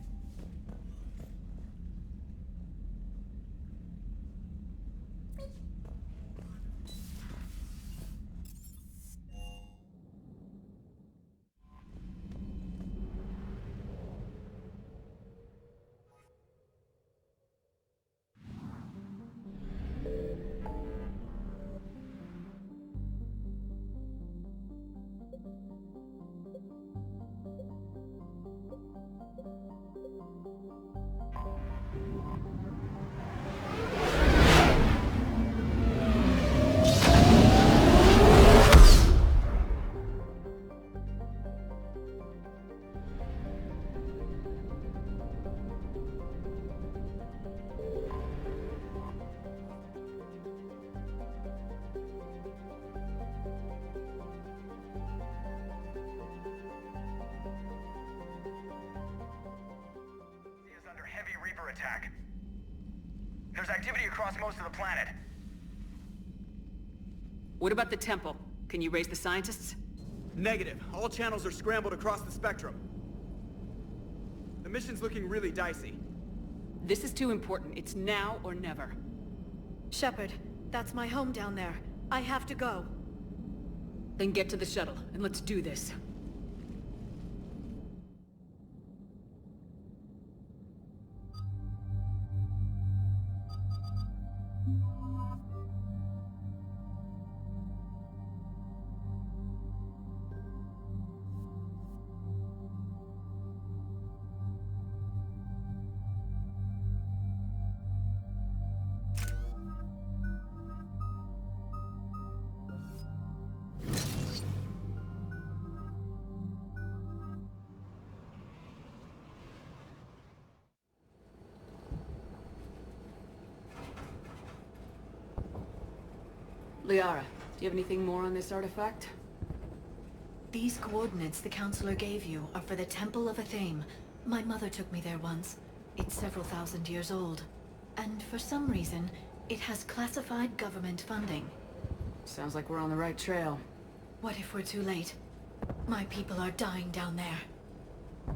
Attack. There's activity across most of the planet. What about the temple? Can you raise the scientists? Negative. All channels are scrambled across the spectrum. The mission's looking really dicey. This is too important. It's now or never. Shepard, that's my home down there. I have to go. Then get to the shuttle, and let's do this. Liara, do you have anything more on this artifact? These coordinates the Counselor gave you are for the Temple of Athame. My mother took me there once. It's several thousand years old. And for some reason, it has classified government funding. Sounds like we're on the right trail. What if we're too late? My people are dying down there.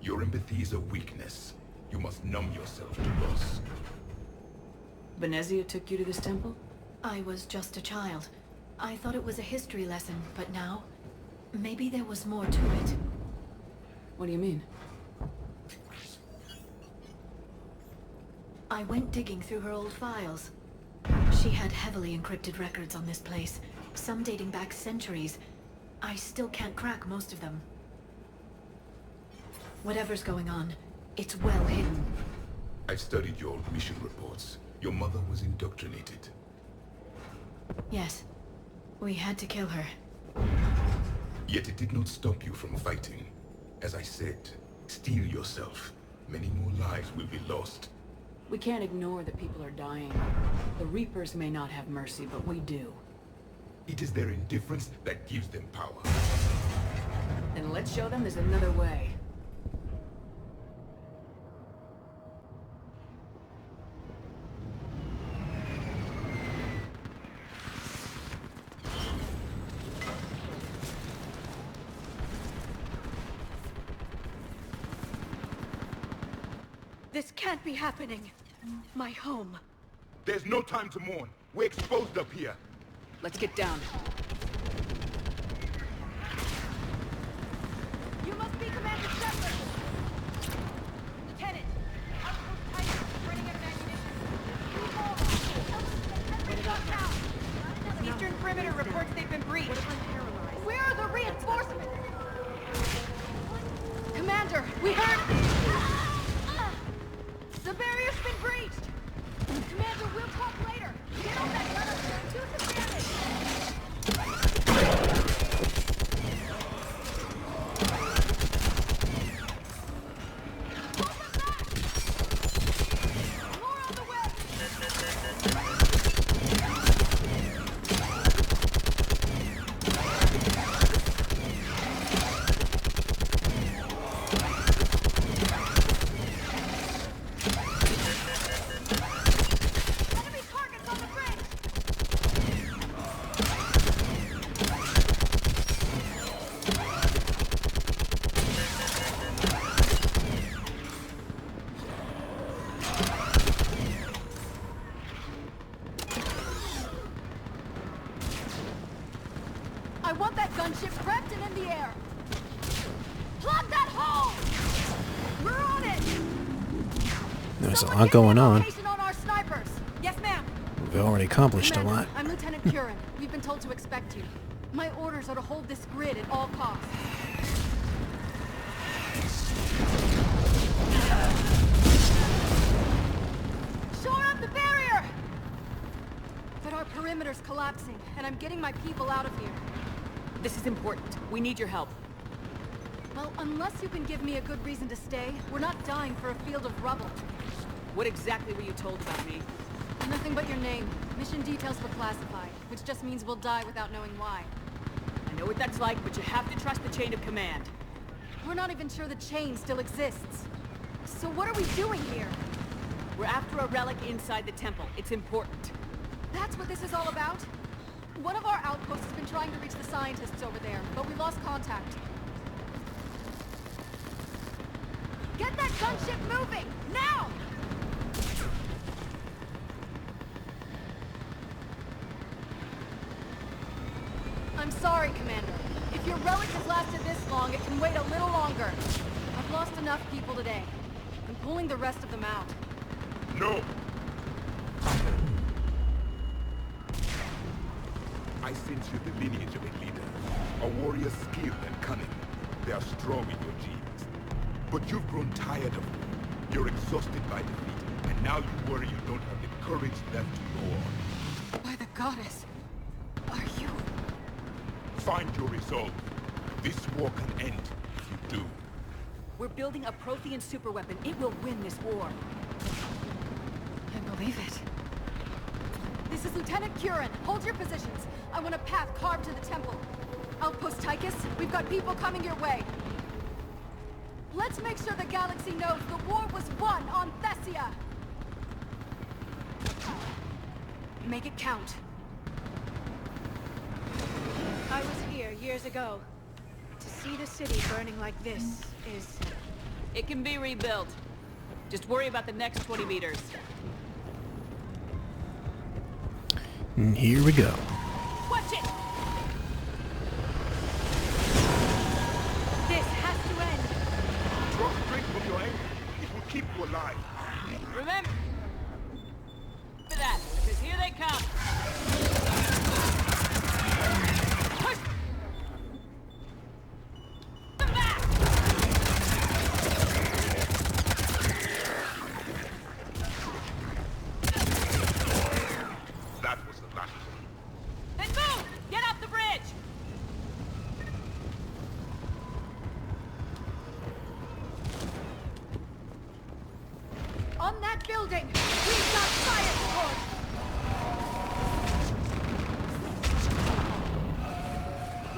Your empathy is a weakness. You must numb yourself to loss. Venezia took you to this temple? I was just a child. I thought it was a history lesson, but now... maybe there was more to it. What do you mean? I went digging through her old files. She had heavily encrypted records on this place, some dating back centuries. I still can't crack most of them. Whatever's going on, it's well hidden. I've studied your old mission reports. Your mother was indoctrinated. Yes. We had to kill her. Yet it did not stop you from fighting. As I said, steel yourself. Many more lives will be lost. We can't ignore that people are dying. The Reapers may not have mercy, but we do. It is their indifference that gives them power. Then let's show them there's another way. This can't be happening. My home. There's no time to mourn. We're exposed up here. Let's get down. You must be Commander Shepard! Lieutenant! Outpost Titan is running out of ammunition. Eastern perimeter reports they've been breached. Where are the reinforcements? Commander, we heard... The barrier's been breached! Commander, we'll talk later! Get on that ladder! Tooth advantage! I want that gunship prepped and in the air! Plug that hole! We're on it! There's a lot going on. Location on our snipers! Yes, ma'am! We've already accomplished a Commander, lot. I'm Lieutenant Curran. We've been told to expect you. My orders are to hold this grid at all costs. Shore up the barrier! But our perimeter's collapsing, and I'm getting my people out of here. This is important. We need your help. Well, unless you can give me a good reason to stay, we're not dying for a field of rubble. What exactly were you told about me? Nothing but your name. Mission details were classified, which just means we'll die without knowing why. I know what that's like, but you have to trust the chain of command. We're not even sure the chain still exists. So what are we doing here? We're after a relic inside the temple. It's important. That's what this is all about? One of our outposts has been trying to reach the scientists over there, but we lost contact. Get that gunship moving! Now! I'm sorry, Commander. If your relic has lasted this long, it can wait a little longer. I've lost enough people today. I'm pulling the rest of them out. No! I sense you the lineage of a leader. A warrior skilled and cunning. They are strong in your genes. But you've grown tired of them. You're exhausted by defeat, and now you worry you don't have the courage left to go on. By the goddess, are you... Find your resolve. This war can end if you do. We're building a Prothean superweapon. It will win this war. I believe it. This is Lieutenant Curran. Hold your positions. I want a path carved to the temple. Outpost Tychus, we've got people coming your way. Let's make sure the galaxy knows the war was won on Thessia! Make it count. I was here years ago. To see the city burning like this is... It can be rebuilt. Just worry about the next 20 meters. And here we go. Watch it! This has to end! Draw strength from your anger. It will keep you alive. Remember that, because here they come. Push them back! That was the last one. Then move! Get off the bridge! On that building! We've got fire support!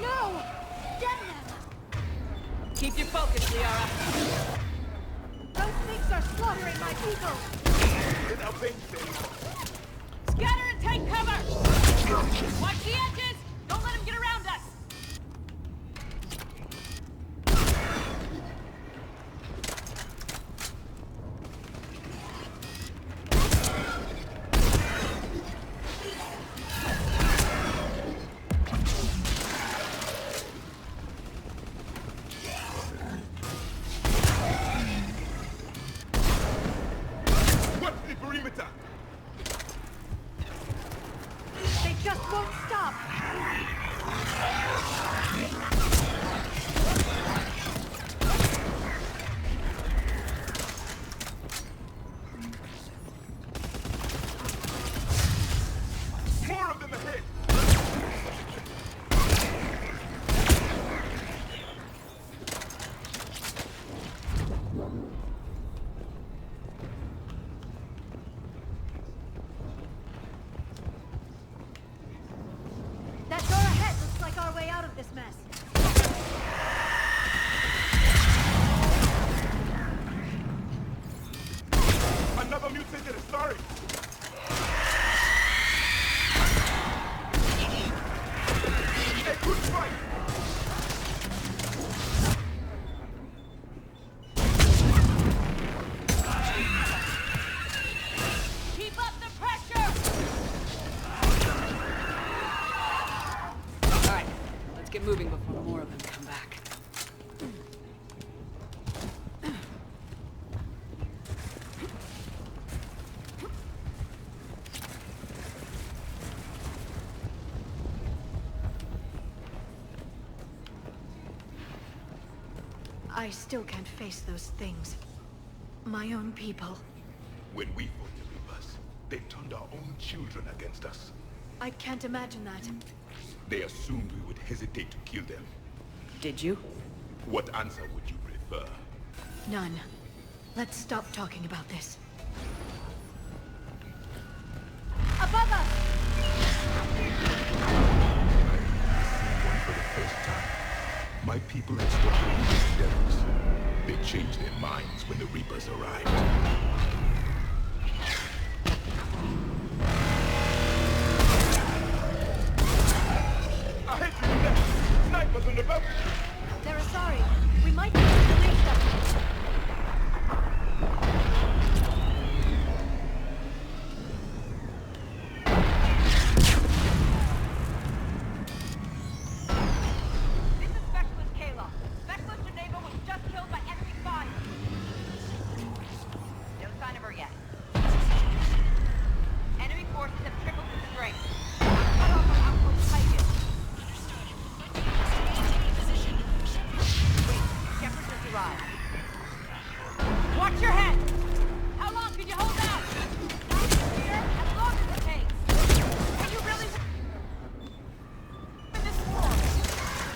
No! Get them! people! Scatter and take cover! Watch the edges! Don't let him get around us! What's the perimeter? They just won't stop! More of them ahead! That door ahead looks like our way out of this mess. Another mutated sorry! A good fight! Keep up the pressure! Alright, let's get moving before more of them come back. I still can't face those things. My own people. When we fought the Reapers, they turned our own children against us. I can't imagine that. They assumed we would hesitate to kill them. Did you? What answer would you prefer? None. Let's stop talking about this. Above us! One for the first time. My people had stopped believing these devils. They changed their minds when the Reapers arrived. Ahead to the left! Snipers on the boat! They're sorry. We might need to release them. This is Specialist Kayla. Specialist Geneva was just killed by enemy fire. No sign of her yet. Enemy forces have tripled in strength. Cut off our outpost Titan. Wait, Shepard just arrived. Watch your head! How long can you hold out? Here, as long as it takes. Are you really in this war?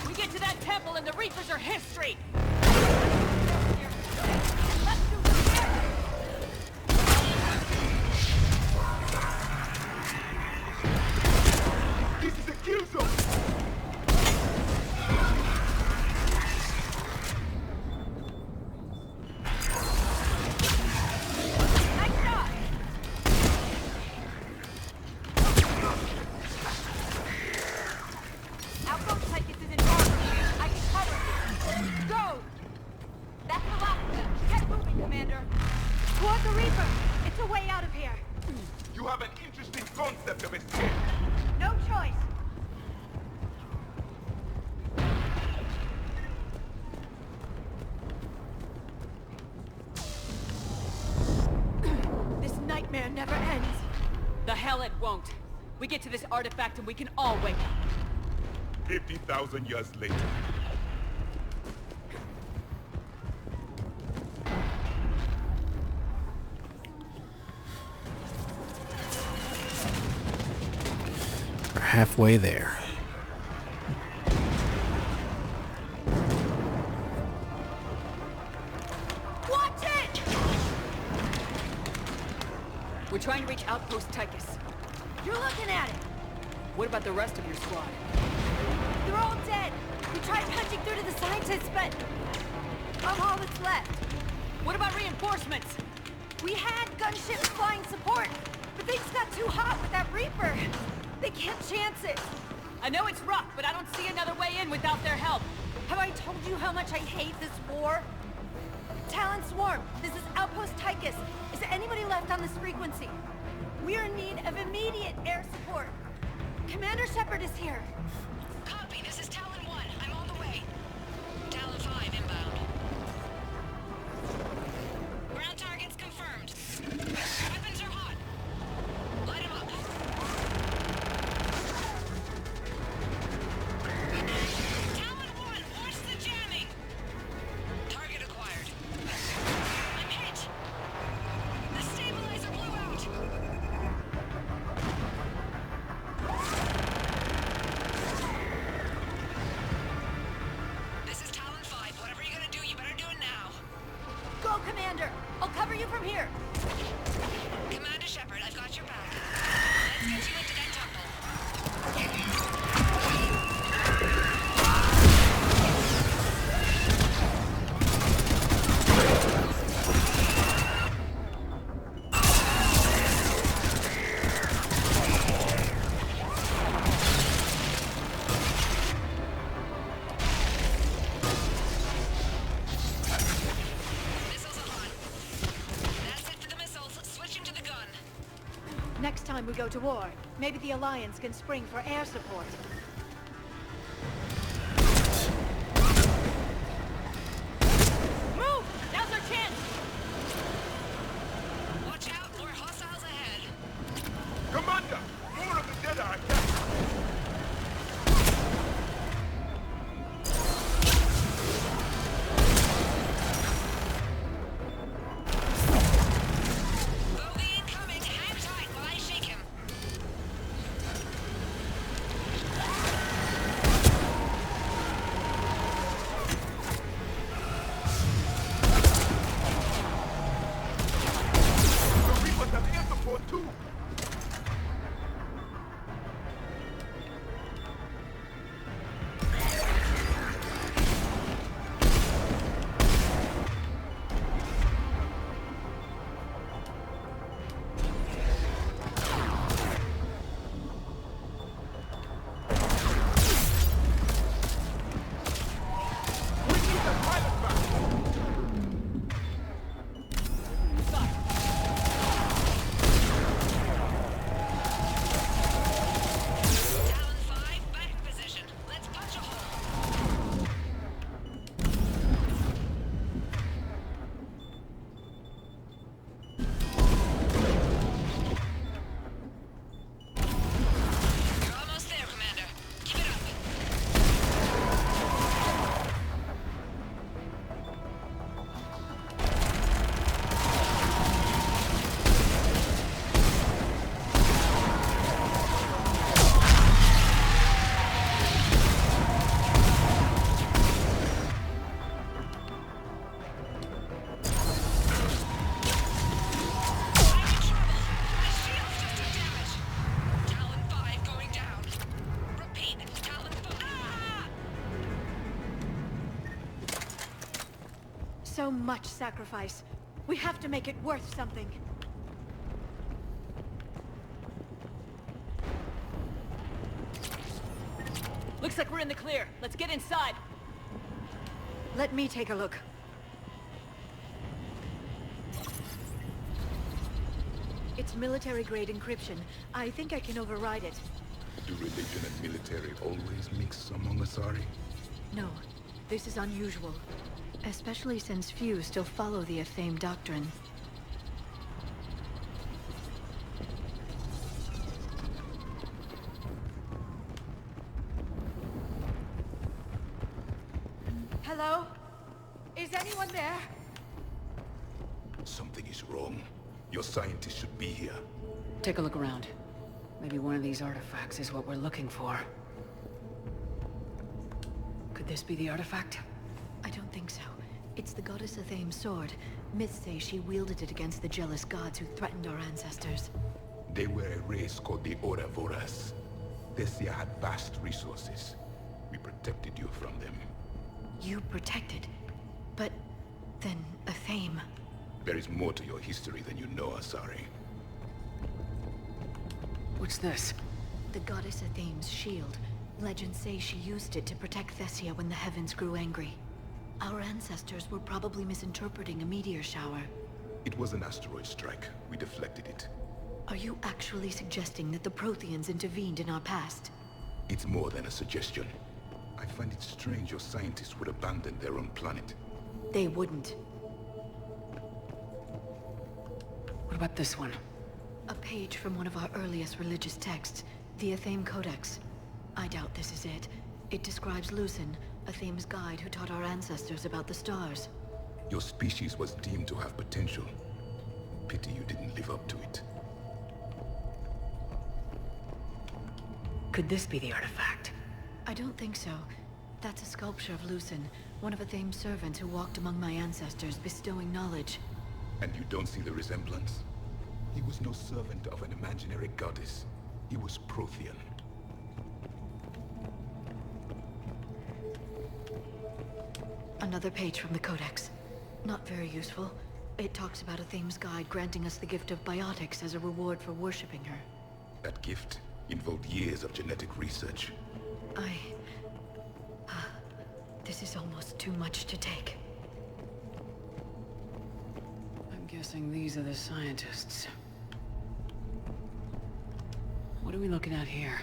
We get to that temple and the Reapers are history! Let's do this here! This is a kill zone! Nice shot! Outpost Tychus is in harbor. I can cover you. Go! That's the last of them. Get moving, Commander. Toward the Reaper! It's a way out of here! You have an interesting concept of escape. No choice! This nightmare never ends. The hell it won't. We get to this artifact and we can all wake up. 50,000 years later. We're halfway there. Watch it! We're trying to reach Outpost Tychus. You're looking at it! What about the rest of your squad? They're all dead! We tried punching through to the scientists, but I'm all that's left. What about reinforcements? We had Gunship's flying support, but things got too hot with that Reaper. They can't chance it. I know it's rough, but I don't see another way in without their help. Have I told you how much I hate this war? Talon Swarm, this is Outpost Tychus. Is there anybody left on this frequency? We're in need of immediate air support. Commander Shepard is here. Copy, this is Talon 1. I'm on the way. Talon 5 inbound. Ground targets confirmed. Weapons are hot. Light 'em up. Talon 1, watch the jamming. Target acquired. I'm hit. The stabilizer blew out. This is Talon 5. Whatever you're gonna do, you better do it now. Go, Commander! I'll cover you from here. Commander Shepard, I've got your back. Let's get you into that temple. Missiles are on. That's it for the missiles. Switching to the gun. Next time we go to war, maybe the Alliance can spring for air support. Move! Now's our chance! Watch out, more hostiles ahead. Commander! More of the dead are attacked! Bogey incoming. Hang tight while I shake him. The Reapers have air support too! Talon 5, back in position. Let's punch a hole. You're almost there, Commander. Keep it up. Talon 5 going down. Repeat, Talon 5. Ah! So much sacrifice. We have to make it worth something. Looks like we're in the clear. Let's get inside. Let me take a look. It's military-grade encryption. I think I can override it. Do religion and military always mix among Asari? No, this is unusual. Especially since few still follow the Athame doctrine. Hello? Is anyone there? Something is wrong. Your scientists should be here. Take a look around. Maybe one of these artifacts is what we're looking for. Could this be the artifact? I don't think so. It's the goddess Athame's sword. Myths say she wielded it against the jealous gods who threatened our ancestors. They were a race called the Ouroboros. Thessia had vast resources. We protected you from them. You protected. But then Athame. There is more to your history than you know, Asari. What's this? The goddess Athame's shield. Legends say she used it to protect Thessia when the heavens grew angry. Our ancestors were probably misinterpreting a meteor shower. It was an asteroid strike. We deflected it. Are you actually suggesting that the Protheans intervened in our past? It's more than a suggestion. I find it strange your scientists would abandon their own planet. They wouldn't. What about this one? A page from one of our earliest religious texts, the Athame Codex. I doubt this is it. It describes Lucen, Athame's guide who taught our ancestors about the stars. Your species was deemed to have potential. Pity you didn't live up to it. Could this be the artifact? I don't think so. That's a sculpture of Lucen, one of Athame's servants who walked among my ancestors, bestowing knowledge. And you don't see the resemblance? He was no servant of an imaginary goddess. He was Prothean. Another page from the Codex. Not very useful. It talks about Athame's guide granting us the gift of biotics as a reward for worshipping her. That gift involved years of genetic research. This is almost too much to take. I'm guessing these are the scientists. What are we looking at here?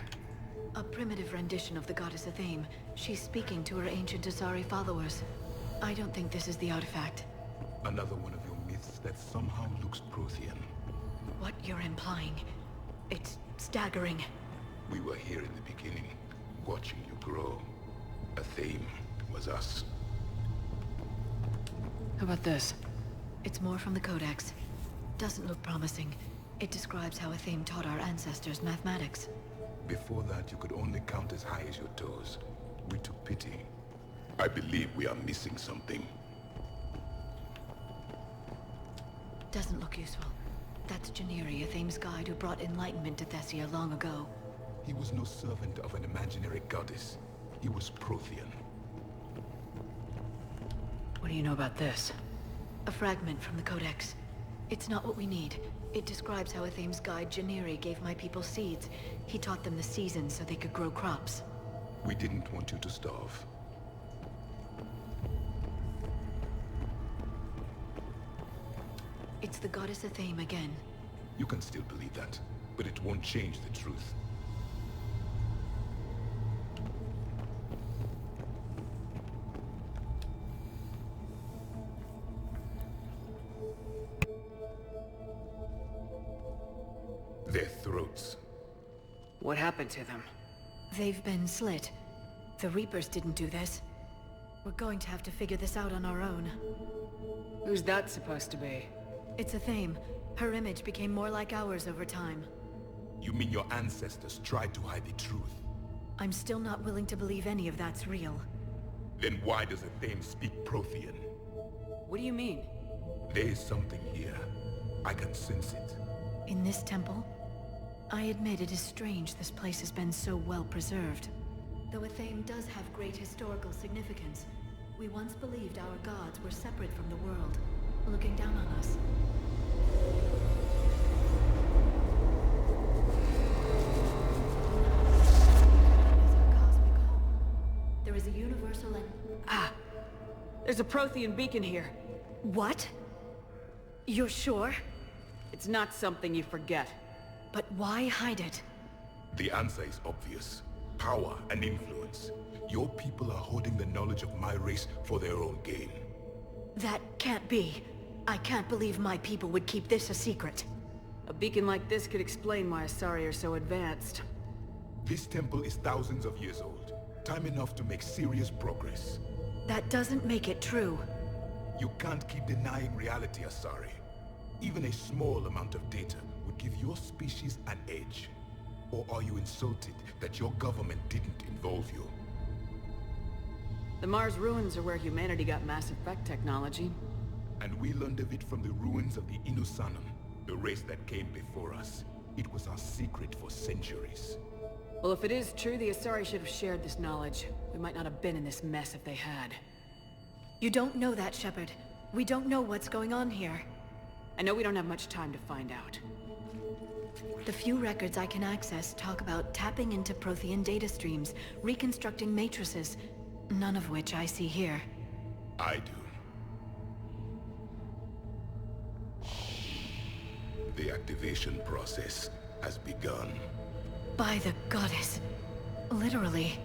A primitive rendition of the goddess Athame. She's speaking to her ancient Asari followers. I don't think this is the artifact. Another one of your myths that somehow looks Prothean. What you're implying, it's staggering. We were here in the beginning, watching you grow. Athame was us. How about this? It's more from the Codex. Doesn't look promising. It describes how Athame taught our ancestors mathematics. Before that, you could only count as high as your toes. We took pity. I believe we are missing something. Doesn't look useful. That's Janiri, Athame's guide who brought enlightenment to Thessia long ago. He was no servant of an imaginary goddess. He was Prothean. What do you know about this? A fragment from the Codex. It's not what we need. It describes how Athame's guide Janiri gave my people seeds. He taught them the seasons so they could grow crops. We didn't want you to starve. It's the goddess Athame again. You can still believe that, but it won't change the truth. Their throats. What happened to them? They've been slit. The Reapers didn't do this. We're going to have to figure this out on our own. Who's that supposed to be? It's Athame. Her image became more like ours over time. You mean your ancestors tried to hide the truth? I'm still not willing to believe any of that's real. Then why does Athame speak Prothean? What do you mean? There is something here. I can sense it. In this temple? I admit it is strange this place has been so well preserved. Though Athame does have great historical significance, we once believed our gods were separate from the world, looking down on us. There is a universal and... There's a Prothean beacon here. What? You're sure? It's not something you forget. But why hide it? The answer is obvious. Power and influence. Your people are holding the knowledge of my race for their own gain. That can't be. I can't believe my people would keep this a secret. A beacon like this could explain why Asari are so advanced. This temple is thousands of years old. Time enough to make serious progress. That doesn't make it true. You can't keep denying reality, Asari. Even a small amount of data would give your species an edge. Or are you insulted that your government didn't involve you? The Mars ruins are where humanity got Mass Effect technology. And we learned of it from the ruins of the Inusanum, the race that came before us. It was our secret for centuries. Well, if it is true, the Asari should have shared this knowledge. We might not have been in this mess if they had. You don't know that, Shepard. We don't know what's going on here. I know we don't have much time to find out. The few records I can access talk about tapping into Prothean data streams, reconstructing matrices, none of which I see here. I do. The activation process has begun. By the goddess. Literally.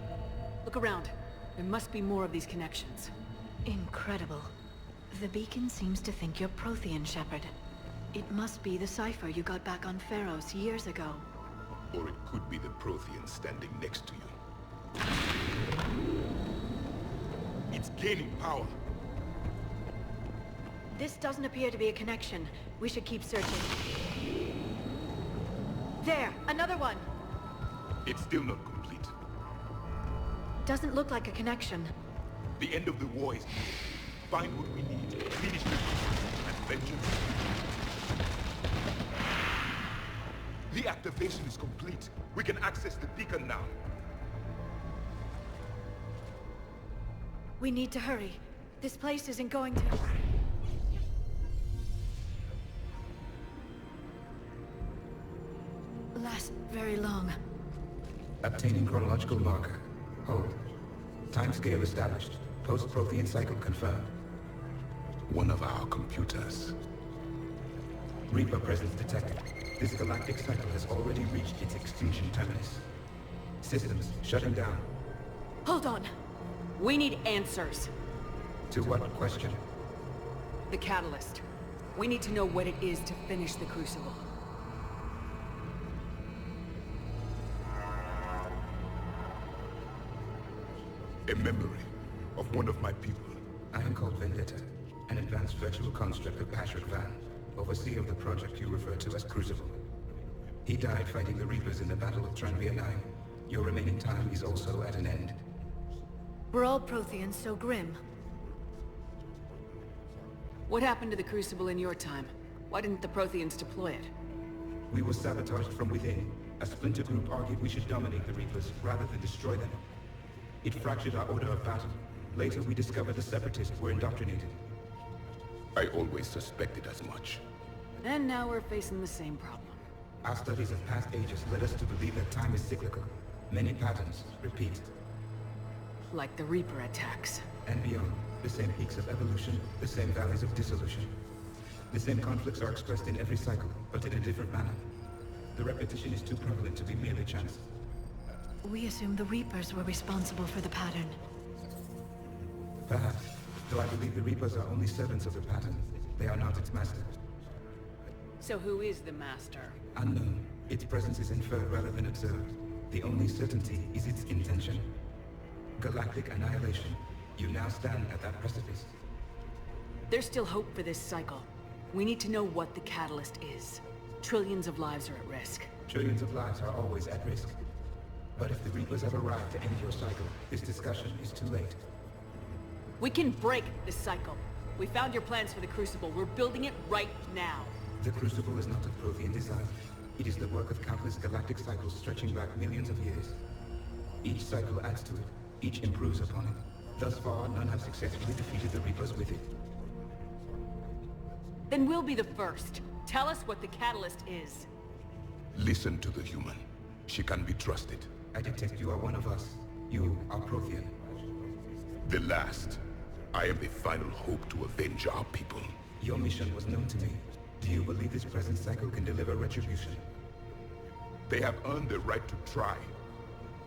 Look around. There must be more of these connections. Incredible. The beacon seems to think you're Prothean, Shepard. It must be the cipher you got back on Pharos years ago. Or it could be the Prothean standing next to you. It's gaining power. This doesn't appear to be a connection. We should keep searching. There! Another one! It's still not complete. Doesn't look like a connection. The end of the war is near. Find what we need, finish the mission, and vengeance. The activation is complete. We can access the beacon now. We need to hurry. This place isn't going to... last very long. Obtaining chronological marker. Hold. Timescale established. Post-Prothean cycle confirmed. One of our computers. Reaper presence detected. This galactic cycle has already reached its extinction terminus. Systems shutting down. Hold on. We need answers. To what question? The catalyst. We need to know what it is to finish the Crucible. A memory of one of my people. I am called Vendetta, an advanced virtual construct of Patrick Van, overseer of the project you refer to as Crucible. He died fighting the Reapers in the Battle of Tranvia 9. Your remaining time is also at an end. We're all Protheans so grim. What happened to the Crucible in your time? Why didn't the Protheans deploy it? We were sabotaged from within. A splinter group argued we should dominate the Reapers rather than destroy them. It fractured our order of battle. Later we discovered the Separatists were indoctrinated. I always suspected as much. And now we're facing the same problem. Our studies of past ages led us to believe that time is cyclical. Many patterns repeat. Like the Reaper attacks. And beyond. The same peaks of evolution, the same valleys of dissolution. The same conflicts are expressed in every cycle, but in a different manner. The repetition is too prevalent to be merely chance. We assumed the Reapers were responsible for the pattern. Perhaps, though I believe the Reapers are only servants of the pattern. They are not its master. So who is the master? Unknown. Its presence is inferred rather than observed. The only certainty is its intention. Galactic annihilation. You now stand at that precipice. There's still hope for this cycle. We need to know what the catalyst is. Trillions of lives are at risk. Trillions of lives are always at risk. But if the Reapers have arrived to end your cycle, this discussion is too late. We can break this cycle. We found your plans for the Crucible. We're building it right now. The Crucible is not of Prothean design. It is the work of countless galactic cycles stretching back millions of years. Each cycle adds to it. Each improves upon it. Thus far, none have successfully defeated the Reapers with it. Then we'll be the first. Tell us what the catalyst is. Listen to the human. She can be trusted. I detect you are one of us. You are Prothean. The last. I am the final hope to avenge our people. Your mission was known to me. Do you believe this present cycle can deliver retribution? They have earned the right to try.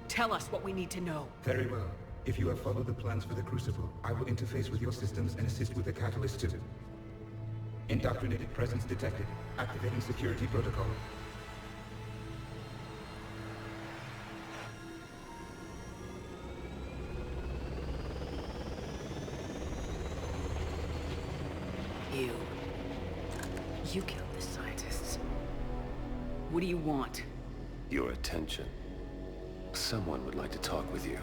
Tell us what we need to know. Very well. If you have followed the plans for the Crucible, I will interface with your systems and assist with the catalyst too. Indoctrinated presence detected. Activating security protocol. You killed the scientists. What do you want? Your attention. Someone would like to talk with you.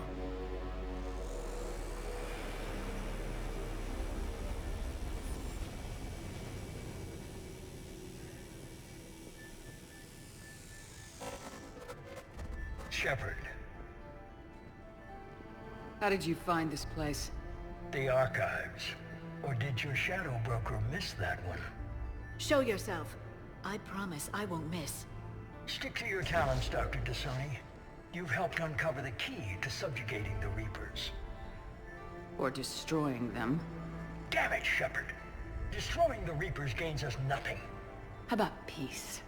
Shepard. How did you find this place? The archives. Or did your shadow broker miss that one? Show yourself. I promise I won't miss. Stick to your talents, Dr. Dasani. You've helped uncover the key to subjugating the Reapers. Or destroying them. Damn it, Shepard. Destroying the Reapers gains us nothing. How about peace?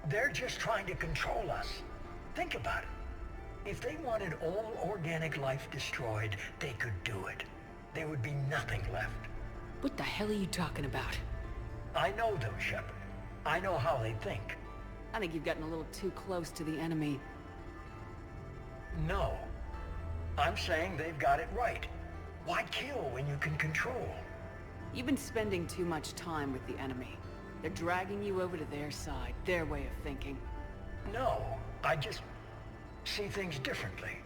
They're just trying to control us. Think about it. If they wanted all organic life destroyed, they could do it. There would be nothing left. What the hell are you talking about? I know them, Shepard. I know how they think. I think you've gotten a little too close to the enemy. No. I'm saying they've got it right. Why kill when you can control? You've been spending too much time with the enemy. They're dragging you over to their side, their way of thinking. No, I just see things differently.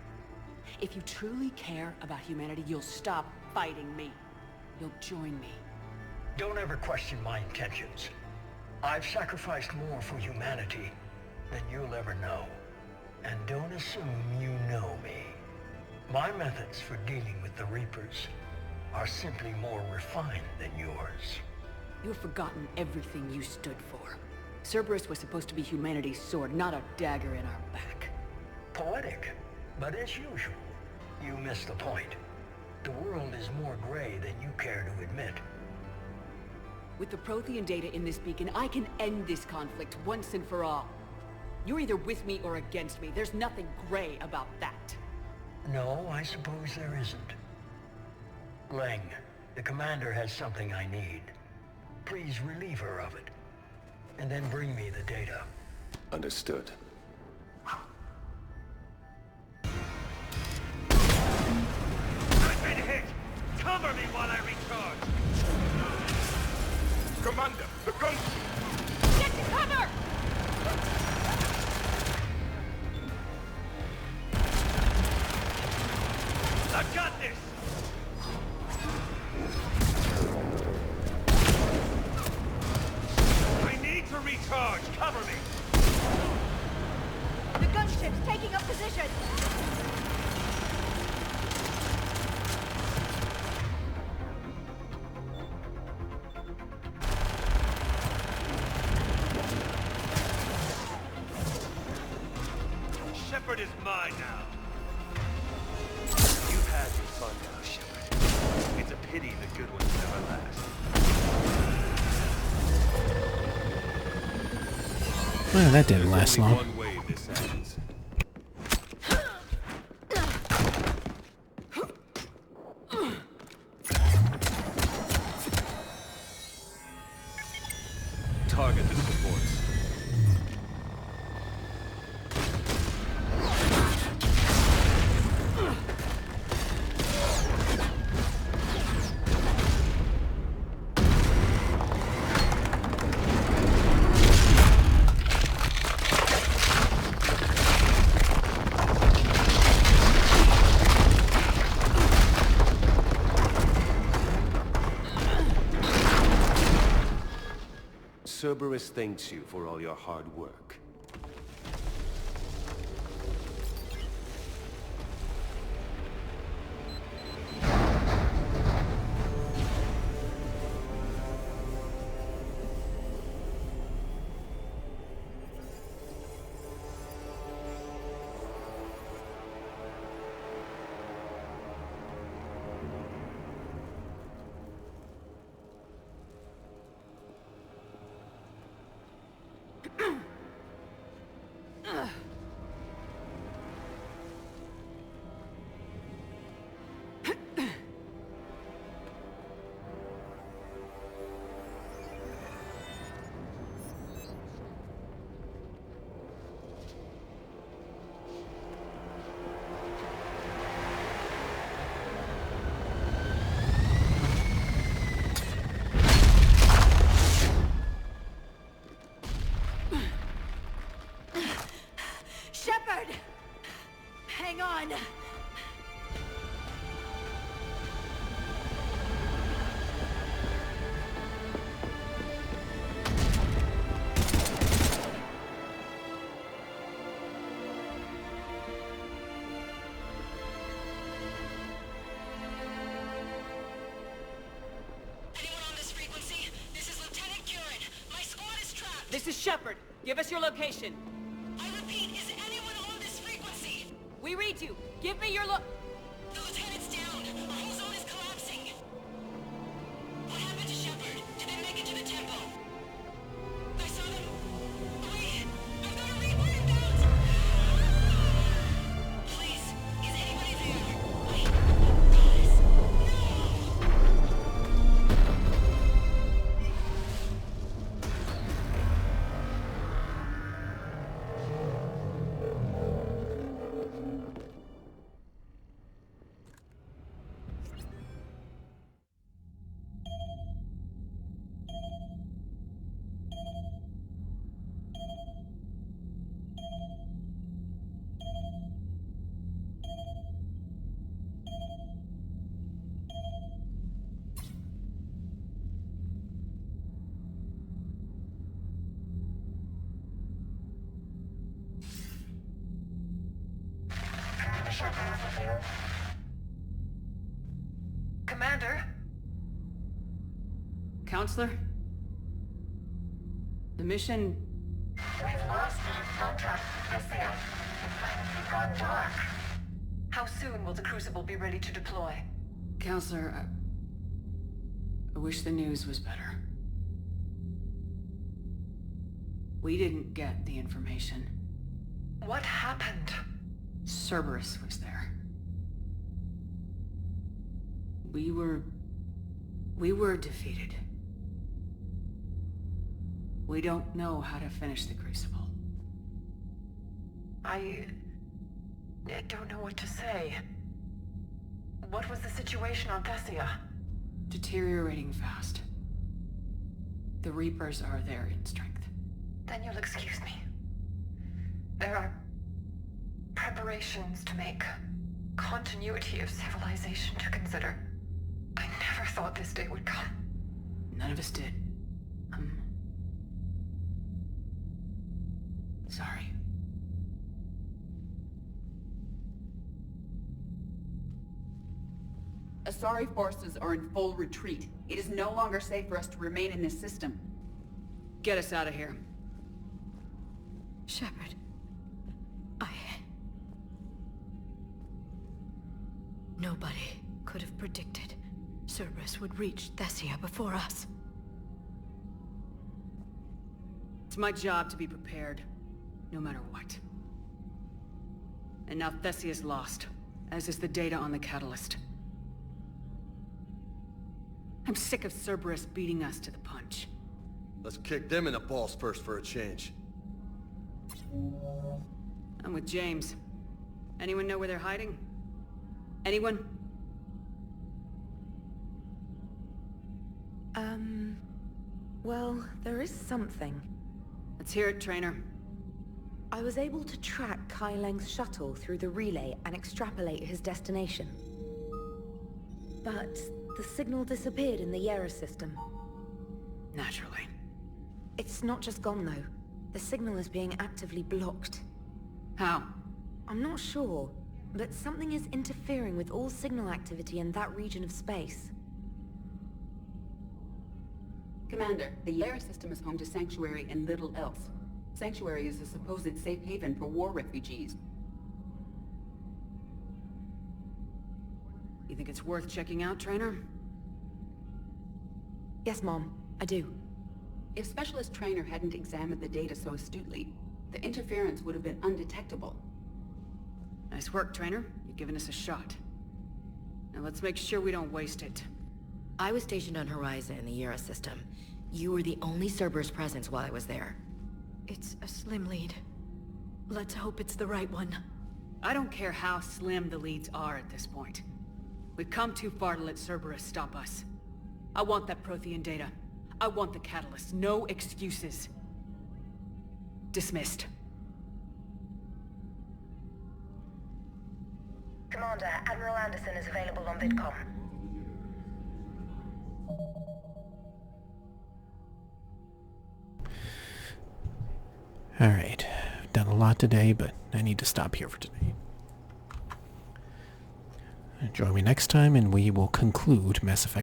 If you truly care about humanity, you'll stop fighting me. You'll join me. Don't ever question my intentions. I've sacrificed more for humanity than you'll ever know. And don't assume you know me. My methods for dealing with the Reapers are simply more refined than yours. You've forgotten everything you stood for. Cerberus was supposed to be humanity's sword, not a dagger in our back. Poetic, but as usual, you missed the point. The world is more gray than you care to admit. With the Prothean data in this beacon, I can end this conflict once and for all. You're either with me or against me. There's nothing gray about that. No, I suppose there isn't. Leng, the commander has something I need. Please relieve her of it. And then bring me the data. Understood. I've been hit! Cover me while I recharge! Commander, the gun! Get to cover! I've got this! I need to recharge! Cover me! The gunship's taking up position! Shepard is mine now. You've had your fun now, Shepard. It's a pity the good ones never last. Well, that didn't last long. One way this ends. Target the supports. Cerberus thanks you for all your hard work. Shepard! Hang on! Anyone on this frequency? This is Lieutenant Curran. My is Shepard. Give us your location. I repeat, is anyone on this frequency? We read you. Give me your The lieutenant's down. Our whole zone is collapsing. What happened to Shepard? Did they make it to the temple? I saw them. Wait, I've got a Reaper inbound. Please, is anybody there? Wait, guys, Commander? Counselor? The mission... We've lost contact with Thessia. The planet has gone dark. How soon will the Crucible be ready to deploy? Counselor, I wish the news was better. We didn't get the information. What happened? Cerberus was there. We were defeated. We don't know how to finish the Crucible. I don't know what to say. What was the situation on Thessia? Deteriorating fast. The Reapers are there in strength. Then you'll excuse me. There are preparations to make, continuity of civilization to consider. I never thought this day would come. None of us did. Sorry. Asari forces are in full retreat. It is no longer safe for us to remain in this system. Get us out of here. Shepard. Nobody could have predicted Cerberus would reach Thessia before us. It's my job to be prepared, no matter what. And now Thessia's lost, as is the data on the Catalyst. I'm sick of Cerberus beating us to the punch. Let's kick them in the balls first for a change. I'm with James. Anyone know where they're hiding? Anyone? Well, there is something. Let's hear it, Trainer. I was able to track Kai Leng's shuttle through the relay and extrapolate his destination. But the signal disappeared in the Yera system. Naturally. It's not just gone, though. The signal is being actively blocked. How? I'm not sure, but something is interfering with all signal activity in that region of space. Commander, the Yera system is home to Sanctuary and little else. Sanctuary is a supposed safe haven for war refugees. You think it's worth checking out, Trainer? Yes, Mom, I do. If Specialist Trainer hadn't examined the data so astutely, the interference would have been undetectable. Nice work, Trainer. You've given us a shot. Now let's make sure we don't waste it. I was stationed on Horizon in the Yera system. You were the only Cerberus presence while I was there. It's a slim lead. Let's hope it's the right one. I don't care how slim the leads are at this point. We've come too far to let Cerberus stop us. I want that Prothean data. I want the Catalyst. No excuses. Dismissed. Commander, Admiral Anderson is available on VidCom. Alright, I've done a lot today, but I need to stop here for today. Join me next time and we will conclude Mass Effect